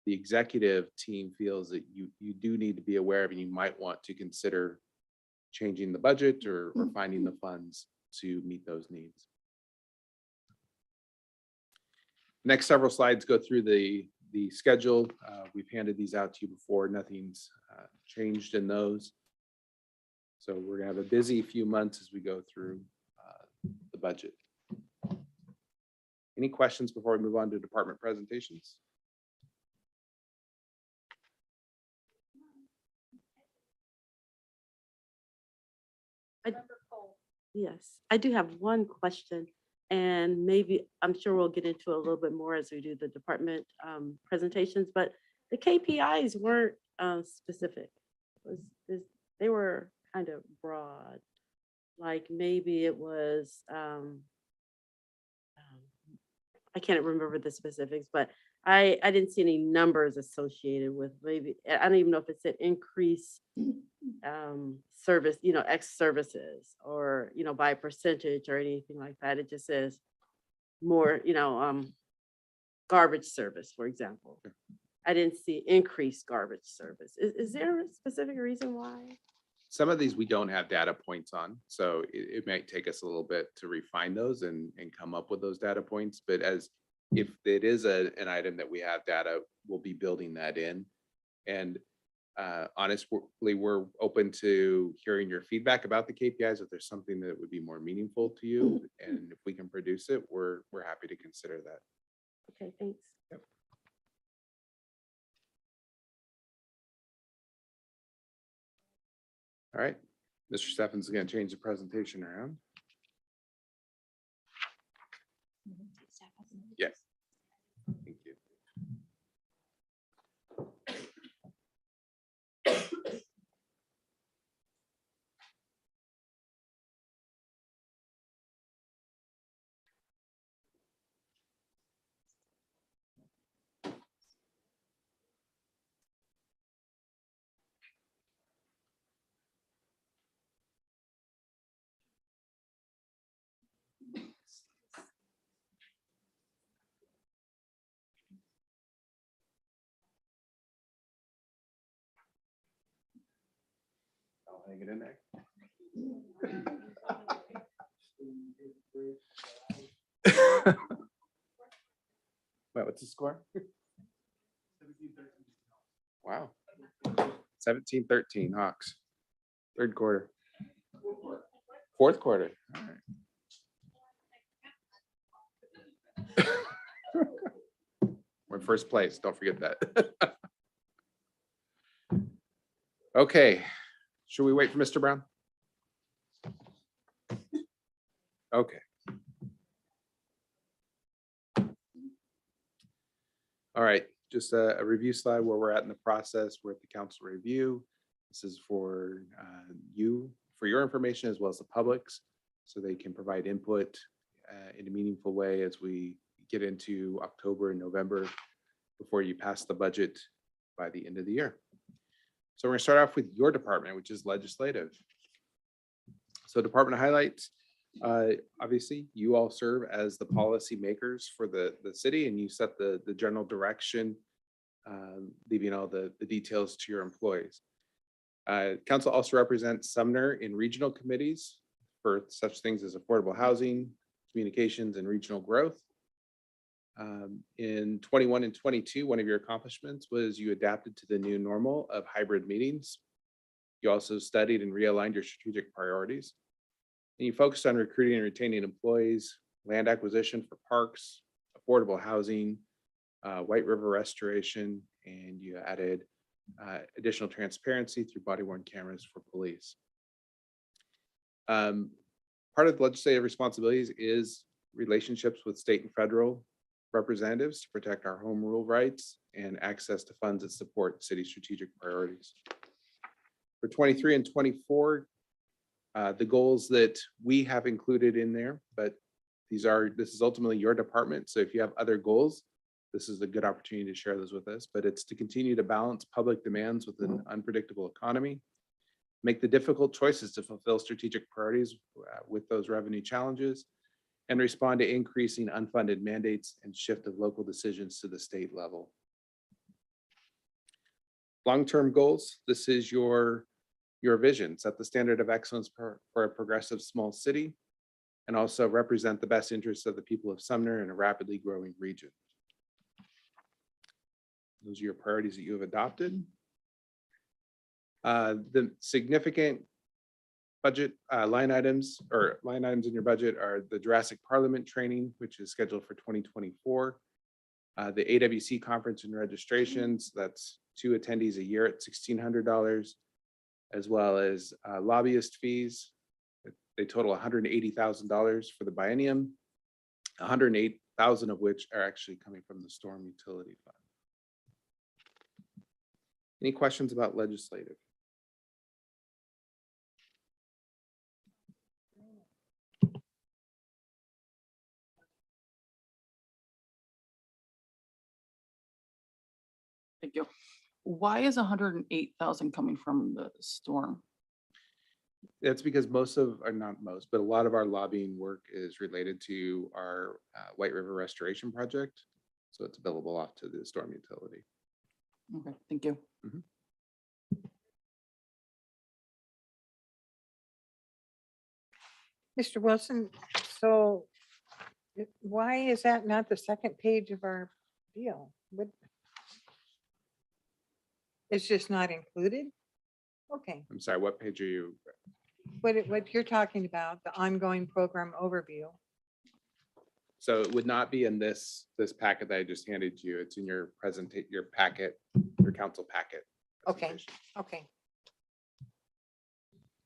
the executive team feels that you do need to be aware of, and you might want to consider changing the budget or finding the funds to meet those needs. Next several slides go through the schedule. We've handed these out to you before. Nothing's changed in those. So we're gonna have a busy few months as we go through the budget. Any questions before we move on to department presentations? Yes, I do have one question, and maybe, I'm sure we'll get into it a little bit more as we do the department presentations, but the KPIs weren't specific. They were kind of broad. Like maybe it was, I can't remember the specifics, but I didn't see any numbers associated with, maybe, I don't even know if it said increase service, X services, or, by percentage or anything like that. It just says more, garbage service, for example. I didn't see increased garbage service. Is there a specific reason why? Some of these we don't have data points on, so it might take us a little bit to refine those and come up with those data points. But if it is an item that we have data, we'll be building that in. And honestly, we're open to hearing your feedback about the KPIs. If there's something that would be more meaningful to you, and if we can produce it, we're happy to consider that. Okay, thanks. Yep. All right, Mr. Steffens is going to change the presentation around. Yes. Thank you. I'll hang it in there. Wait, what's the score? Wow. 17-13 Hawks. Third quarter. Fourth quarter. All right. We're in first place. Don't forget that. Okay. Should we wait for Mr. Brown? Okay. All right, just a review slide where we're at in the process. We're at the council review. This is for your information as well as the public's, so they can provide input in a meaningful way as we get into October and November before you pass the budget by the end of the year. So we're gonna start off with your department, which is legislative. So department highlights. Obviously, you all serve as the policy makers for the city, and you set the general direction, leaving all the details to your employees. Council also represents Sumner in regional committees for such things as affordable housing, communications, and regional growth. In 21 and 22, one of your accomplishments was you adapted to the new normal of hybrid meetings. You also studied and realigned your strategic priorities. And you focused on recruiting and retaining employees, land acquisition for parks, affordable housing, White River restoration, and you added additional transparency through body-worn cameras for police. Part of the legislative responsibilities is relationships with state and federal representatives to protect our home rule rights and access to funds that support city strategic priorities. For 23 and 24, the goals that we have included in there, but this is ultimately your department. So if you have other goals, this is a good opportunity to share those with us, but it's to continue to balance public demands with an unpredictable economy, make the difficult choices to fulfill strategic priorities with those revenue challenges, and respond to increasing unfunded mandates and shift of local decisions to the state level. Long-term goals, this is your vision, set the standard of excellence for a progressive small city, and also represent the best interests of the people of Sumner in a rapidly growing region. Those are your priorities that you have adopted. The significant budget line items in your budget are the Jurassic Parliament training, which is scheduled for 2024. The AWC conference and registrations, that's 2 attendees a year at $1,600, as well as lobbyist fees. They total $180,000 for the biennium, $108,000 of which are actually coming from the Storm Utility Fund. Any questions about legislative? Thank you. Why is 108,000 coming from the storm? That's because not most, but a lot of our lobbying work is related to our White River Restoration Project. So it's billable off to the Storm Utility. Okay, thank you. Mr. Wilson, so why is that not the second page of our deal? It's just not included? Okay, I'm sorry, what page are you? what you're talking about, the ongoing program overview. So it would not be in this packet that I just handed you. It's in your your council packet. Okay, presentation. okay.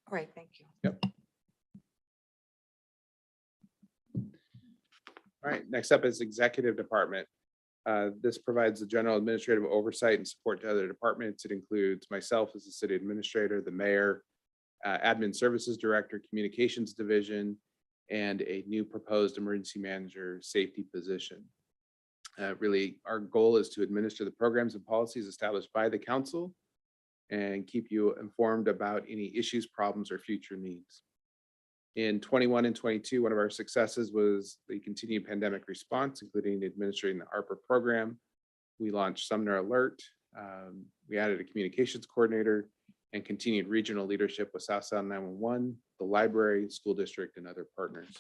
All right, thank you. Yep. All right, next up is Executive Department. This provides the general administrative oversight and support to other departments. It includes myself as the city administrator, the mayor, admin services director, communications division, and a new proposed emergency manager safety position. Really, our goal is to administer the programs and policies established by the council and keep you informed about any issues, problems, or future needs. In 21 and 22, one of our successes was the continued pandemic response, including administering the ARPA program. We launched Sumner Alert. We added a communications coordinator and continued regional leadership with South Sound 911, the library, school district, and other partners.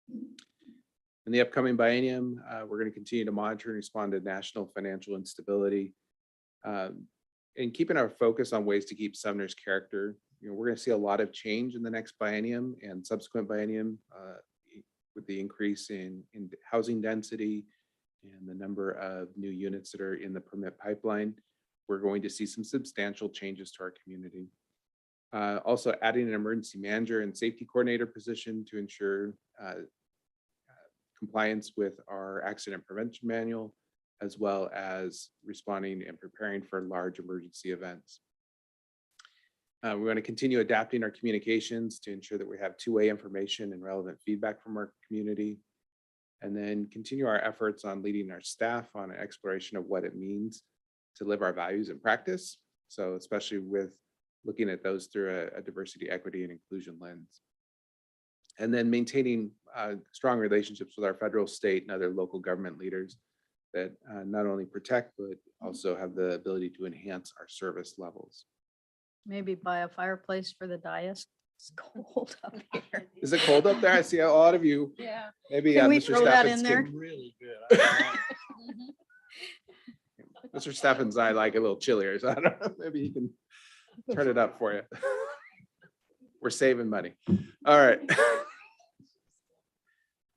In the upcoming biennium, we're going to continue to monitor and respond to national financial instability and keeping our focus on ways to keep Sumner's character. We're going to see a lot of change in the next biennium and subsequent biennium with the increase in housing density and the number of new units that are in the permit pipeline. We're going to see some substantial changes to our community. Also adding an emergency manager and safety coordinator position to ensure compliance with our accident prevention manual, as well as responding and preparing for large emergency events. We're going to continue adapting our communications to ensure that we have two-way information and relevant feedback from our community, and then continue our efforts on leading our staff on an exploration of what it means to live our values in practice. So especially with looking at those through a diversity, equity, and inclusion lens. And then maintaining strong relationships with our federal, state, and other local government leaders that not only protect, but also have the ability to enhance our service levels. Maybe buy a fireplace for the dais. It's cold up here. Is it cold up there? I see a lot of you. Yeah. Maybe Can we Mr. throw that in Steffens there? can- Really good. Mr. Steffens, I like a little chillier, so I don't know, maybe he can turn it up for you. We're saving money. All right.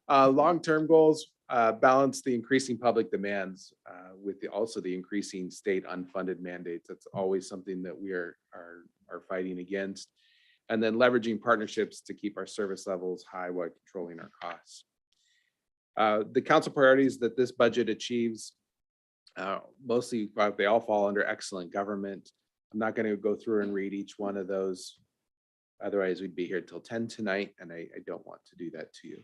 Long-term goals, balance the increasing public demands with also the increasing state unfunded mandates. That's always something that we are fighting against. And then leveraging partnerships to keep our service levels high while controlling our costs. The council priorities that this budget achieves, mostly they all fall under excellent government. I'm not going to go through and read each one of those. Otherwise, we'd be here till 10 tonight, and I don't want to do that to you.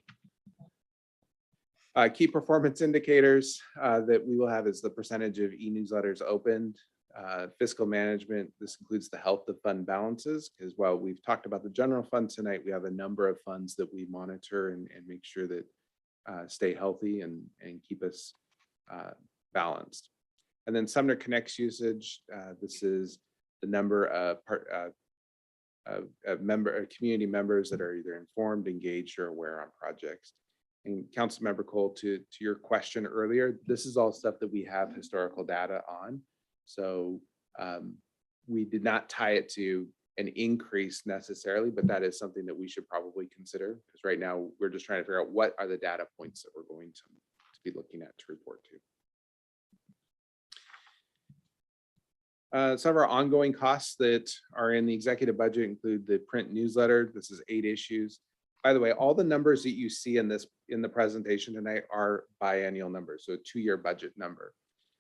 Key performance indicators that we will have is the percentage of e-newsletters opened. Fiscal management, this includes the health of fund balances, because while we've talked about the general fund tonight, we have a number of funds that we monitor and make sure that stay healthy and keep us balanced. And then Sumner Connects usage, this is the number of community members that are either informed, engaged, or aware on projects. And Councilmember Cole, to your question earlier, this is all stuff that we have historical data on. So we did not tie it to an increase necessarily, but that is something that we should probably consider, because right now we're just trying to figure out what are the data points that we're going to be looking at to report to. Some of our ongoing costs that are in the executive budget include the print newsletter. This is 8 issues. By the way, all the numbers that you see in the presentation tonight are biennial numbers, so a 2-year budget number.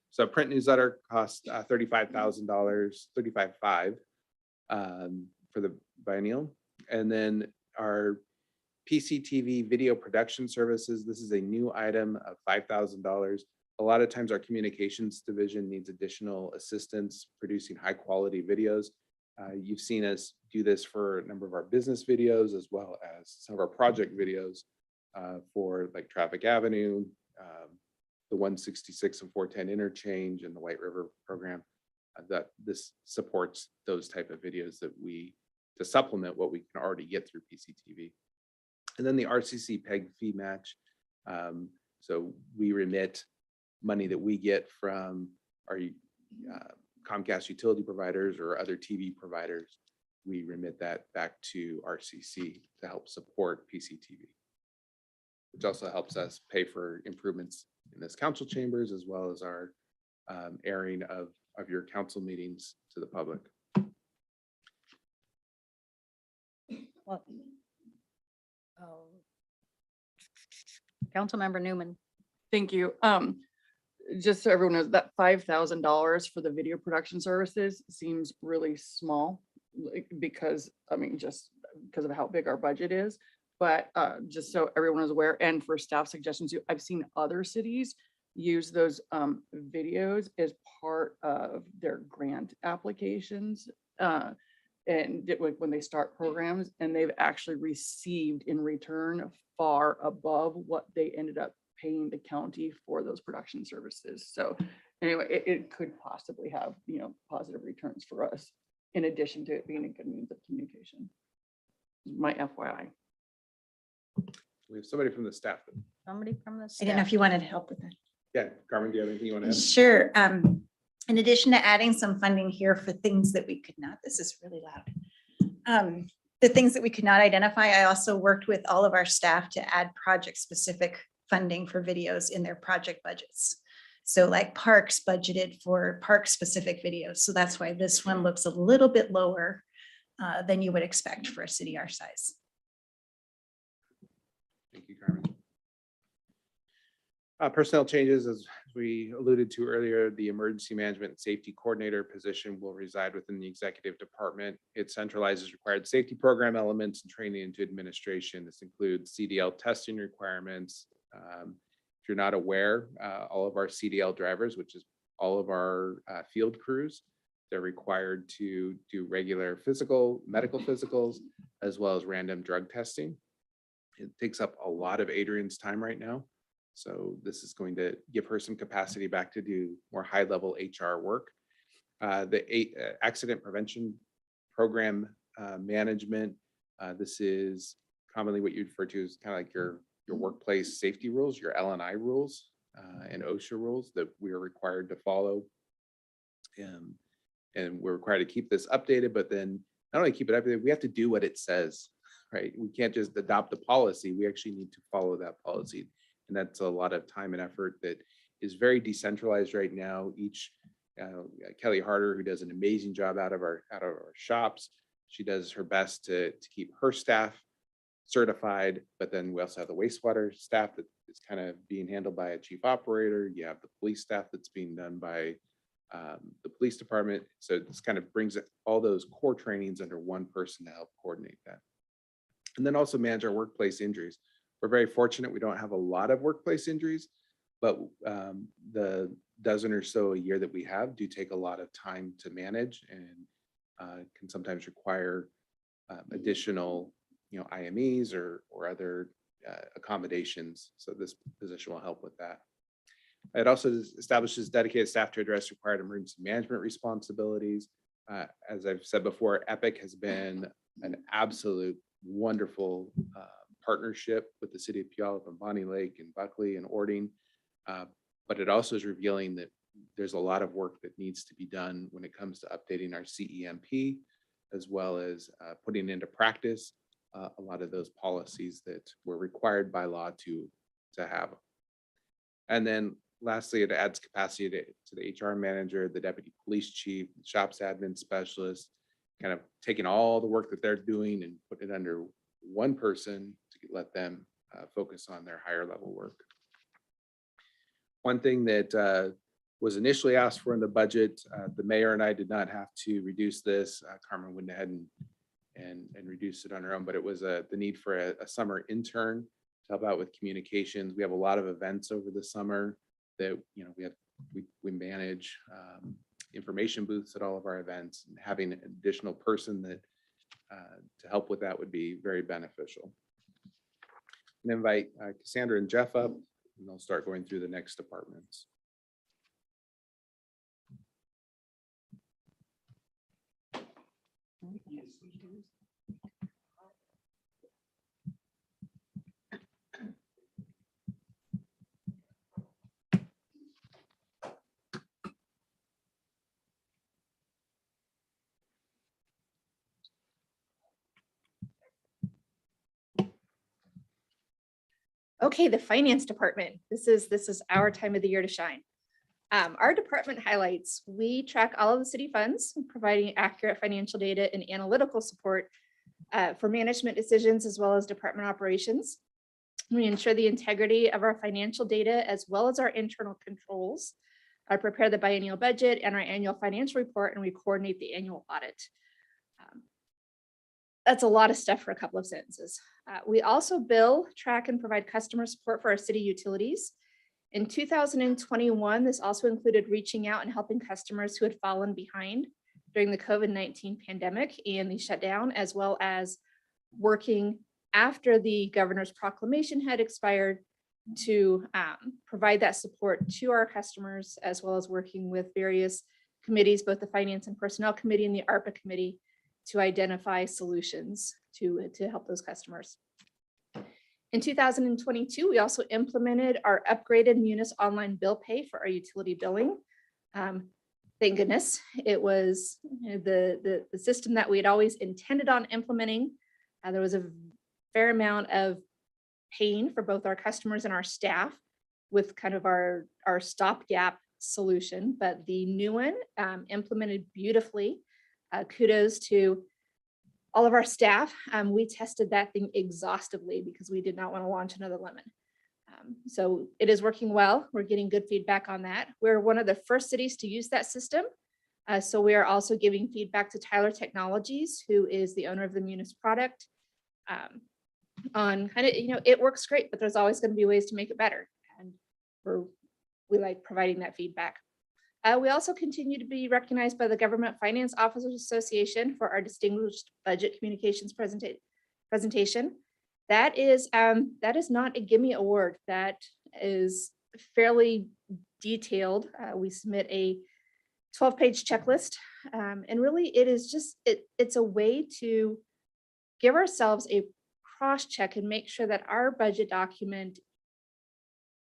So print newsletter costs $35,000, $35,500 for the biennial. And then our PCTV video production services, this is a new item of $5,000. A lot of times our communications division needs additional assistance producing high quality videos. You've seen us do this for a number of our business videos, as well as some of our project videos for like Traffic Avenue, the 166 and 410 interchange, and the White River program. That this supports those type of videos that to supplement what we can already get through PCTV. And then the RCC PEG fee match. So we remit money that we get from our Comcast utility providers or other TV providers. We remit that back to RCC to help support PCTV, which also helps us pay for improvements in this council chambers, as well as our airing of your council meetings to the public. Well, Councilmember Newman. Thank you. Just so everyone knows, that $5,000 for the video production services seems really small, like, because, I mean, just because of how big our budget is. But just so everyone is aware, and for staff suggestions, I've seen other cities use those videos as part of their grant applications. And when they start programs, and they've actually received in return far above what they ended up paying the county for those production services. So anyway, it could possibly have, positive returns for us, in addition to it being a good means of communication. My FYI. We have somebody from the staff. Somebody from the I staff. didn't know if you wanted help with that. Yeah, Carmen, do you have anything you want to add? Sure. In addition to adding some funding here for things that we could not, this is really loud. The things that we could not identify, I also worked with all of our staff to add project-specific funding for videos in their project budgets. So like parks budgeted for park-specific videos. So that's why this one looks a little bit lower than you would expect for a city our size. Thank you, Carmen. Personnel changes, as we alluded to earlier, the emergency management and safety coordinator position will reside within the executive department. It centralizes required safety program elements and training into administration. This includes CDL testing requirements. If you're not aware, all of our CDL drivers, which is all of our field crews, they're required to do regular medical physicals, as well as random drug testing. It takes up a lot of Adrian's time right now. So this is going to give her some capacity back to do more high-level HR work. The accident prevention program management, this is commonly what you refer to as kind of like your workplace safety rules, your L&I rules and OSHA rules that we are required to follow. And we're required to keep this updated, but then not only keep it updated, we have to do what it says, right? We can't just adopt a policy. We actually need to follow that policy. And that's a lot of time and effort that is very decentralized right now. Kelly Harder, who does an amazing job out of our shops, she does her best to keep her staff certified, but then we also have the wastewater staff that is kind of being handled by a chief operator. You have the police staff that's being done by the police department. So this kind of brings all those core trainings under one person to help coordinate that. And then also manage our workplace injuries. We're very fortunate. We don't have a lot of workplace injuries, but the dozen or so a year that we have do take a lot of time to manage and can sometimes require additional, IMEs or other accommodations. So this position will help with that. It also establishes dedicated staff to address required emergency management responsibilities. As I've said before, EPIC has been an absolute wonderful partnership with the city of Puyallup and Bonnie Lake and Buckley and Ording. But it also is revealing that there's a lot of work that needs to be done when it comes to updating our CEMP, as well as putting into practice a lot of those policies that were required by law to have. And then lastly, it adds capacity to the HR manager, the deputy police chief, the shops admin specialist, kind of taking all the work that they're doing and putting it under one person to let them focus on their higher level work. One thing that was initially asked for in the budget, the mayor and I did not have to reduce this. Carmen went ahead and reduced it on her own, but it was the need for a summer intern to help out with communications. We have a lot of events over the summer that we manage information booths at all of our events, and having an additional person that to help with that would be very beneficial. And invite Cassandra and Jeff up, and they'll start going through the next departments. Okay, the finance department. This is our time of the year to shine. Our department highlights, we track all of the city funds, providing accurate financial data and analytical support for management decisions as well as department operations. We ensure the integrity of our financial data as well as our internal controls. I prepare the biennial budget and our annual financial report, and we coordinate the annual audit. That's a lot of stuff for a couple of sentences. We also bill, track, and provide customer support for our city utilities. In 2021, this also included reaching out and helping customers who had fallen behind during the COVID-19 pandemic and the shutdown, as well as working after the governor's proclamation had expired to provide that support to our customers, as well as working with various committees, both the Finance and Personnel Committee and the ARPA Committee, to identify solutions to help those customers. In 2022, we also implemented our upgraded Munis online bill pay for our utility billing. Thank goodness it was the system that we had always intended on implementing. There was a fair amount of pain for both our customers and our staff with kind of our stopgap solution, but the new one implemented beautifully. Kudos to all of our staff. We tested that thing exhaustively because we did not want to launch another lemon. So it is working well. We're getting good feedback on that. We're one of the first cities to use that system. So we are also giving feedback to Tyler Technologies, who is the owner of the Munis product, on kind of, it works great, but there's always going to be ways to make it better. And we like providing that feedback. We also continue to be recognized by the Government Finance Officers Association for our distinguished budget communications presentation. That is not a gimme award. That is fairly detailed. We submit a 12-page checklist, and really it is just, it's a way to give ourselves a cross-check and make sure that our budget document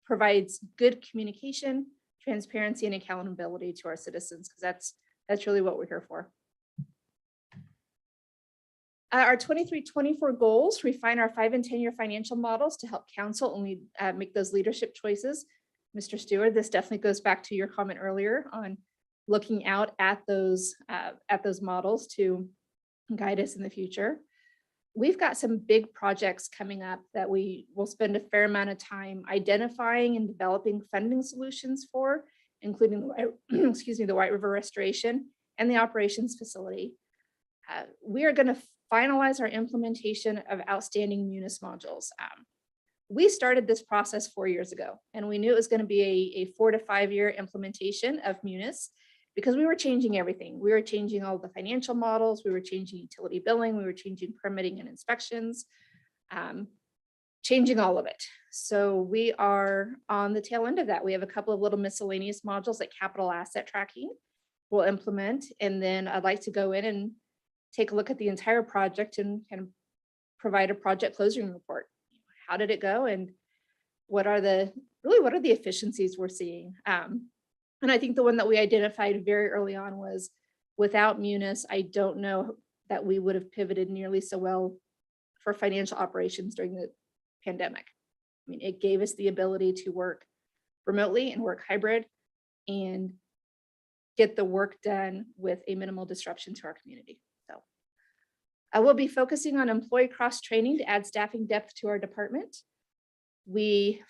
provides good communication, transparency, and accountability to our citizens, because that's really what we're here for. Our 23-24 goals refine our 5- and 10-year financial models to help council only make those leadership choices. Mr. Stewart, this definitely goes back to your comment earlier on looking out at those models to guide us in the future. We've got some big projects coming up that we will spend a fair amount of time identifying and developing funding solutions for, including the White River Restoration and the operations facility. We are going to finalize our implementation of outstanding Munis modules. we started this process 4 years ago, and we knew it was going to be a 4 to 5 year implementation of Munis because we were changing everything. We were changing all the financial models, we were changing utility billing, we were changing permitting and inspections, changing all of it. So we are on the tail end of that. We have a couple of little miscellaneous modules like capital asset tracking we'll implement. And then I'd like to go in and take a look at the entire project and kind of provide a project closing report. How did it go? And what are the efficiencies we're seeing? And I think the one that we identified very early on was without Munis, I don't know that we would have pivoted nearly so well for financial operations during the pandemic. I mean, it gave us the ability to work remotely and work hybrid and get the work done with a minimal disruption to our community. So I will be focusing on employee cross training to add staffing depth to our department.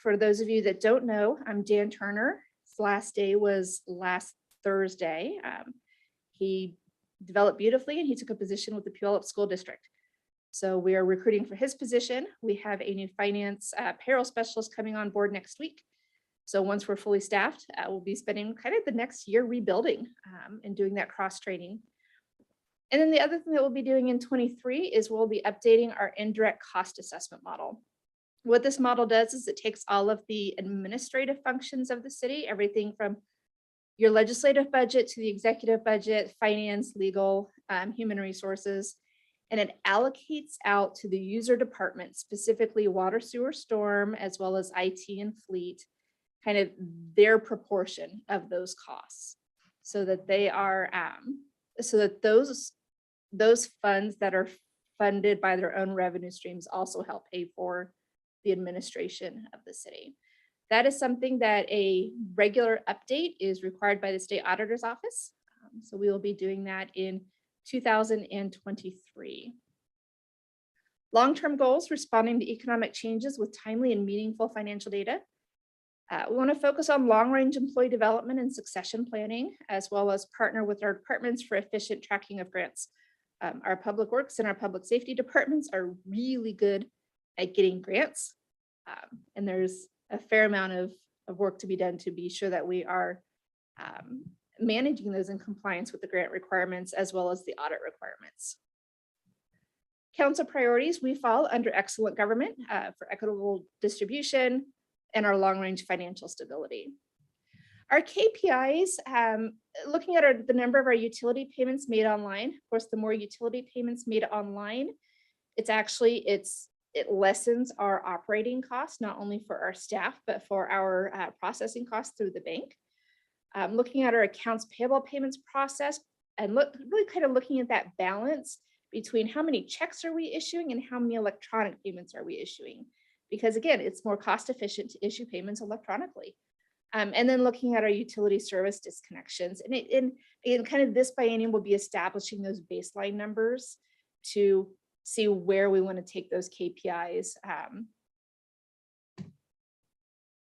For those of you that don't know, I'm Dan Turner. His last day was last Thursday. He developed beautifully and he took a position with the Puyallup School District. So we are recruiting for his position. We have a new finance payroll specialist coming on board next week. So once we're fully staffed, we'll be spending kind of the next year rebuilding and doing that cross training. And then the other thing that we'll be doing in 23 is we'll be updating our indirect cost assessment model. What this model does is it takes all of the administrative functions of the city, everything from your legislative budget to the executive budget, finance, legal, human resources, and it allocates out to the user departments, specifically water, sewer, storm, as well as IT and fleet, kind of their proportion of those costs, so that they are, so that those funds that are funded by their own revenue streams also help pay for the administration of the city. That is something that a regular update is required by the state auditor's office. So we will be doing that in 2023. Long-term goals, responding to economic changes with timely and meaningful financial data. We want to focus on long-range employee development and succession planning, as well as partner with our departments for efficient tracking of grants. Our public works and our public safety departments are really good at getting grants. And there's a fair amount of work to be done to be sure that we are managing those in compliance with the grant requirements as well as the audit requirements. Council priorities, we fall under excellent government for equitable distribution and our long-range financial stability. Our KPIs, looking at the number of our utility payments made online. Of course, the more utility payments made online, it lessens our operating costs, not only for our staff, but for our processing costs through the bank. Looking at our accounts payable payments process and really kind of looking at that balance between how many checks are we issuing and how many electronic payments are we issuing. Because again, it's more cost efficient to issue payments electronically. And then looking at our utility service disconnections. And kind of this biennium will be establishing those baseline numbers to see where we want to take those KPIs.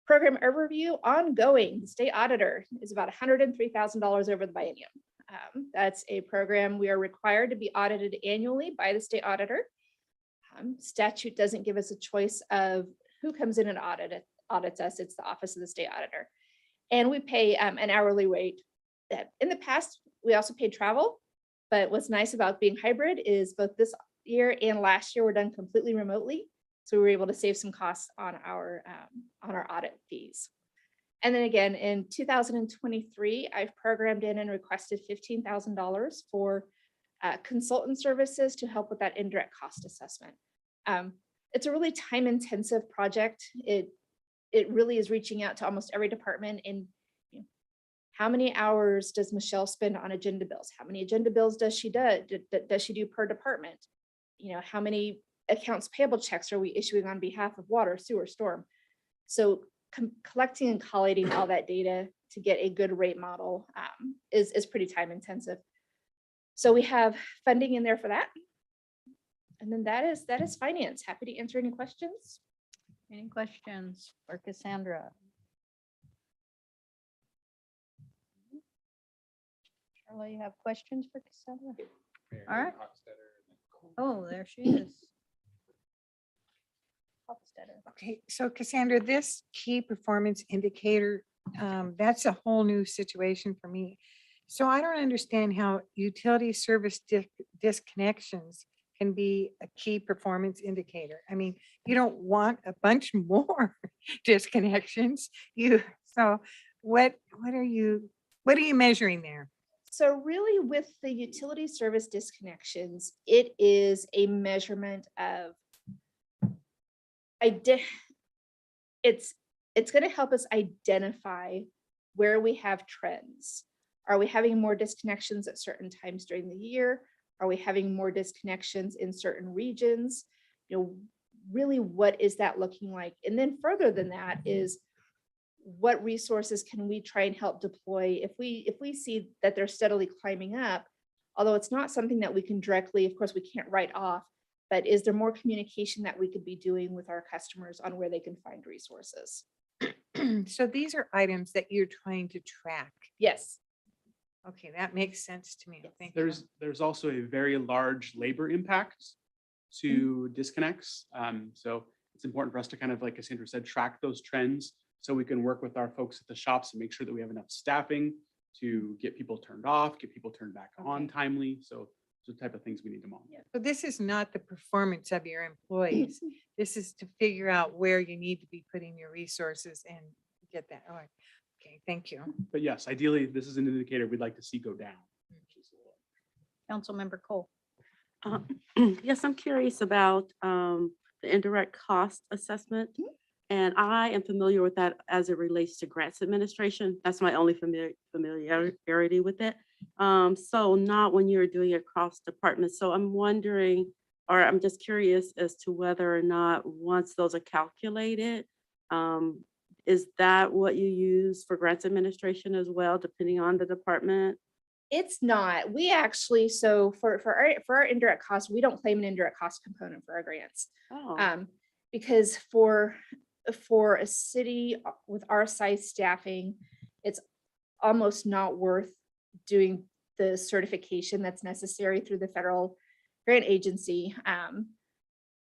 Program overview ongoing. The state auditor is about $103,000 over the biennium. That's a program we are required to be audited annually by the state auditor. Statute doesn't give us a choice of who comes in and audits us. It's the Office of the State Auditor. And we pay an hourly rate. That in the past, we also paid travel. But what's nice about being hybrid is both this year and last year were done completely remotely. So we were able to save some costs on our audit fees. And then again, in 2023, I've programmed in and requested $15,000 for consultant services to help with that indirect cost assessment. It's a really time-intensive project. It really is reaching out to almost every department. And how many hours does Michelle spend on agenda bills? How many agenda bills does she do per department? How many accounts payable checks are we issuing on behalf of water, sewer, storm? So collecting and collating all that data to get a good rate model is pretty time intensive. So we have funding in there for that. And then that is finance. Happy to answer any questions. Any questions for Cassandra? Charlie, you have questions for Cassandra? All right. Oh, there she is. instead of. Okay, so Cassandra, this key performance indicator, that's a whole new situation for me. So I don't understand how utility service disconnections can be a key performance indicator. I mean, you don't want a bunch more disconnections. So what are you measuring there? So really with the utility service disconnections, it is a measurement of it's going to help us identify where we have trends. Are we having more disconnections at certain times during the year? Are we having more disconnections in certain regions? You know, really, what is that looking like? And then further than that is what resources can we try and help deploy if we see that they're steadily climbing up, although it's not something that we can directly, of course, we can't write off, but is there more communication that we could be doing with our customers on where they can find resources? So these are items that you're trying to track. Yes. Okay, that makes sense to me. Thank you. There's also a very large labor impact to disconnects. So it's important for us to kind of, like Cassandra said, track those trends so we can work with our folks at the shops and make sure that we have enough staffing to get people turned off, get people turned back on timely. So the type of things we need to monitor. So this is not the performance of your employees. This is to figure out where you need to be putting your resources and get that. Oh, okay, thank you. But yes, ideally, this is an indicator we'd like to see go down. Councilmember Cole. Yes, I'm curious about the indirect cost assessment. And I am familiar with that as it relates to grants administration. That's my only familiarity with it. So not when you're doing it across departments. So I'm wondering, or I'm just curious as to whether or not once those are calculated, is that what you use for grants administration as well, depending on the department? It's not. We actually, so for our indirect costs, we don't claim an indirect cost component for our grants. Oh. Because for a city with our size staffing, it's almost not worth doing the certification that's necessary through the federal grant agency.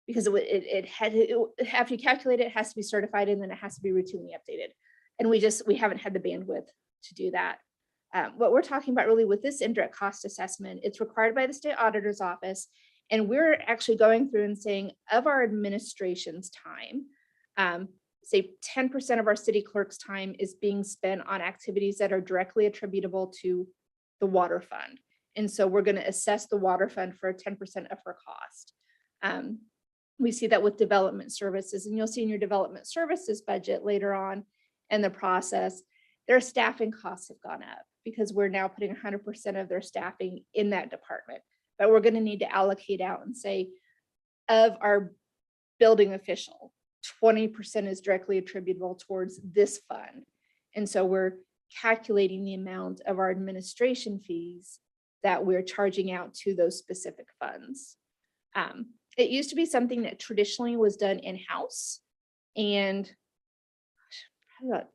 Because after you calculate it, it has to be certified and then it has to be routinely updated. And we haven't had the bandwidth to do that. What we're talking about really with this indirect cost assessment, it's required by the state auditor's office. And we're actually going through and saying of our administration's time, say 10% of our city clerk's time is being spent on activities that are directly attributable to the water fund. And so we're going to assess the water fund for 10% of her cost. We see that with development services, and you'll see in your development services budget later on in the process, their staffing costs have gone up because we're now putting 100% of their staffing in that department. But we're going to need to allocate out and say, of our building official, 20% is directly attributable towards this fund. And so we're calculating the amount of our administration fees that we're charging out to those specific funds. It used to be something that traditionally was done in-house. And probably about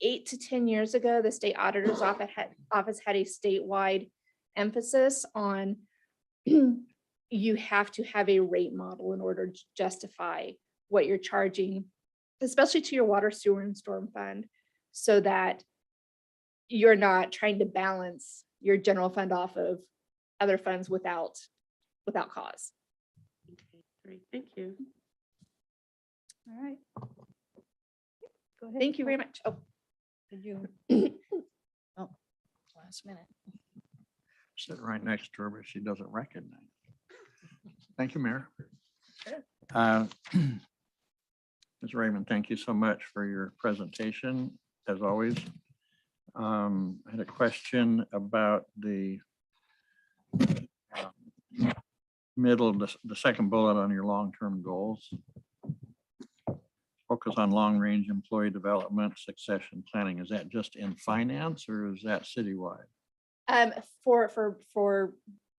8 to 10 years ago, the state auditor's office had a statewide emphasis on you have to have a rate model in order to justify what you're charging, especially to your water, sewer, and storm fund, so that you're not trying to balance your general fund off of other funds without cause. Okay, great, thank you. All right. Go ahead. Thank you very much. Oh, Did you? Oh, last minute. Sitting right next to her, but she doesn't recognize. Thank you, Mayor. Ms. Raymond, thank you so much for your presentation, as always. I had a question about the the second bullet on your long-term goals. Focus on long-range employee development, succession planning. Is that just in finance or is that citywide? For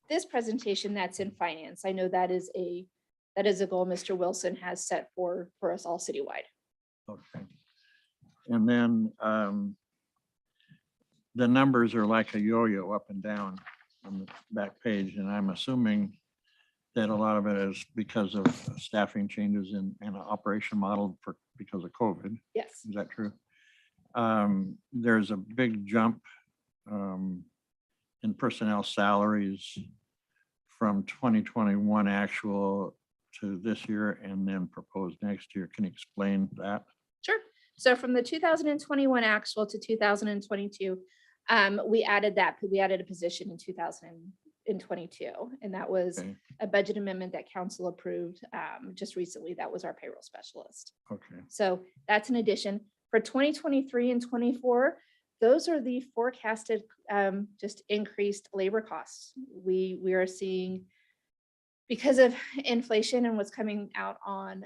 this presentation, that's in finance. I know that is a goal Mr. Wilson has set for us all citywide. Okay. And then the numbers are like a yo-yo up and down on the back page, and I'm assuming that a lot of it is because of staffing changes in an operation model because of COVID. Yes. Is that true? There's a big jump in personnel salaries from 2021 actual to this year and then proposed next year. Can you explain that? Sure. So from the 2021 actual to 2022, we added a position in 2022, and that was Okay. a budget amendment that council approved just recently. That was our payroll specialist. Okay. So that's an addition. For 2023 and 24, those are the forecasted just increased labor costs. We are seeing, because of inflation and what's coming out on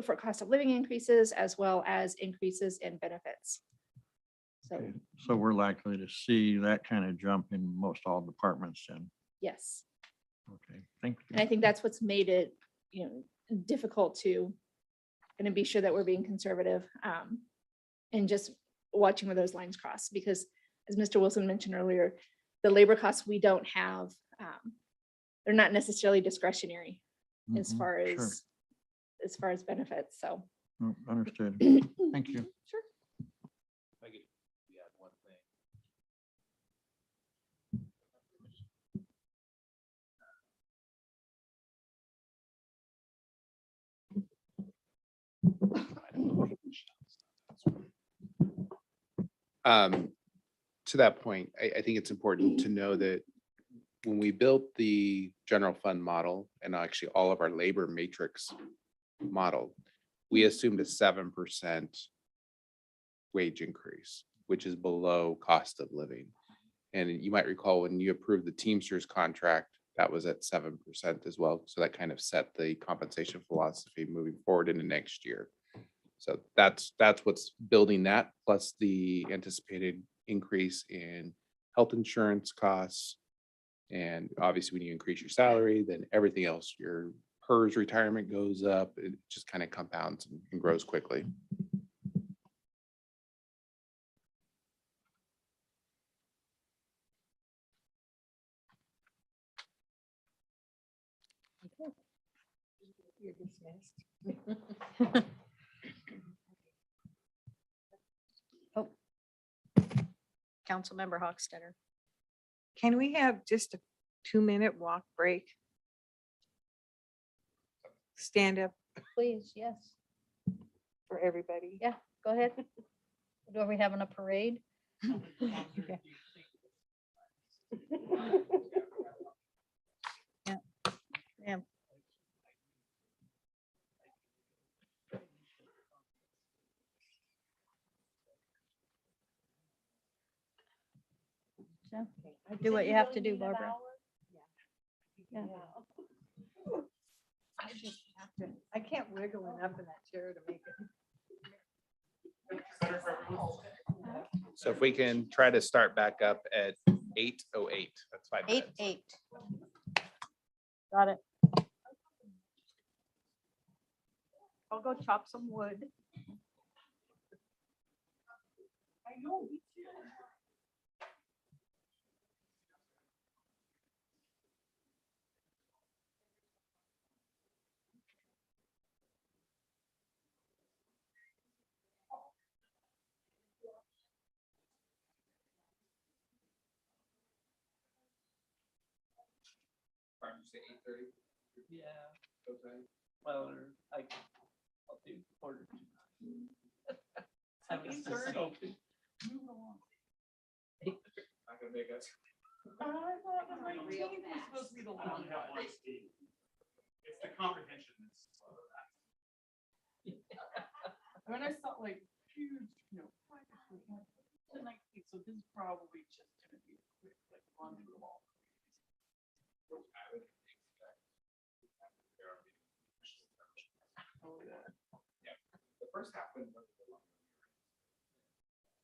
for cost of living increases, as well as increases in benefits. So, Okay. So we're likely to see that kind of jump in most all departments then. yes. Okay, thank And I you. think that's what's made it, difficult to kind of be sure that we're being conservative and just watching where those lines cross, because as Mr. Wilson mentioned earlier, the labor costs we don't have, they're not necessarily discretionary as Mhm, far sure. as far as benefits. So. No, understood. Thank you. Sure. To that point, I think it's important to know that when we built the general fund model and actually all of our labor matrix model, we assumed a 7% wage increase, which is below cost of living. And you might recall when you approved the Teamsters contract, that was at 7% as well. So that kind of set the compensation philosophy moving forward into next year. So that's what's building that, plus the anticipated increase in health insurance costs. And obviously, when you increase your salary, then everything else, your PERS retirement goes up. It just kind of compounds and grows quickly. You're dismissed. Oh. Councilmember Hochstetter. Can we have just a 2-minute walk break? Stand up Please, yes. for everybody. Yeah, go ahead. Are we having a parade? Okay. Yeah. Yeah. So, do what you have to do, Barbara. Yeah. I can't wiggle enough in that chair to make it. So if we can try to start back up at 8:08, that's 5 minutes. 8:08. Got it. I'll go chop some wood. I know. Yeah. Okay. Well, I'll do quarter to 9. Have a specific- Not gonna make us. It's the comprehension that's slow. I mean, I saw like huge, tonight, so this is probably just gonna be a quick, like, run through them all. Oh, yeah. Yeah, the first half went.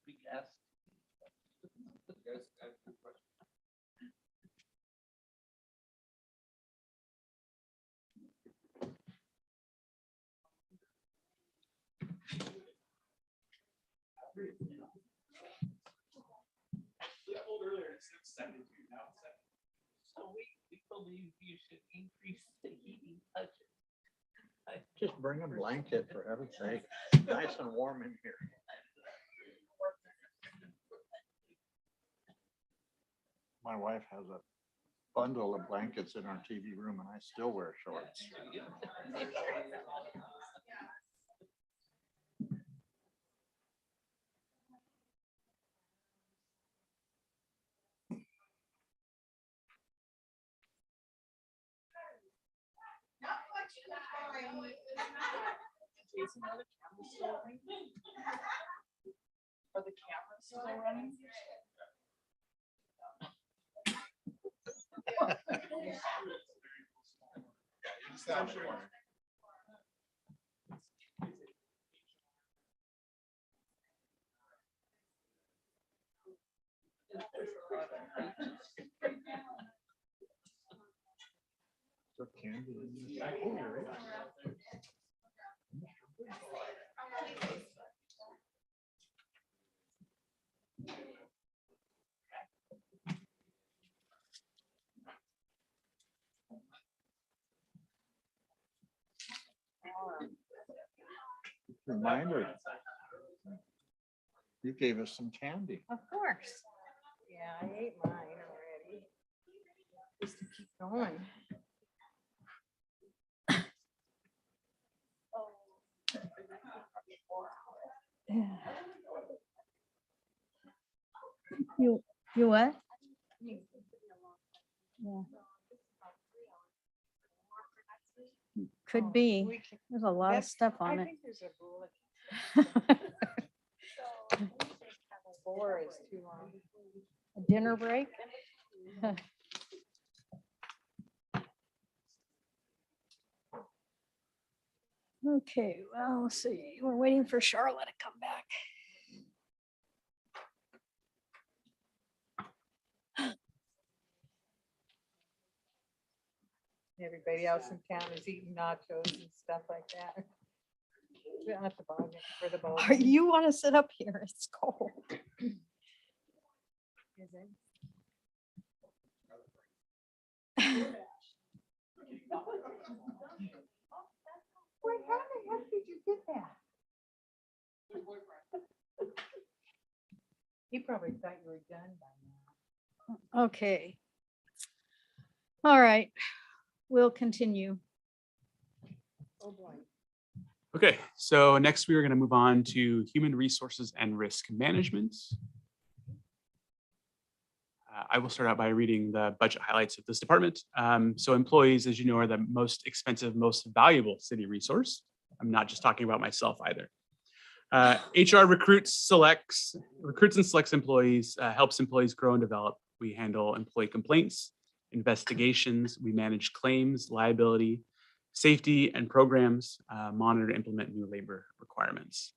Big ass. Yeah, earlier, it's 72, now it's 7. So we believe you should increase the heating budget. Just bring a blanket for heaven's sake. Nice and warm in here. My wife has a bundle of blankets in our TV room and I still wear shorts. Jason, are the cameras still running? Are the cameras still running? So candy in this cooler, eh? Reminder. You gave us some candy. Of course. Yeah, I ate mine already. Just to keep going. You what? Yeah. Could be. There's a lot of That's- stuff on I it. think there's a bullet. Four is too long. A dinner break? Okay, well, let's see. We're waiting for Charlotte to come back. Everybody else in town is eating nachos and stuff like that. At the ball, for the ball. game. You want to sit up here? It's cold. Is it? Wait, how the heck did you get that? He probably thought you were done by now. Okay. All right, we'll continue. Oh, boy. Okay, so next we are going to move on to human resources and risk management. I will start out by reading the budget highlights of this department. So employees, as you know, are the most expensive, most valuable city resource. I'm not just talking about myself either. HR recruits and selects employees, helps employees grow and develop. We handle employee complaints, investigations, we manage claims, liability, safety and programs, monitor and implement new labor requirements.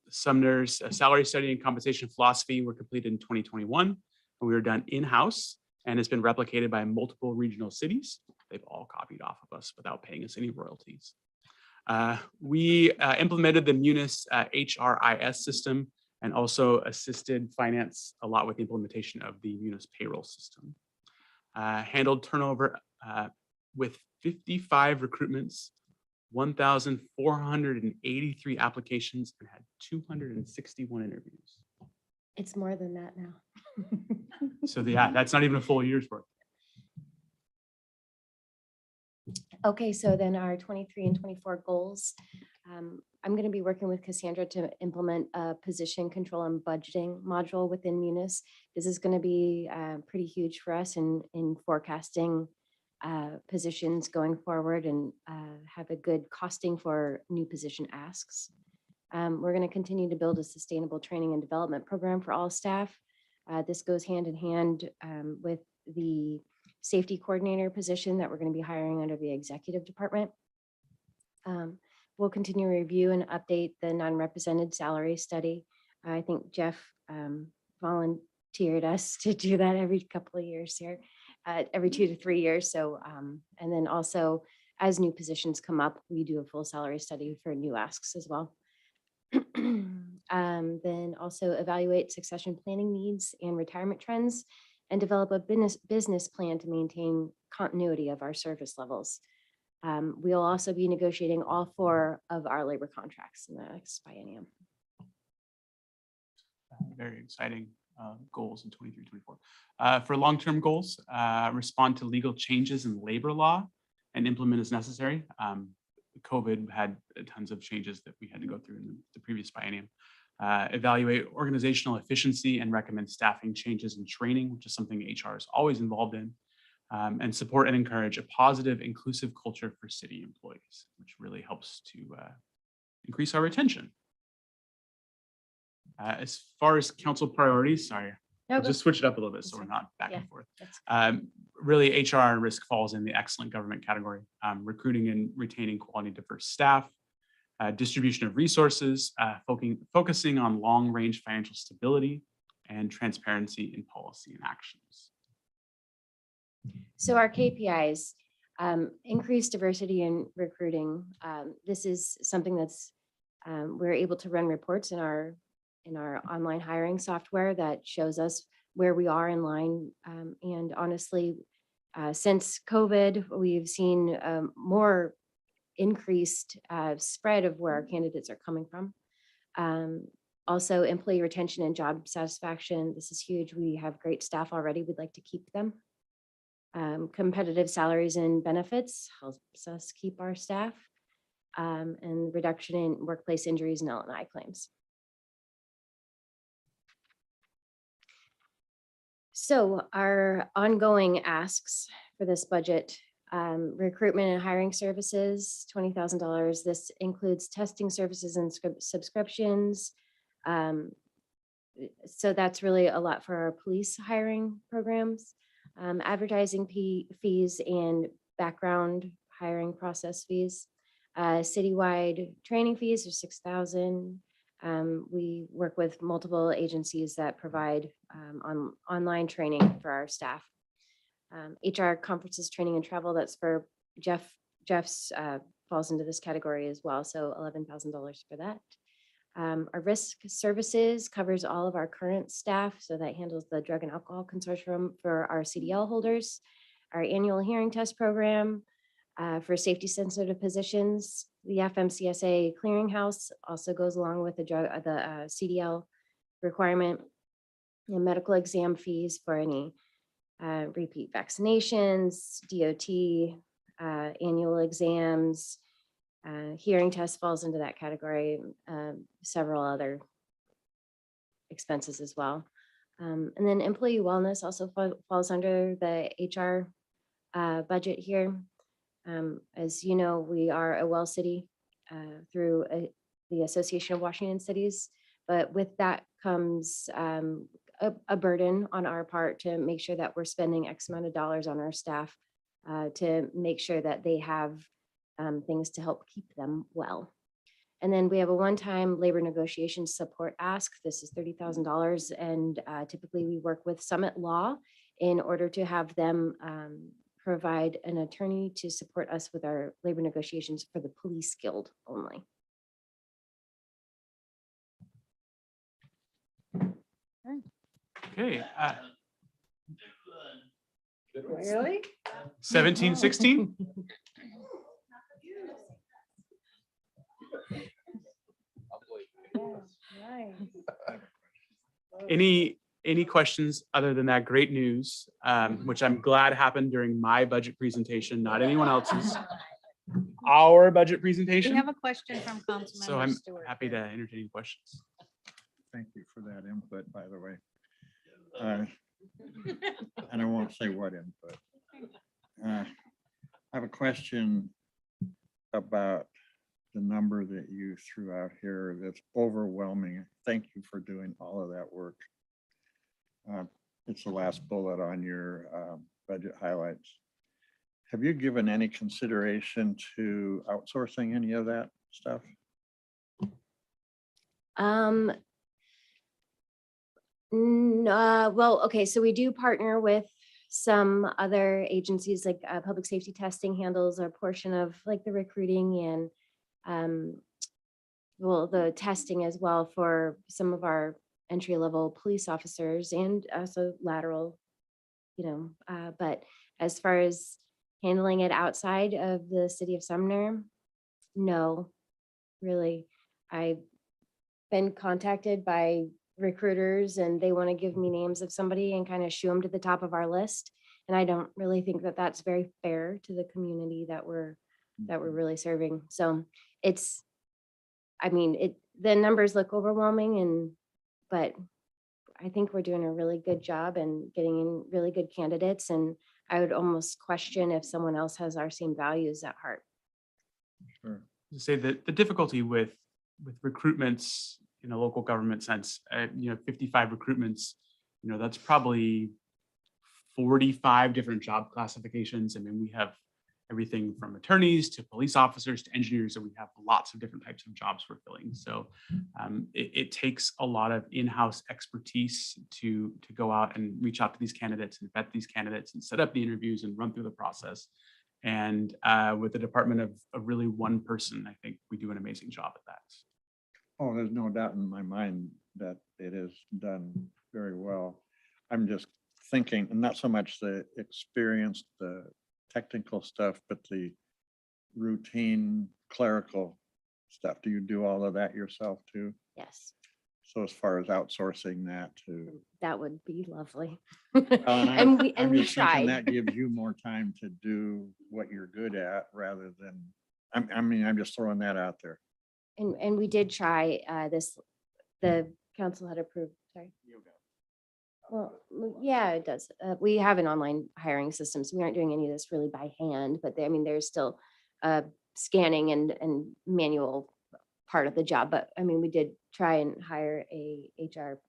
Sumner's salary study and compensation philosophy were completed in 2021, and we were done in-house and has been replicated by multiple regional cities. They've all copied off of us without paying us any royalties. We implemented the Munis HRIS system and also assisted finance a lot with the implementation of the Munis payroll system. Handled turnover with 55 recruitments, 1,483 applications, and had 261 interviews. It's more than that now. So yeah, that's not even a full year's worth. Okay, so then our 23 and 24 goals. I'm going to be working with Cassandra to implement a position control and budgeting module within Munis. This is going to be pretty huge for us in forecasting positions going forward and have a good costing for new position asks. We're going to continue to build a sustainable training and development program for all staff. This goes hand in hand with the safety coordinator position that we're going to be hiring under the executive department. We'll continue to review and update the non-represented salary study. I think Jeff volunteered us to do that every couple of years here, every 2 to 3 years. So, and then also as new positions come up, we do a full salary study for new asks as well. Then also evaluate succession planning needs and retirement trends and develop a business plan to maintain continuity of our service levels. We'll also be negotiating all 4 of our labor contracts in the next biennium. Very exciting goals in 23, 24. For long-term goals, respond to legal changes in labor law and implement as necessary. COVID had tons of changes that we had to go through in the previous biennium. Evaluate organizational efficiency and recommend staffing changes and training, which is something HR is always involved in. And support and encourage a positive, inclusive culture for city employees, which really helps to increase our retention. As far as council priorities, sorry, No, I'll go- just switch it up a little bit so we're not back and forth. Really, HR and risk falls in the excellent government category. Recruiting and retaining quality, diverse staff, distribution of resources, focusing on long-range financial stability, and transparency in policy and actions. So our KPIs, increase diversity in recruiting. This is something that's, we're able to run reports in our online hiring software that shows us where we are in line. And honestly, since COVID, we've seen more increased spread of where our candidates are coming from. Also, employee retention and job satisfaction. This is huge. We have great staff already. We'd like to keep them. Competitive salaries and benefits helps us keep our staff. And reduction in workplace injuries and L&I claims. So our ongoing asks for this budget, recruitment and hiring services, $20,000. This includes testing services and subscriptions. So that's really a lot for our police hiring programs, advertising fees and background hiring process fees. Citywide training fees are $6,000. We work with multiple agencies that provide online training for our staff. HR conferences, training and travel, that's for Jeff's falls into this category as well. So $11,000 for that. Our risk services covers all of our current staff. So that handles the drug and alcohol consortium for our CDL holders, our annual hearing test program, for safety sensitive positions. The FMCSA clearinghouse also goes along with the CDL requirement, and medical exam fees for any repeat vaccinations, DOT, annual exams, hearing test falls into that category, several other expenses as well. And then employee wellness also falls under the HR budget here. As you know, we are a well city through the Association of Washington Cities, but with that comes a burden on our part to make sure that we're spending X amount of dollars on our staff to make sure that they have things to help keep them well. And then we have a one-time labor negotiation support ask. This is $30,000, and typically we work with Summit Law in order to have them provide an attorney to support us with our labor negotiations for the police guild only. Okay. Really? 17, 16? Any questions other than that great news, which I'm glad happened during my budget presentation, not anyone else's. Our budget We presentation. have a question from So Councilmember I'm Stewart. happy to entertain questions. Thank you for that input, by the way. And I won't say what input. I have a question about the number that you threw out here. That's overwhelming. Thank you for doing all of that work. It's the last bullet on your budget highlights. Have you given any consideration to outsourcing any of that stuff? Well, okay, so we do partner with some other agencies, like public safety testing handles a portion of like the recruiting and well, the testing as well for some of our entry-level police officers and also lateral But as far as handling it outside of the city of Sumner, no, really. I've been contacted by recruiters and they want to give me names of somebody and kind of shoo them to the top of our list. And I don't really think that that's very fair to the community that we're really serving. So the numbers look overwhelming but I think we're doing a really good job and getting in really good candidates. And I would almost question if someone else has our same values at heart. Sure. To say that the difficulty with recruitments in a local government sense, 55 recruitments, that's probably 45 different job classifications. I mean, we have everything from attorneys to police officers to engineers, and we have lots of different types of jobs we're filling. So it takes a lot of in-house expertise to go out and reach out to these candidates and vet these candidates and set up the interviews and run through the process. And with the department of really one person, I think we do an amazing job at that. Oh, there's no doubt in my mind that it is done very well. I'm just thinking, and not so much the experience, the technical stuff, but the routine clerical stuff. Do you do all of that yourself too? Yes, So as far as outsourcing that to. that would be lovely. And And we I'm just thinking tried. that gives you more time to do what you're good at rather than, I'm just throwing that out there. And we did try the council had approved, sorry. Well, yeah, it does. We have an online hiring system, so we aren't doing any of this really by hand, but there's still scanning and manual part of the job. But we did try and hire a HR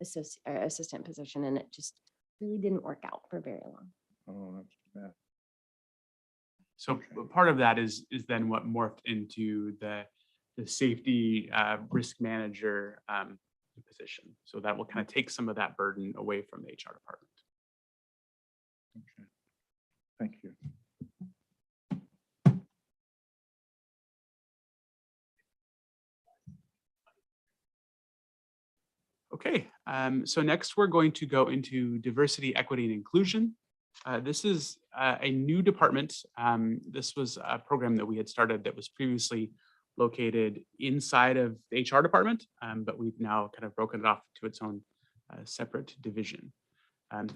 assistant position, and it just really didn't work out for very long. Oh, that's bad. So part of that is then what morphed into the safety risk manager position. So that will kind of take some of that burden away from the HR department. Okay. Thank you. Okay, so next we're going to go into diversity, equity, and inclusion. This is a new department. This was a program that we had started that was previously located inside of the HR department, but we've now kind of broken it off to its own separate division.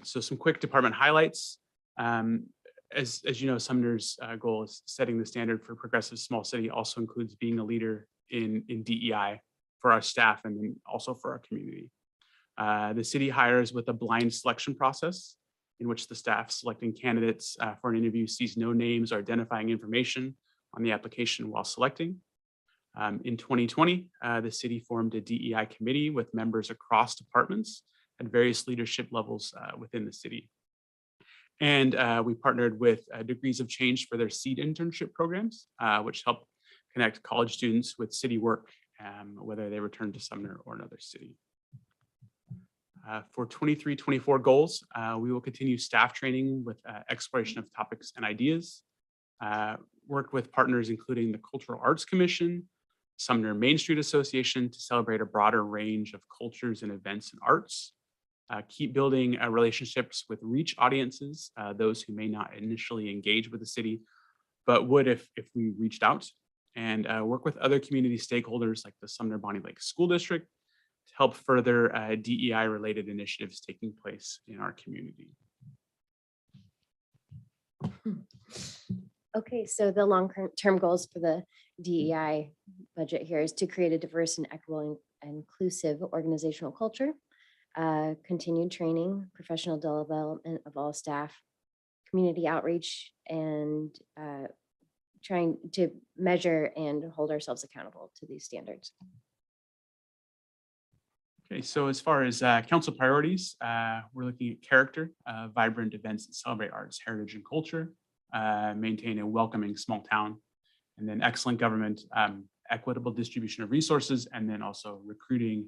So some quick department highlights. As you know, Sumner's goal is setting the standard for progressive small city, also includes being a leader in DEI for our staff and then also for our community. The city hires with a blind selection process in which the staff selecting candidates for an interview sees no names or identifying information on the application while selecting. In 2020, the city formed a DEI committee with members across departments at various leadership levels within the city. And we partnered with Degrees of Change for their seed internship programs, which help connect college students with city work, whether they return to Sumner or another city. For 23-24 goals, we will continue staff training with exploration of topics and ideas, work with partners including the Cultural Arts Commission, Sumner Main Street Association to celebrate a broader range of cultures and events and arts, keep building relationships with reach audiences, those who may not initially engage with the city, but would if we reached out, and work with other community stakeholders like the Sumner Bonnie Lake School District to help further DEI related initiatives taking place in our community. Okay, so the long-term goals for the DEI budget here is to create a diverse and equitable and inclusive organizational culture, continued training, professional development of all staff, community outreach, and trying to measure and hold ourselves accountable to these standards. Okay, so as far as council priorities, we're looking at character, vibrant events that celebrate arts, heritage, and culture, maintain a welcoming small town, and then excellent government, equitable distribution of resources, and then also recruiting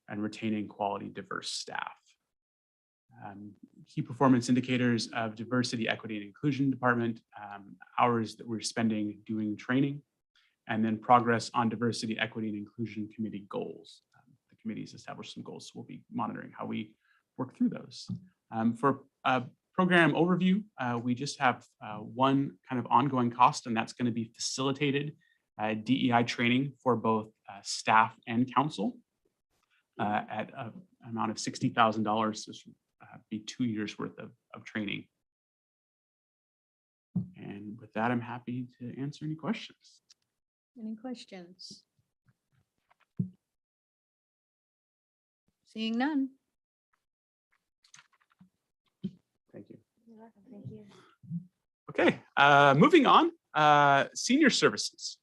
and retaining quality, diverse staff. Key performance indicators of diversity, equity, and inclusion department, hours that we're spending doing training, and then progress on diversity, equity, and inclusion committee goals. Committees establish some goals, so we'll be monitoring how we work through those. For program overview, we just have one kind of ongoing cost, and that's going to be facilitated DEI training for both staff and council at an amount of $60,000. This would be 2 years worth of training. And with that, I'm happy to answer any questions. Any questions? Seeing none. Thank you. Thank you. Okay, moving on, senior services.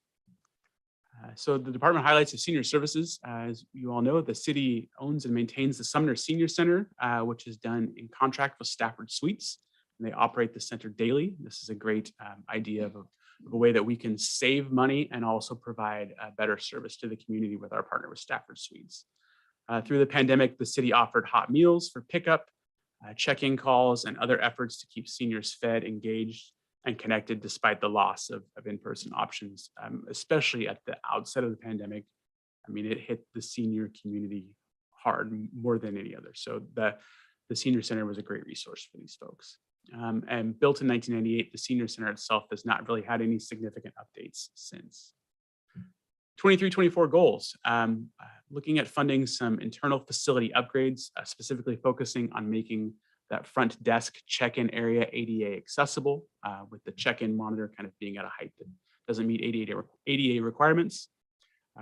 So the department highlights of senior services. As you all know, the city owns and maintains the Sumner Senior Center, which is done in contract with Stafford Suites. And they operate the center daily. This is a great idea of a way that we can save money and also provide better service to the community with our partner with Stafford Suites. Through the pandemic, the city offered hot meals for pickup, check-in calls, and other efforts to keep seniors fed, engaged, and connected despite the loss of in-person options, especially at the outset of the pandemic. I mean, it hit the senior community hard more than any other. So the Senior Center was a great resource for these folks. And built in 1998, the Senior Center itself has not really had any significant updates since. 23-24 goals, looking at funding some internal facility upgrades, specifically focusing on making that front desk check-in area ADA accessible, with the check-in monitor kind of being at a height that doesn't meet ADA requirements.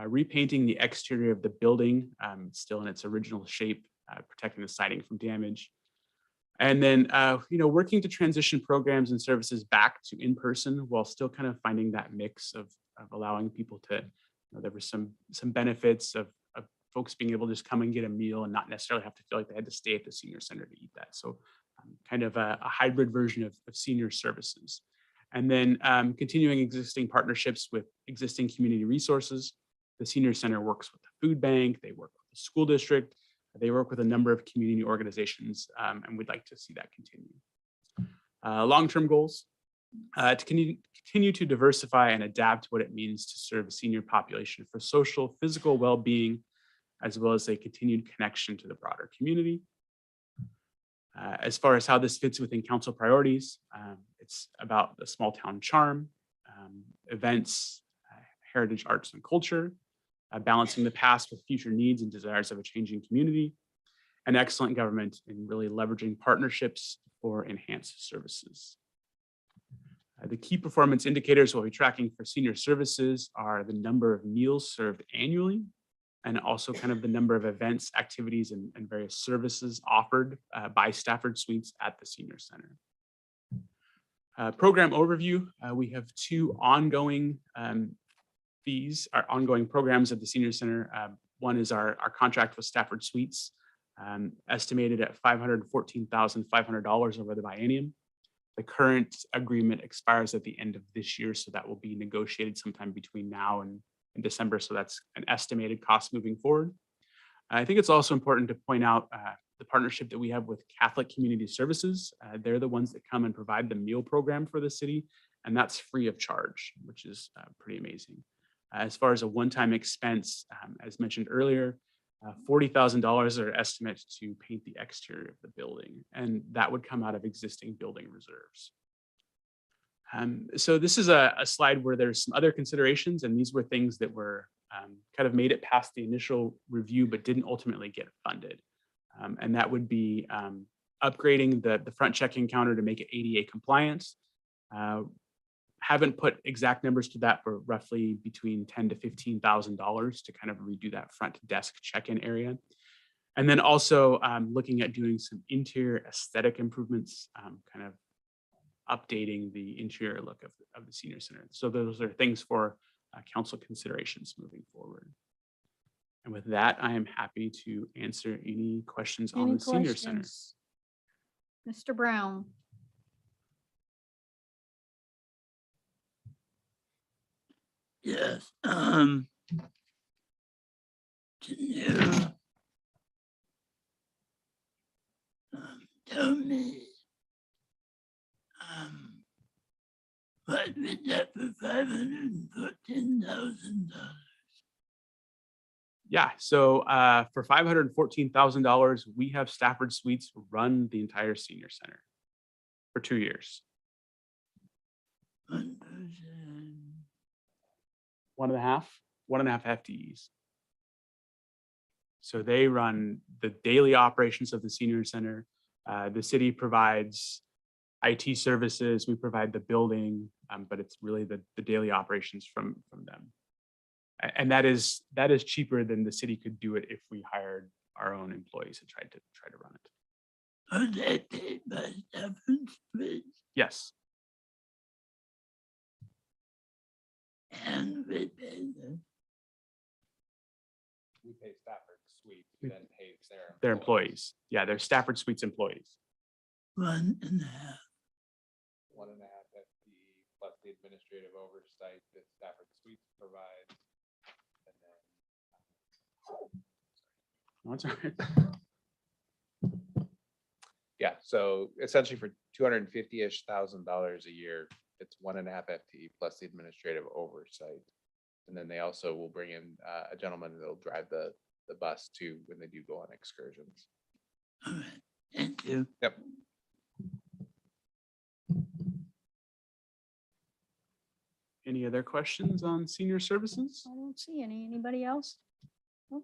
Repainting the exterior of the building, still in its original shape, protecting the siding from damage. And then, working to transition programs and services back to in-person while still kind of finding that mix of allowing people to, there were some benefits of folks being able to just come and get a meal and not necessarily have to feel like they had to stay at the senior center to eat that. So kind of a hybrid version of senior services. And then continuing existing partnerships with existing community resources. The senior center works with the food bank, they work with the school district, they work with a number of community organizations, and we'd like to see that continue. Long-term goals, to continue to diversify and adapt what it means to serve a senior population for social, physical well-being, as well as a continued connection to the broader community. As far as how this fits within council priorities, it's about the small town charm, events, heritage, arts, and culture, balancing the past with future needs and desires of a changing community, and excellent government in really leveraging partnerships for enhanced services. The key performance indicators we'll be tracking for senior services are the number of meals served annually, and also kind of the number of events, activities, and various services offered by Stafford Suites at the Senior Center. Program overview, we have two ongoing fees, our ongoing programs at the Senior Center. One is our contract with Stafford Suites, estimated at $514,500 over the biennium. The current agreement expires at the end of this year, so that will be negotiated sometime between now and December. So that's an estimated cost moving forward. I think it's also important to point out the partnership that we have with Catholic Community Services. They're the ones that come and provide the meal program for the city, and that's free of charge, which is pretty amazing. As far as a one-time expense, as mentioned earlier, $40,000 are estimated to paint the exterior of the building, and that would come out of existing building reserves. So this is a slide where there's some other considerations, and these were things that were kind of made it past the initial review, but didn't ultimately get funded. And that would be upgrading the front check-in counter to make it ADA compliant. Haven't put exact numbers to that, but roughly between $10,000 to $15,000 to kind of redo that front desk check-in area. And then also looking at doing some interior aesthetic improvements, kind of updating the interior look of the Senior Center. So those are things for council considerations moving forward. And with that, I am happy to answer any questions on the Senior Center. Mr. Brown. Yes, can you tell me what we get for $514,000? Yeah, so for $514,000, we have Stafford Suites run the entire Senior Center. for 2 years. 1 person. 1.5 FTEs. So they run the daily operations of the senior center. The city provides IT services, we provide the building, but it's really the daily operations from them. And that is cheaper than the city could do it if we hired our own employees and tried to run it. Are they paid by Stafford Suites Yes, and we pay them? We pay Stafford Suites, who then pays their employees. Yeah, they're Stafford Suites employees. 1.5. 1.5 FTE plus the administrative oversight that Stafford Suites provides. And then, No, it's all right. yeah, so essentially for $250,000 a year, it's 1.5 FTE plus the administrative oversight. And then they also will bring in a gentleman that'll drive the bus too when they do go on excursions. All right, thank you. Yep. Any other questions on senior services? I don't see any. Anybody else? Nope.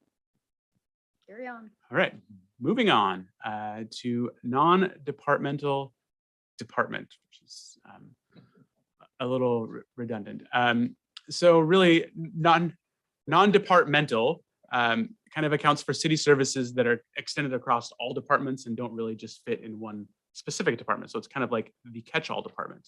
Carry on. All right, moving on to non-departmental department, which is a little redundant. So really non-departmental kind of accounts for city services that are extended across all departments and don't really just fit in one specific department. So it's kind of like the catch-all department.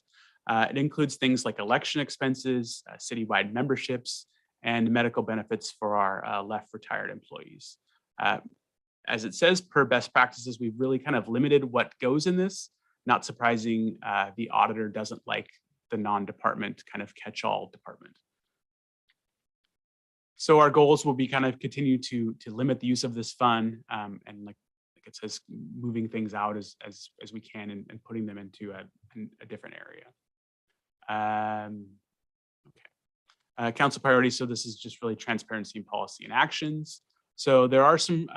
It includes things like election expenses, citywide memberships, and medical benefits for our left retired employees. As it says, per best practices, we've really kind of limited what goes in this. Not surprising, the auditor doesn't like the non-department kind of catch-all department. So our goals will be kind of continue to limit the use of this fund and like it says, moving things out as we can and putting them into a different area. Okay. Council priorities. So this is just really transparency in policy and actions. So there are some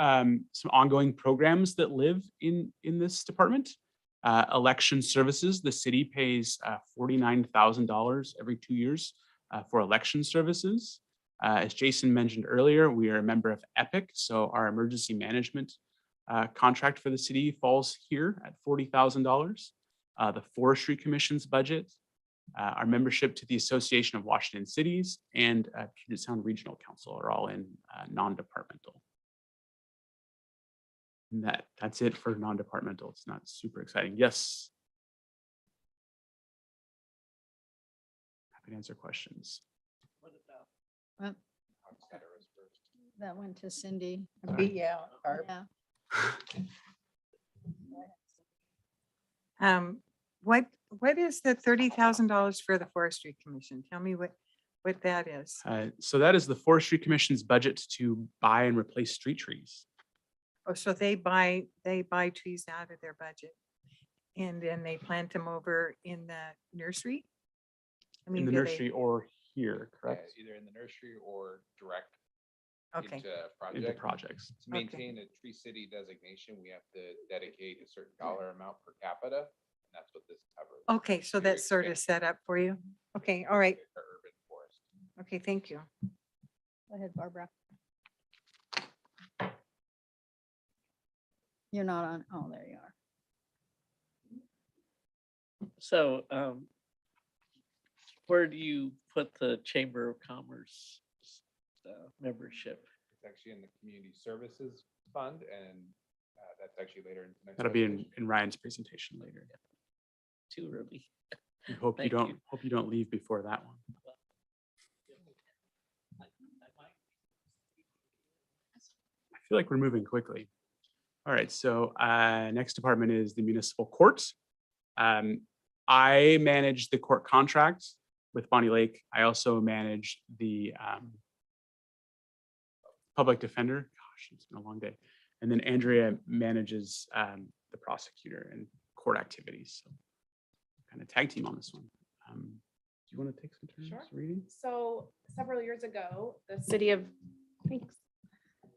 ongoing programs that live in this department. Election services. The city pays $49,000 every 2 years for election services. As Jason mentioned earlier, we are a member of EPIC, so our emergency management contract for the city falls here at $40,000. The Forestry Commission's budget, our membership to the Association of Washington Cities, and Puget Sound Regional Council are all in non-departmental. And that's it for non-departmental. It's not super exciting. Yes. Happy to answer questions. Well, that went to Cindy. Yeah. Yeah. What is the $30,000 for the Forestry Commission? Tell me what that is. So that is the Forestry Commission's budget to buy and replace street trees. Oh, so they buy trees out of their budget and then they plant them over in the nursery? I mean, In the do they- nursery or here, correct? Either in the nursery or direct Okay. into Into projects. projects. To maintain a Tree City designation, we have to dedicate a certain dollar amount per capita, and that's what this covers. Okay, so that's sort of set up for you? Okay, all right. Our urban forest. Okay, thank you. Go ahead, Barbara. You're not on. Oh, there you are. So where do you put the Chamber of Commerce membership? It's actually in the Community Services Fund, and that's actually later in tonight's That'll be presentation. in Ryan's presentation later. Too early. We hope you Thank don't leave before that one. I feel like we're moving quickly. All right, so next department is the municipal court. I manage the court contract with Bonnie Lake. I also manage the public defender. Gosh, it's been a long day. And then Andrea manages the prosecutor and court activities. So kind of tag team on this one. Do you want to take some turns Sure. reading? So several years ago, the city of, thanks.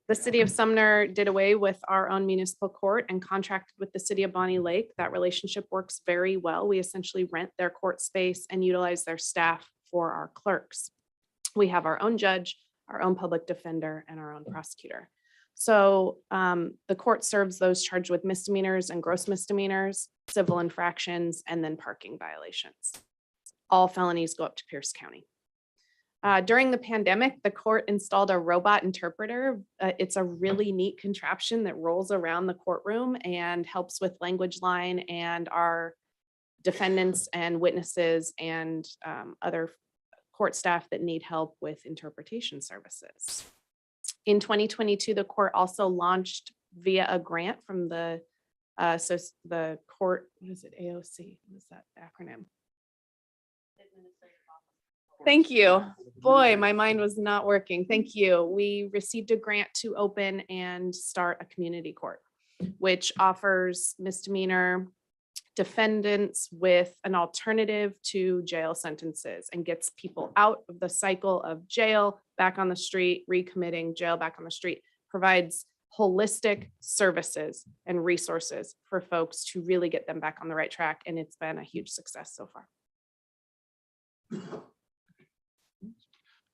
The city of Sumner did away with our own municipal court and contracted with the city of Bonnie Lake. That relationship works very well. We essentially rent their court space and utilize their staff for our clerks. We have our own judge, our own public defender, and our own prosecutor. So the court serves those charged with misdemeanors and gross misdemeanors, civil infractions, and then parking violations. All felonies go up to Pierce County. During the pandemic, the court installed a robot interpreter. It's a really neat contraption that rolls around the courtroom and helps with language line and our defendants and witnesses and other court staff that need help with interpretation services. In 2022, the court also launched via a grant from the court, what is it, AOC? What is that acronym? Thank you. Boy, my mind was not working. Thank you. We received a grant to open and start a community court, which offers misdemeanor defendants with an alternative to jail sentences and gets people out of the cycle of jail, back on the street, recommitting, jail, back on the street, provides holistic services and resources for folks to really get them back on the right track. And it's been a huge success so far.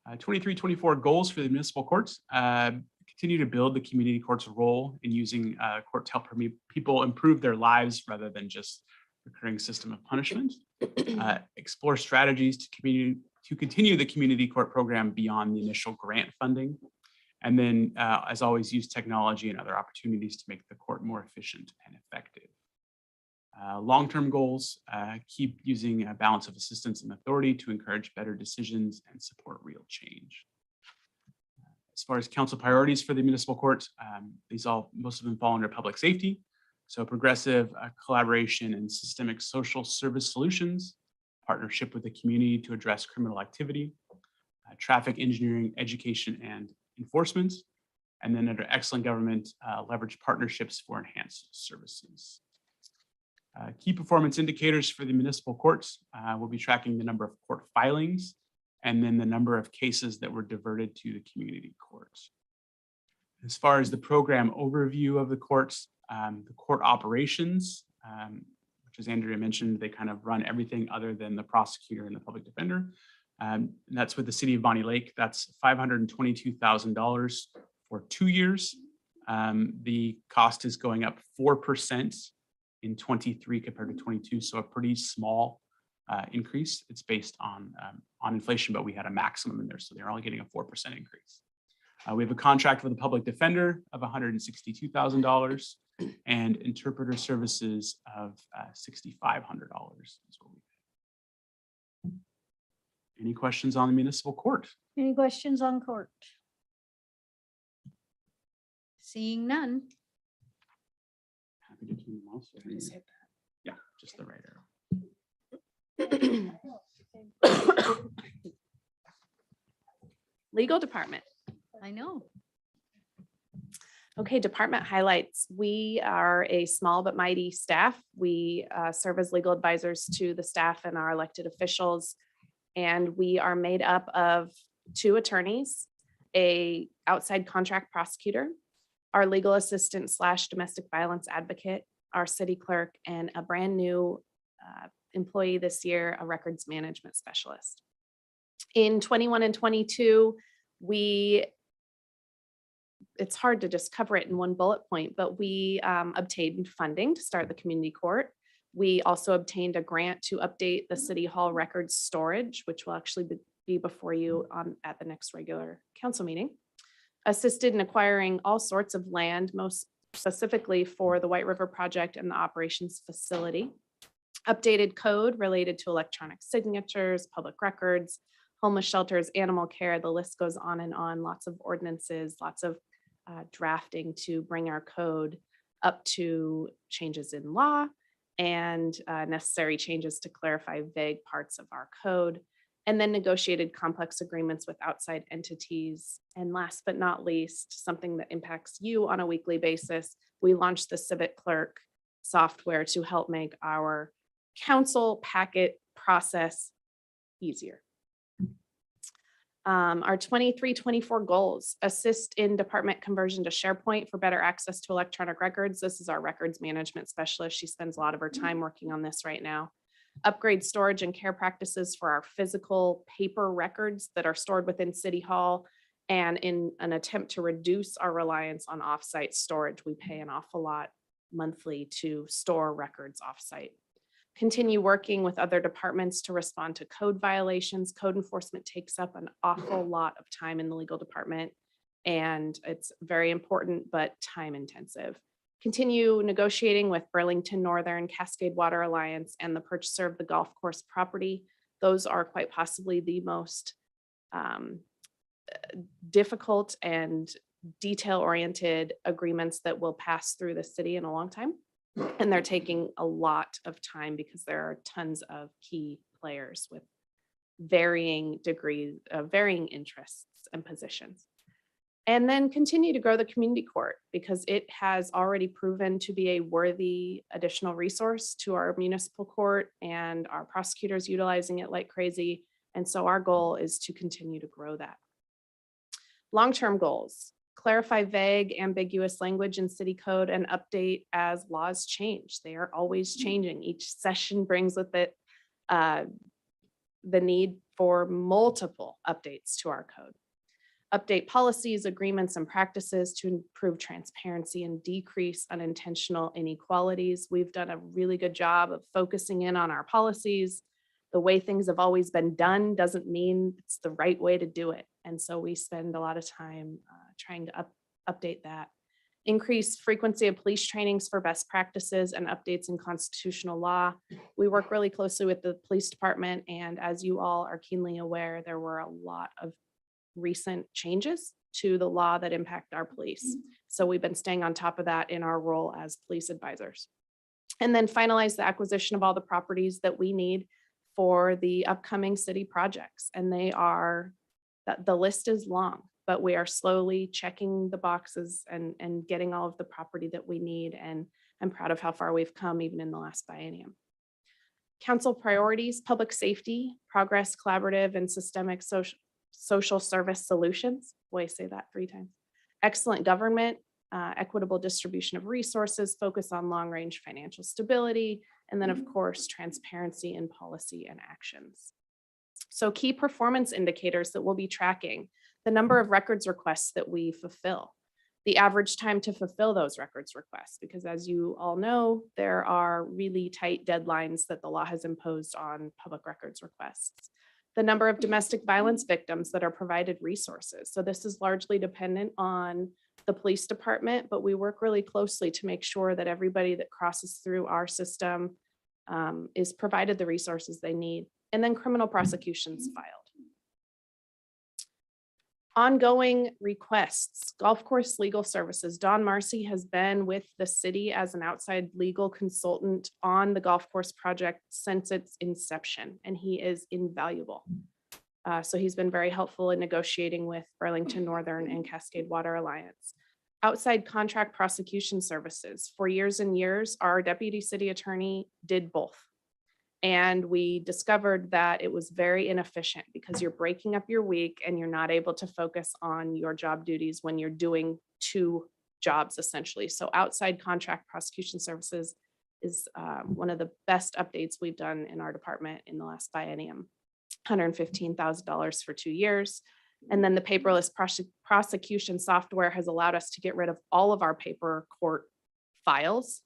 23-24 goals for the municipal courts. Continue to build the community court's role in using court to help people improve their lives rather than just recurring system of punishment. Explore strategies to continue the community court program beyond the initial grant funding. And then, as always, use technology and other opportunities to make the court more efficient and effective. Long-term goals, keep using a balance of assistance and authority to encourage better decisions and support real change. As far as council priorities for the municipal court, most of them fall under public safety. So progressive collaboration and systemic social service solutions, partnership with the community to address criminal activity, traffic engineering, education, and enforcement. And then under excellent government, leverage partnerships for enhanced services. Key performance indicators for the municipal courts, we'll be tracking the number of court filings and then the number of cases that were diverted to the community courts. As far as the program overview of the courts, the court operations, which as Andrea mentioned, they kind of run everything other than the prosecutor and the public defender. And that's with the city of Bonnie Lake. That's $522,000 for 2 years. The cost is going up 4% in 23 compared to 22, so a pretty small increase. It's based on inflation, but we had a maximum in there, so they're only getting a 4% increase. We have a contract with the public defender of $162,000 and interpreter services of $6,500. Any questions on the municipal court? Any questions on court? Seeing none. Happy to turn them off. Yeah, just the right arrow. Legal department. I know. Okay, department highlights. We are a small but mighty staff. We serve as legal advisors to the staff and our elected officials. And we are made up of 2 attorneys, a outside contract prosecutor, our legal assistant / domestic violence advocate, our city clerk, and a brand new employee this year, a records management specialist. In 21 and 22, it's hard to just cover it in one bullet point, but we obtained funding to start the community court. We also obtained a grant to update the City Hall records storage, which will actually be before you at the next regular council meeting. Assisted in acquiring all sorts of land, most specifically for the White River Project and the operations facility. Updated code related to electronic signatures, public records, homeless shelters, animal care, the list goes on and on. Lots of ordinances, lots of drafting to bring our code up to changes in law and necessary changes to clarify vague parts of our code, and then negotiated complex agreements with outside entities. And last but not least, something that impacts you on a weekly basis, we launched the Civic Clerk software to help make our council packet process easier. Our 23-24 goals: assist in department conversion to SharePoint for better access to electronic records. This is our records management specialist. She spends a lot of her time working on this right now. Upgrade storage and care practices for our physical paper records that are stored within City Hall. And in an attempt to reduce our reliance on offsite storage, we pay an awful lot monthly to store records offsite. Continue working with other departments to respond to code violations. Code enforcement takes up an awful lot of time in the legal department, and it's very important, but time intensive. Continue negotiating with Burlington Northern, Cascade Water Alliance, and the purchaser of the golf course property. Those are quite possibly the most difficult and detail-oriented agreements that will pass through the city in a long time. And they're taking a lot of time because there are tons of key players with varying degrees, varying interests and positions. And then continue to grow the community court because it has already proven to be a worthy additional resource to our municipal court, and our prosecutors utilizing it like crazy. And so our goal is to continue to grow that. Long-term goals: clarify vague, ambiguous language in city code and update as laws change. They are always changing. Each session brings with it the need for multiple updates to our code. Update policies, agreements, and practices to improve transparency and decrease unintentional inequalities. We've done a really good job of focusing in on our policies. The way things have always been done doesn't mean it's the right way to do it. And so we spend a lot of time trying to update that. Increase frequency of police trainings for best practices and updates in constitutional law. We work really closely with the police department, and as you all are keenly aware, there were a lot of recent changes to the law that impact our police. So we've been staying on top of that in our role as police advisors. And then finalize the acquisition of all the properties that we need for the upcoming city projects. And they are, the list is long, but we are slowly checking the boxes and getting all of the property that we need. And I'm proud of how far we've come even in the last biennium. Council priorities: public safety, progress, collaborative, and systemic social service solutions. Boy, I say that 3 times. Excellent government, equitable distribution of resources, focus on long-range financial stability, and then of course, transparency in policy and actions. So key performance indicators that we'll be tracking: the number of records requests that we fulfill, the average time to fulfill those records requests, because as you all know, there are really tight deadlines that the law has imposed on public records requests. The number of domestic violence victims that are provided resources. So this is largely dependent on the police department, but we work really closely to make sure that everybody that crosses through our system is provided the resources they need. And then criminal prosecutions filed. Ongoing requests: golf course legal services. Don Marcy has been with the city as an outside legal consultant on the golf course project since its inception, and he is invaluable. So he's been very helpful in negotiating with Burlington Northern and Cascade Water Alliance. Outside contract prosecution services. For years and years, our deputy city attorney did both. And we discovered that it was very inefficient because you're breaking up your week and you're not able to focus on your job duties when you're doing 2 jobs essentially. So outside contract prosecution services is one of the best updates we've done in our department in the last biennium. $115,000 for 2 years. And then the paperless prosecution software has allowed us to get rid of all of our paper court files,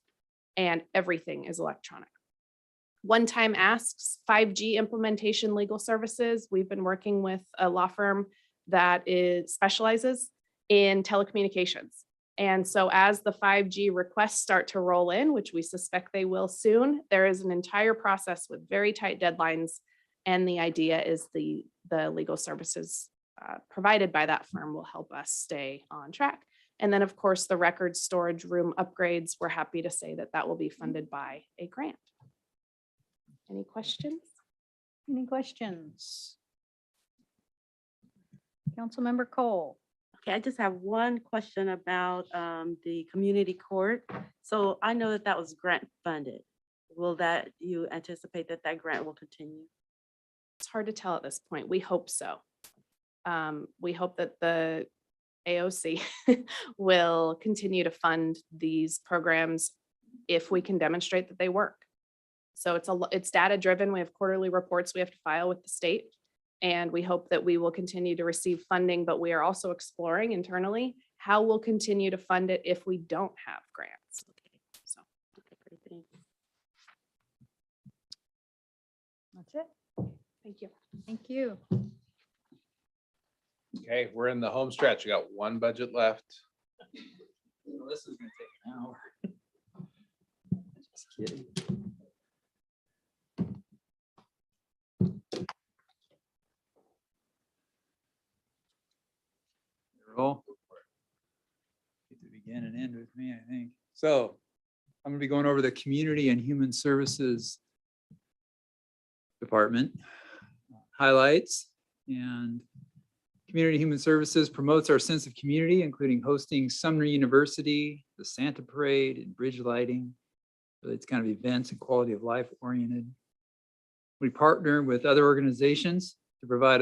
and everything is electronic. One-time asks: 5G implementation legal services. We've been working with a law firm that specializes in telecommunications. And so as the 5G requests start to roll in, which we suspect they will soon, there is an entire process with very tight deadlines. And the idea is the legal services provided by that firm will help us stay on track. And then of course, the record storage room upgrades, we're happy to say that that will be funded by a grant. Any questions? Any questions? Councilmember Cole. Okay, I just have one question about the community court. So I know that was grant funded. Will you anticipate that grant will continue? It's hard to tell at this point. We hope so. We hope that the AOC will continue to fund these programs if we can demonstrate that they work. So it's data driven. We have quarterly reports we have to file with the state. And we hope that we will continue to receive funding, but we are also exploring internally how we'll continue to fund it if we don't have grants. So. That's it. Thank you. Thank you. Okay, we're in the home stretch. We got one budget left. This is gonna take an hour. Just kidding. Roll. Get to begin and end with me, I think. So I'm gonna be going over the Community and Human Services Department highlights. And Community Human Services promotes our sense of community, including hosting Sumner University, the Santa Parade, and bridge lighting. So it's kind of events and quality of life oriented. We partner with other organizations to provide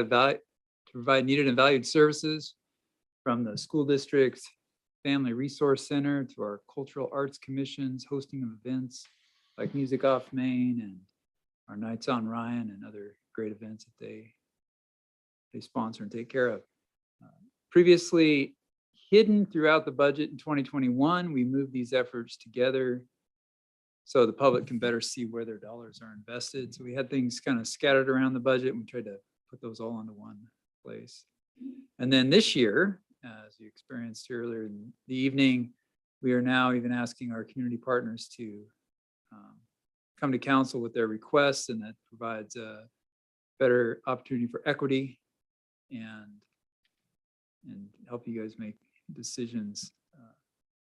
needed and valued services, from the school district's Family Resource Center to our cultural arts commissions, hosting of events like Music Off Main and our Nights on Ryan and other great events that they sponsor and take care of. Previously hidden throughout the budget in 2021, we moved these efforts together so the public can better see where their dollars are invested. So we had things kind of scattered around the budget and we tried to put those all into one place. And then this year, as you experienced earlier in the evening, we are now even asking our community partners to come to council with their requests, and that provides a better opportunity for equity and help you guys make decisions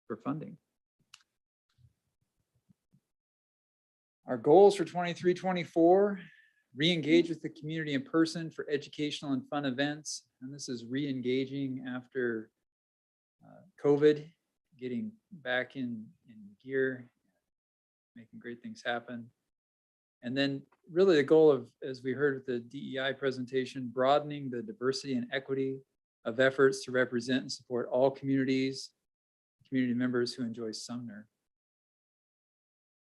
for funding. Our goals for 23-24, re-engage with the community in person for educational and fun events. And this is re-engaging after COVID, getting back in gear, making great things happen. And then really the goal of, as we heard with the DEI presentation, broadening the diversity and equity of efforts to represent and support all communities, community members who enjoy Sumner.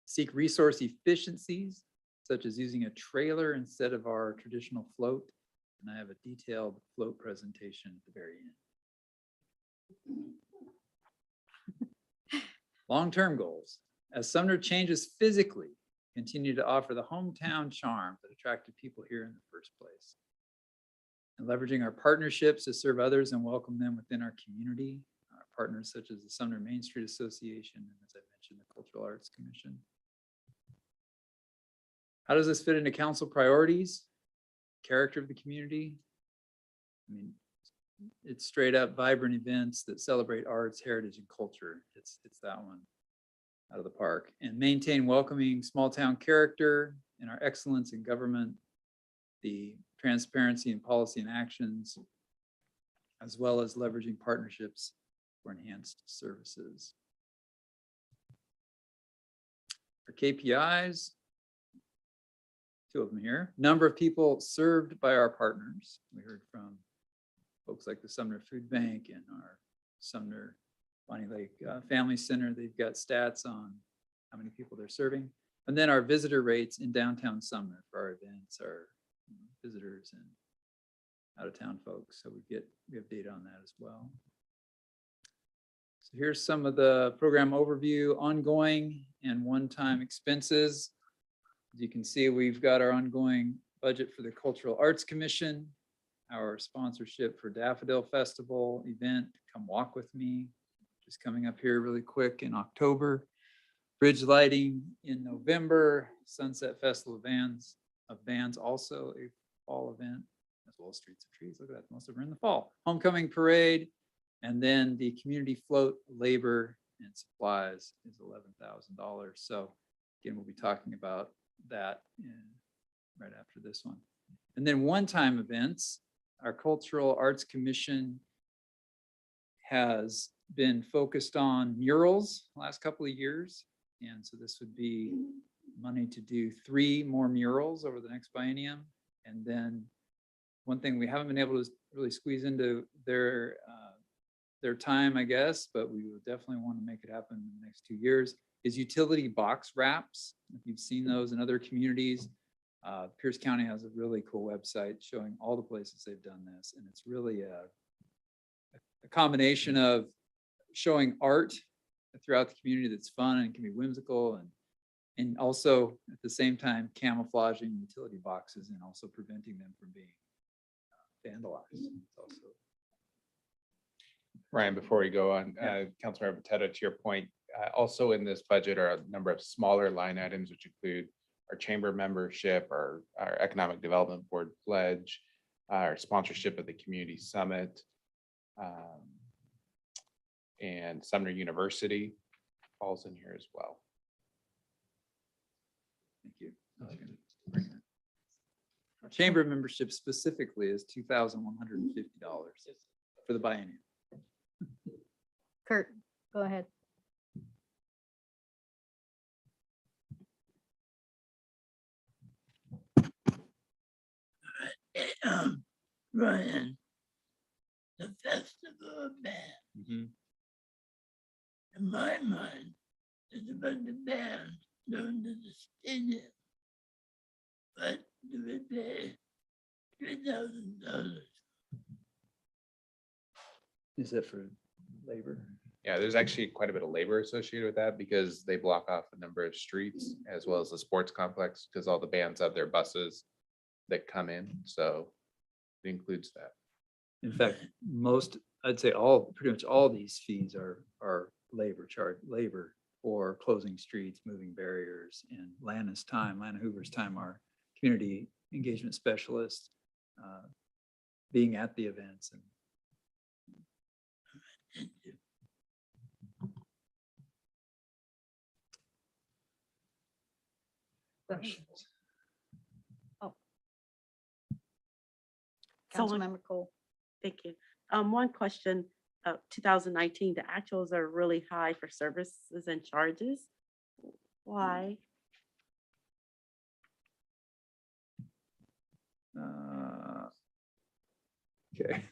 Seek resource efficiencies, such as using a trailer instead of our traditional float. And I have a detailed float presentation at the very end. Long-term goals. As Sumner changes physically, continue to offer the hometown charm that attracted people here in the first place. And leveraging our partnerships to serve others and welcome them within our community. Our partners such as the Sumner Main Street Association, and as I mentioned, the Cultural Arts Commission. How does this fit into council priorities? Character of the community? I mean, it's straight up vibrant events that celebrate arts, heritage, and culture. It's that one out of the park. And maintain welcoming small town character and our excellence in government, the transparency in policy and actions, as well as leveraging partnerships for enhanced services. Our KPIs, two of them here. Number of people served by our partners. We heard from folks like the Sumner Food Bank and our Sumner Bonnie Lake Family Center. They've got stats on how many people they're serving. And then our visitor rates in downtown Sumner for our events, our visitors and out of town folks. So we have data on that as well. So here's some of the program overview, ongoing and one-time expenses. As you can see, we've got our ongoing budget for the Cultural Arts Commission, our sponsorship for Daffodil Festival event, Come Walk With Me, which is coming up here really quick in October. Bridge lighting in November, Sunset Festival of Bands, also a fall event, as well as Streets of Trees. Look at that, most of them are in the fall. Homecoming Parade, and then the community float, labor and supplies is $11,000. So again, we'll be talking about that right after this one. And then one-time events, our Cultural Arts Commission has been focused on murals the last couple of years. And so this would be money to do 3 more murals over the next biennium. And then one thing we haven't been able to really squeeze into their time, I guess, but we would definitely want to make it happen in the next 2 years, is utility box wraps. If you've seen those in other communities, Pierce County has a really cool website showing all the places they've done this. And it's really a combination of showing art throughout the community that's fun and can be whimsical, and also at the same time camouflaging utility boxes and also preventing them from being vandalized. It's also Ryan, before we go on, Councilmember Potato, to your point, also in this budget are a number of smaller line items, which include our chamber membership, our economic development board pledge, our sponsorship of the community summit, and Sumner University falls in here as well. Thank you. Chamber membership specifically is $2,150 for the biennium. Kurt, go ahead. Ryan, the Festival of Bands. In my mind, it's about the band going to the stadium. But do we pay $3,000? Is that for labor? Yeah, there's actually quite a bit of labor associated with that because they block off a number of streets as well as the sports complex because all the bands have their buses that come in. So it includes that. In fact, I'd say pretty much all these fees are labor for closing streets, moving barriers, and Lana Hoover's time, our community engagement specialist, being at the events. And questions? Oh. So Councilmember Cole. Thank you. One question, 2019, the actuals are really high for services and charges. Why? Okay.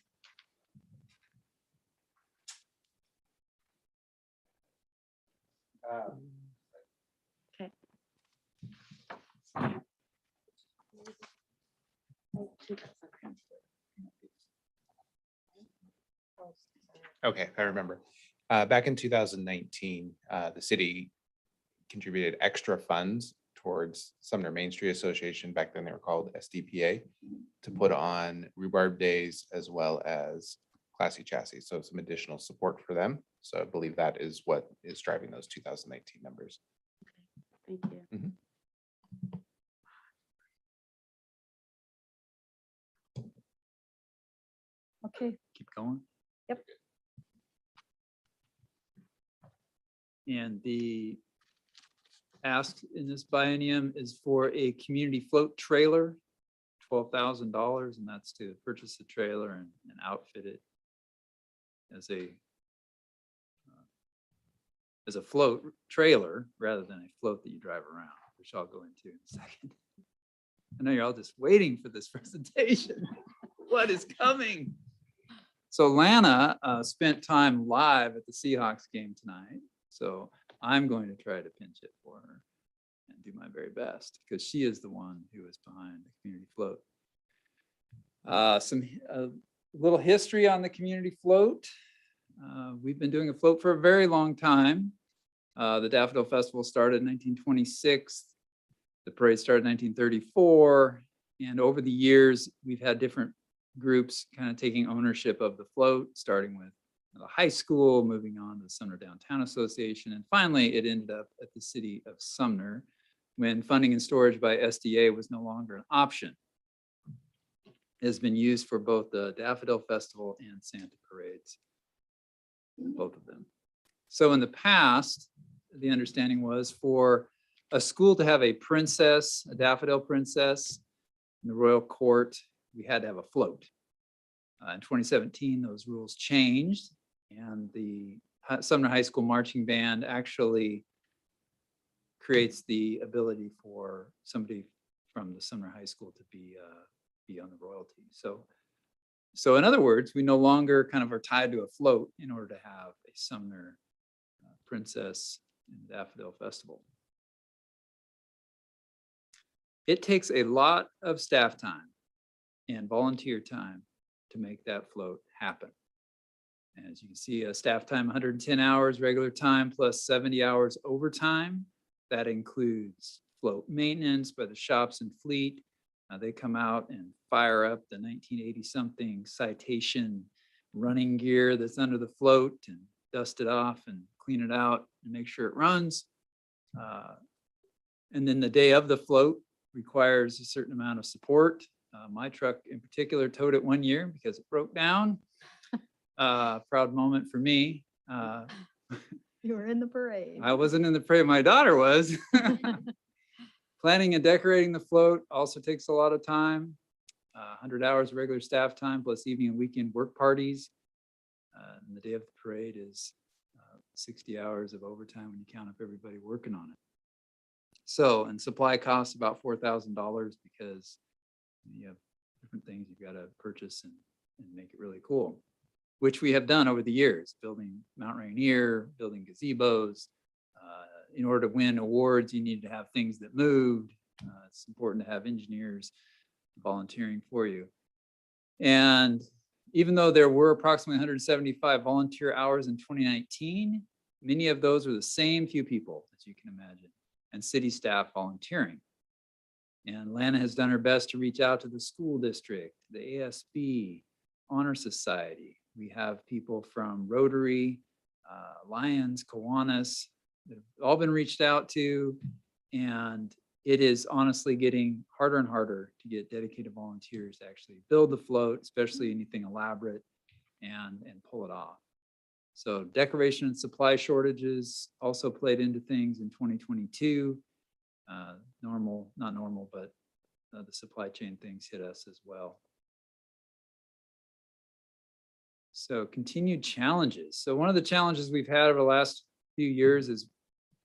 Okay. Okay, I remember. Back in 2019, the city contributed extra funds towards Sumner Main Street Association, back then they were called SDPA, to put on rhubarb days as well as Classy Chassis. So some additional support for them. So I believe that is what is driving those 2019 numbers. Thank you. Okay. Keep going. Yep. And the ask in this biennium is for a community float trailer, $12,000, and that's to purchase a trailer and outfit it as a float trailer rather than a float that you drive around, which I'll go into in a second. I know you're all just waiting for this presentation. What is coming? So Lana spent time live at the Seahawks game tonight. So I'm going to try to pinch it for her and do my very best because she is the one who is behind the community float. A little history on the community float. We've been doing a float for a very long time. The Daffodil Festival started in 1926. The parade started in 1934. And over the years, we've had different groups kind of taking ownership of the float, starting with the high school, moving on to the Sumner Downtown Association. And finally, it ended up at the city of Sumner when funding and storage by SDA was no longer an option. It has been used for both the Daffodil Festival and Santa parades, both of them. So in the past, the understanding was for a school to have a princess, a daffodil princess in the royal court, we had to have a float. In 2017, those rules changed and the Sumner High School Marching Band actually creates the ability for somebody from the Sumner High School to be be on the royalty. So in other words, we no longer kind of are tied to a float in order to have a Sumner Princess and Daffodil Festival. It takes a lot of staff time and volunteer time to make that float happen. As you can see, staff time 110 hours, regular time plus 70 hours overtime. That includes float maintenance by the shops and fleet. They come out and fire up the 1980 something Citation running gear that's under the float and dust it off and clean it out and make sure it runs. And then the day of the float requires a certain amount of support. My truck in particular towed it one year because it broke down. Proud moment for me. You were in the parade. I wasn't in the parade, my daughter was. Planning and decorating the float also takes a lot of time. 100 hours of regular staff time plus evening and weekend work parties. And the day of the parade is 60 hours of overtime when you count up everybody working on it. So, and supply costs about $4,000 because you have different things you've got to purchase and make it really cool, which we have done over the years, building Mount Rainier, building gazebos. In order to win awards, you need to have things that moved. It's important to have engineers volunteering for you. And even though there were approximately 175 volunteer hours in 2019, many of those were the same few people, as you can imagine, and city staff volunteering. And Lana has done her best to reach out to the school district, the ASB, Honor Society. We have people from Rotary, Lions, Kiwanis, that have all been reached out to. And it is honestly getting harder and harder to get dedicated volunteers to actually build the float, especially anything elaborate, and pull it off. So decoration and supply shortages also played into things in 2022. Not normal, but the supply chain things hit us as well. So continued challenges. So one of the challenges we've had over the last few years is,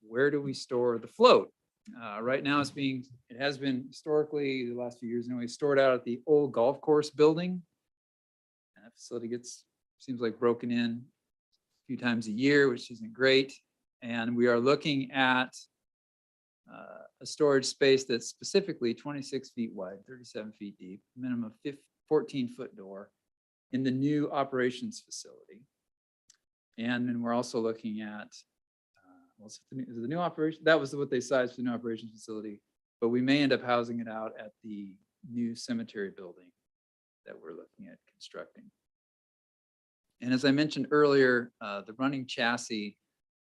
where do we store the float? Right now it has been historically the last few years anyway, stored out at the old golf course building. And that facility seems like broken in a few times a year, which isn't great. And we are looking at a storage space that's specifically 26 feet wide, 37 feet deep, minimum 14-foot door in the new operations facility. And then we're also looking at, is it the new operation? That was what they sized for the new operations facility, but we may end up housing it out at the new cemetery building that we're looking at constructing. And as I mentioned earlier, the running chassis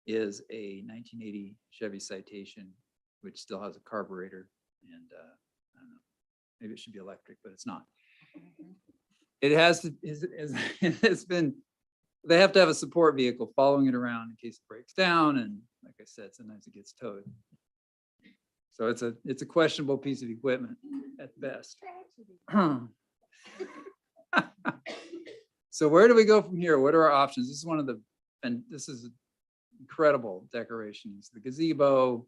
is a 1980 Chevy Citation, which still has a carburetor, and I don't know, maybe it should be electric, but it's not. It has, it's been, they have to have a support vehicle following it around in case it breaks down. And like I said, sometimes it gets towed. So it's a questionable piece of equipment at best. So where do we go from here? What are our options? This is one of the, and this is incredible decorations. The gazebo,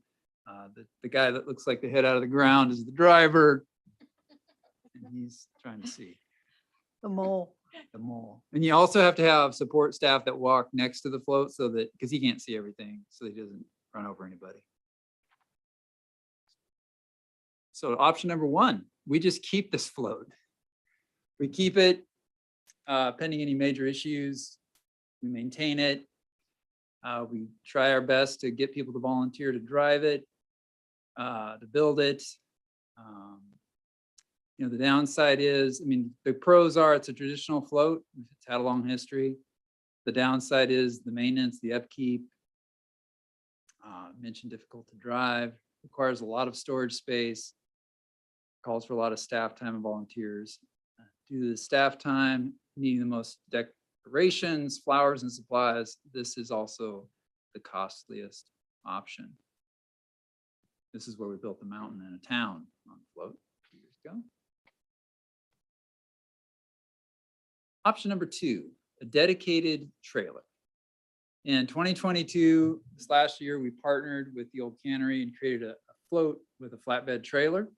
the guy that looks like the head out of the ground is the driver. And he's trying to see. The mole. The mole. And you also have to have support staff that walk next to the float so that, because he can't see everything, so he doesn't run over anybody. So option number one, we just keep this float. We keep it pending any major issues. We maintain it. We try our best to get people to volunteer to drive it, to build it. You know, the downside is, I mean, the pros are it's a traditional float. It's had a long history. The downside is the maintenance, the upkeep. Mentioned difficult to drive, requires a lot of storage space, calls for a lot of staff time and volunteers. Due to the staff time, needing the most decorations, flowers, and supplies, this is also the costliest option. This is where we built the mountain in a town on the float a few years ago. Option number two, a dedicated trailer. In 2022, this last year, we partnered with the old cannery and created a float with a flatbed trailer.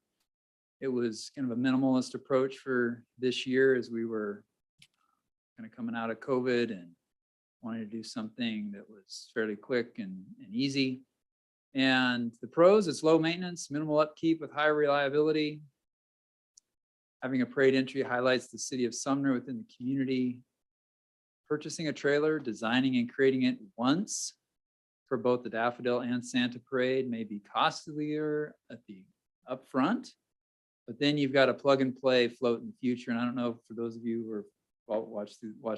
It was kind of a minimalist approach for this year as we were kind of coming out of COVID and wanted to do something that was fairly quick and easy. And the pros, it's low maintenance, minimal upkeep with high reliability. Having a parade entry highlights the city of Sumner within the community. Purchasing a trailer, designing and creating it once for both the Daffodil and Santa Parade may be costlier at the upfront, but then you've got a plug and play float in the future. And I don't know, for those of you who are watch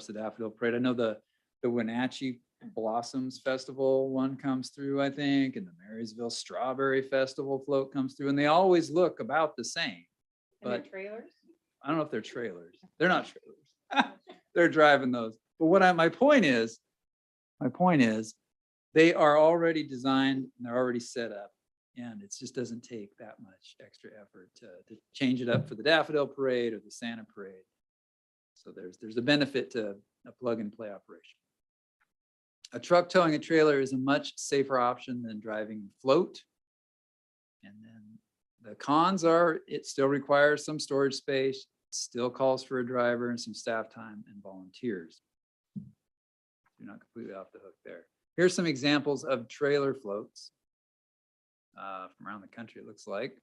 the Daffodil Parade, I know the Wenatchee Blossoms Festival one comes through, I think, and the Marysville Strawberry Festival float comes through, and they always look about the same. But trailers? I don't know if they're trailers. They're not trailers. They're driving those. But my point is, they are already designed and they're already set up. And it just doesn't take that much extra effort to change it up for the Daffodil Parade or the Santa Parade. So there's a benefit to a plug and play operation. A truck towing a trailer is a much safer option than driving float. And then the cons are, it still requires some storage space, still calls for a driver and some staff time and volunteers. You're not completely off the hook there. Here's some examples of trailer floats from around the country, it looks like.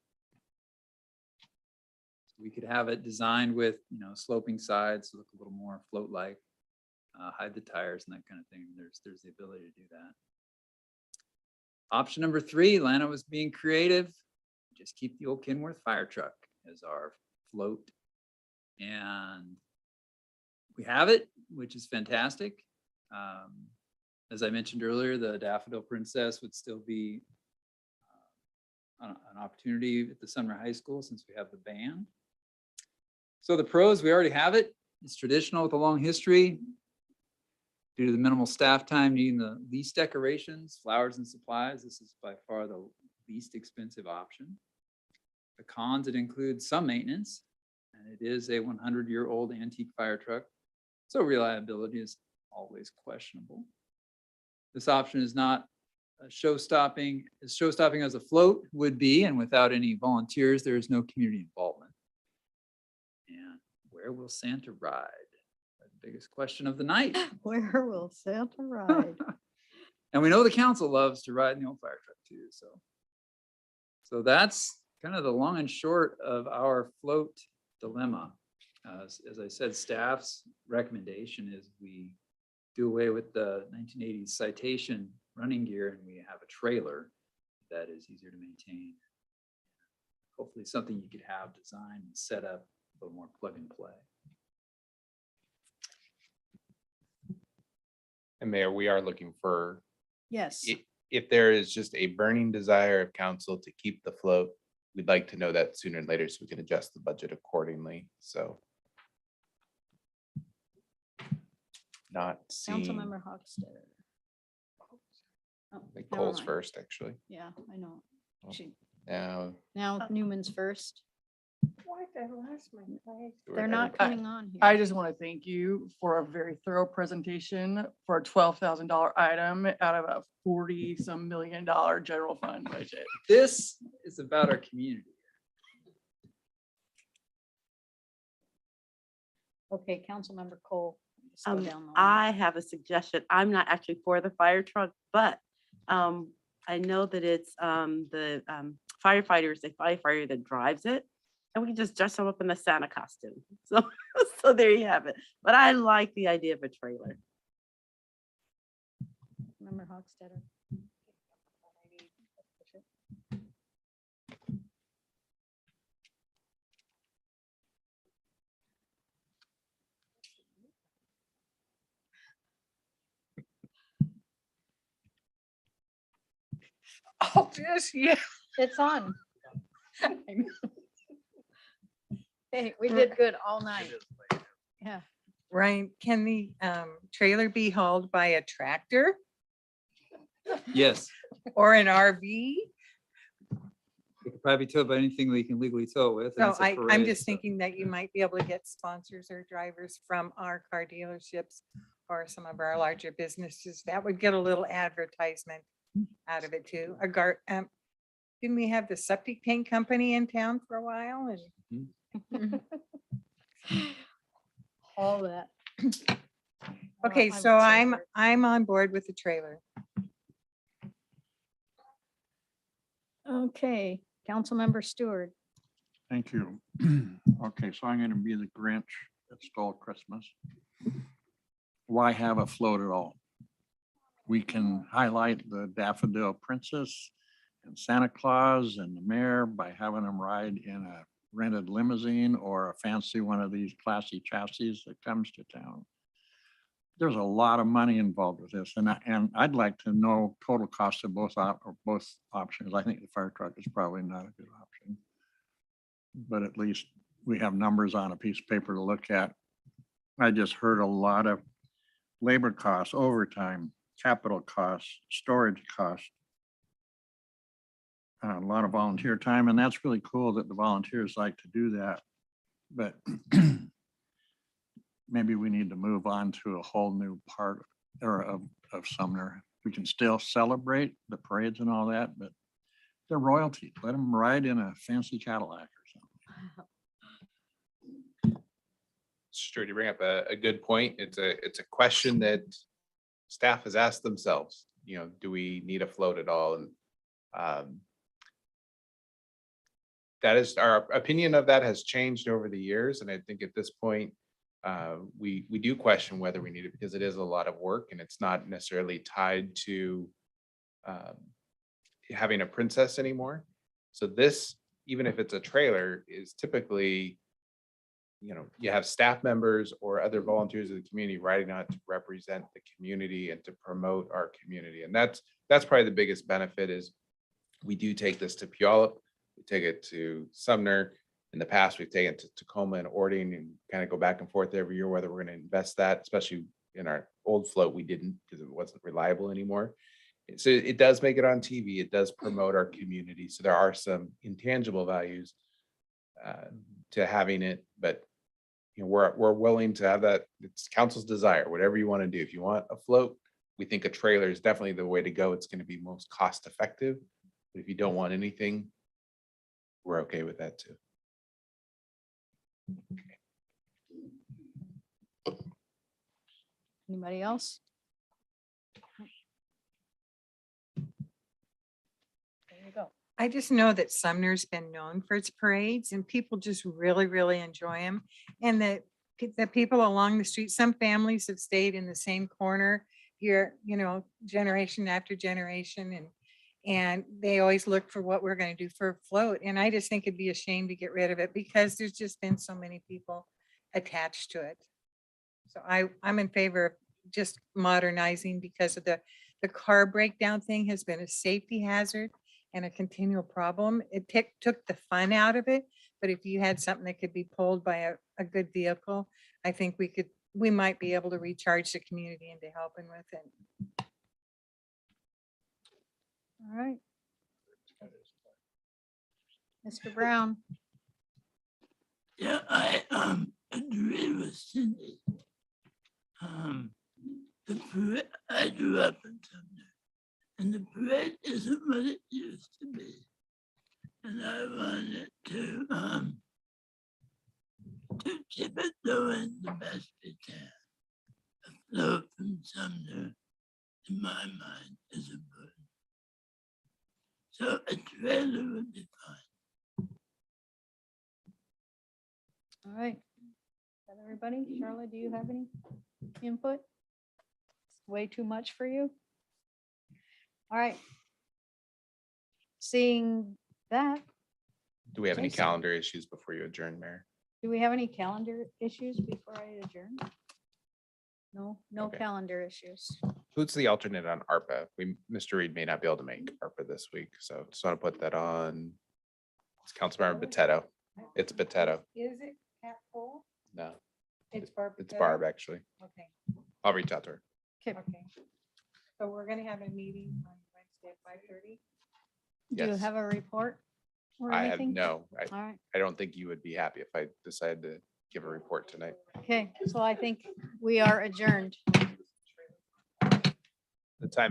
So we could have it designed with, sloping sides, look a little more float-like, hide the tires and that kind of thing. There's the ability to do that. Option number 3, Atlanta was being creative. Just keep the old Kenworth fire truck as our float. And we have it, which is fantastic. As I mentioned earlier, the Daffodil Princess would still be an opportunity at the Sumner High School since we have the band. So the pros, we already have it. It's traditional with a long history. Due to the minimal staff time, needing the least decorations, flowers and supplies, this is by far the least expensive option. The cons, it includes some maintenance, and it is a 100-year-old antique fire truck, so reliability is always questionable. This option is not show-stopping as a float would be, and without any volunteers, there is no community involvement. And where will Santa ride? The biggest question of the night. Where will Santa ride? And we know the council loves to ride in the old fire truck too, so that's kind of the long and short of our float dilemma. As I said, staff's recommendation is we do away with the 1980s citation running gear and we have a trailer that is easier to maintain. Hopefully something you could have designed and set up a little more plug and play. And Mayor, we are looking for, Yes. if there is just a burning desire of council to keep the float, we'd like to know that sooner than later so we can adjust the budget accordingly. So not seeing, Councilmember Hochstetter. Oh, like never Cole's mind. first, actually. Yeah, I know. Oh. She- Now, Now Newman's first. Why did I lost my place? They're not coming on here. I just want to thank you for a very thorough presentation for a $12,000 item out of a 40-some million general fund budget. This is about our community. Okay, Councilmember Cole. Just go down the line. I have a suggestion. I'm not actually for the fire truck, but I know that it's the firefighters, the firefighter that drives it. And we can just dress them up in the Santa costume. So, so there you have it. But I like the idea of a trailer. Member Hochstetter. Oh, this, yeah. It's on. Hey, we did good all night. Yeah. Ryan, can the trailer be hauled by a tractor Yes, or an RV? it could probably be towed by anything we can legally tow it with. and So it's a I'm parade, just so- thinking that you might be able to get sponsors or drivers from our car dealerships or some of our larger businesses. That would get a little advertisement out of it too. didn't we have the septic tank company in town for a while and? All that. Okay, I so would say I'm on board with the trailer. Okay, Councilmember Stewart. Thank you. Okay, so I'm gonna be the Grinch that stole Christmas. Why have a float at all? We can highlight the Daffodil Princess and Santa Claus and the mayor by having them ride in a rented limousine or a fancy one of these classy chassis that comes to town. There's a lot of money involved with this, and I'd like to know total cost of both options. I think the fire truck is probably not a good option. But at least we have numbers on a piece of paper to look at. I just heard a lot of labor costs, overtime, capital costs, storage costs. A lot of volunteer time, and that's really cool that the volunteers like to do that. But maybe we need to move on to a whole new part of Sumner. We can still celebrate the parades and all that, but they're royalty. Let them ride in a fancy Cadillac or something. Sure, you bring up a good point. It's a question that staff has asked themselves, you know, do we need a float at all? And that is, our opinion of that has changed over the years. And I think at this point, we do question whether we need it because it is a lot of work and it's not necessarily tied to having a princess anymore. So this, even if it's a trailer, is typically, you know, you have staff members or other volunteers of the community riding out to represent the community and to promote our community. And that's probably the biggest benefit is we do take this to Puyallup, we take it to Sumner. In the past, we've taken it to Tacoma and Ording and kind of go back and forth every year whether we're going to invest that, especially in our old float, we didn't because it wasn't reliable anymore. So it does make it on TV. It does promote our community. So there are some intangible values to having it, but you know, we're willing to have that. It's council's desire, whatever you want to do. If you want a float, we think a trailer is definitely the way to go. It's going to be most cost effective. But if you don't want anything, we're okay with that too. Anybody else? There you go. I just know that Sumner's been known for its parades and people just really, really enjoy them. And the people along the street, some families have stayed in the same corner here, you know, generation after generation. And they always look for what we're going to do for a float. And I just think it'd be a shame to get rid of it because there's just been so many people attached to it. So I'm in favor of just modernizing because of the car breakdown thing has been a safety hazard and a continual problem. It took the fun out of it. But if you had something that could be pulled by a good vehicle, I think we might be able to recharge the community into helping with it. All right. Mr. Brown. Yeah, I agree with Cindy. The parade, I grew up in Sumner, and the parade isn't what it used to be. And I wanted to keep it doing the best we can. A float from Sumner, in my mind, is important. So a trailer would be fine. All right. Is that everybody? Charlotte, do you have any input? It's way too much for you? All right. Seeing that, Do we have any Jason. calendar issues before you adjourn, Mayor? do we have any calendar issues before I adjourn? No, no Okay. calendar issues. Who's the alternate on ARPA? Mr. Reed may not be able to make ARPA this week, so just want to put that on. It's Councilmember Boteto. It's Boteto. Is it Cat Cole? No, It's Barb. it's Patel? Barb, actually. Okay, I'll reach out to her. Okay. okay. So we're gonna have a meeting on Wednesday at 5:30. Do you Yes. have a report or I have anything? no, All right. I don't think you would be happy if I decided to give a report tonight. Okay, so I think we are adjourned. The time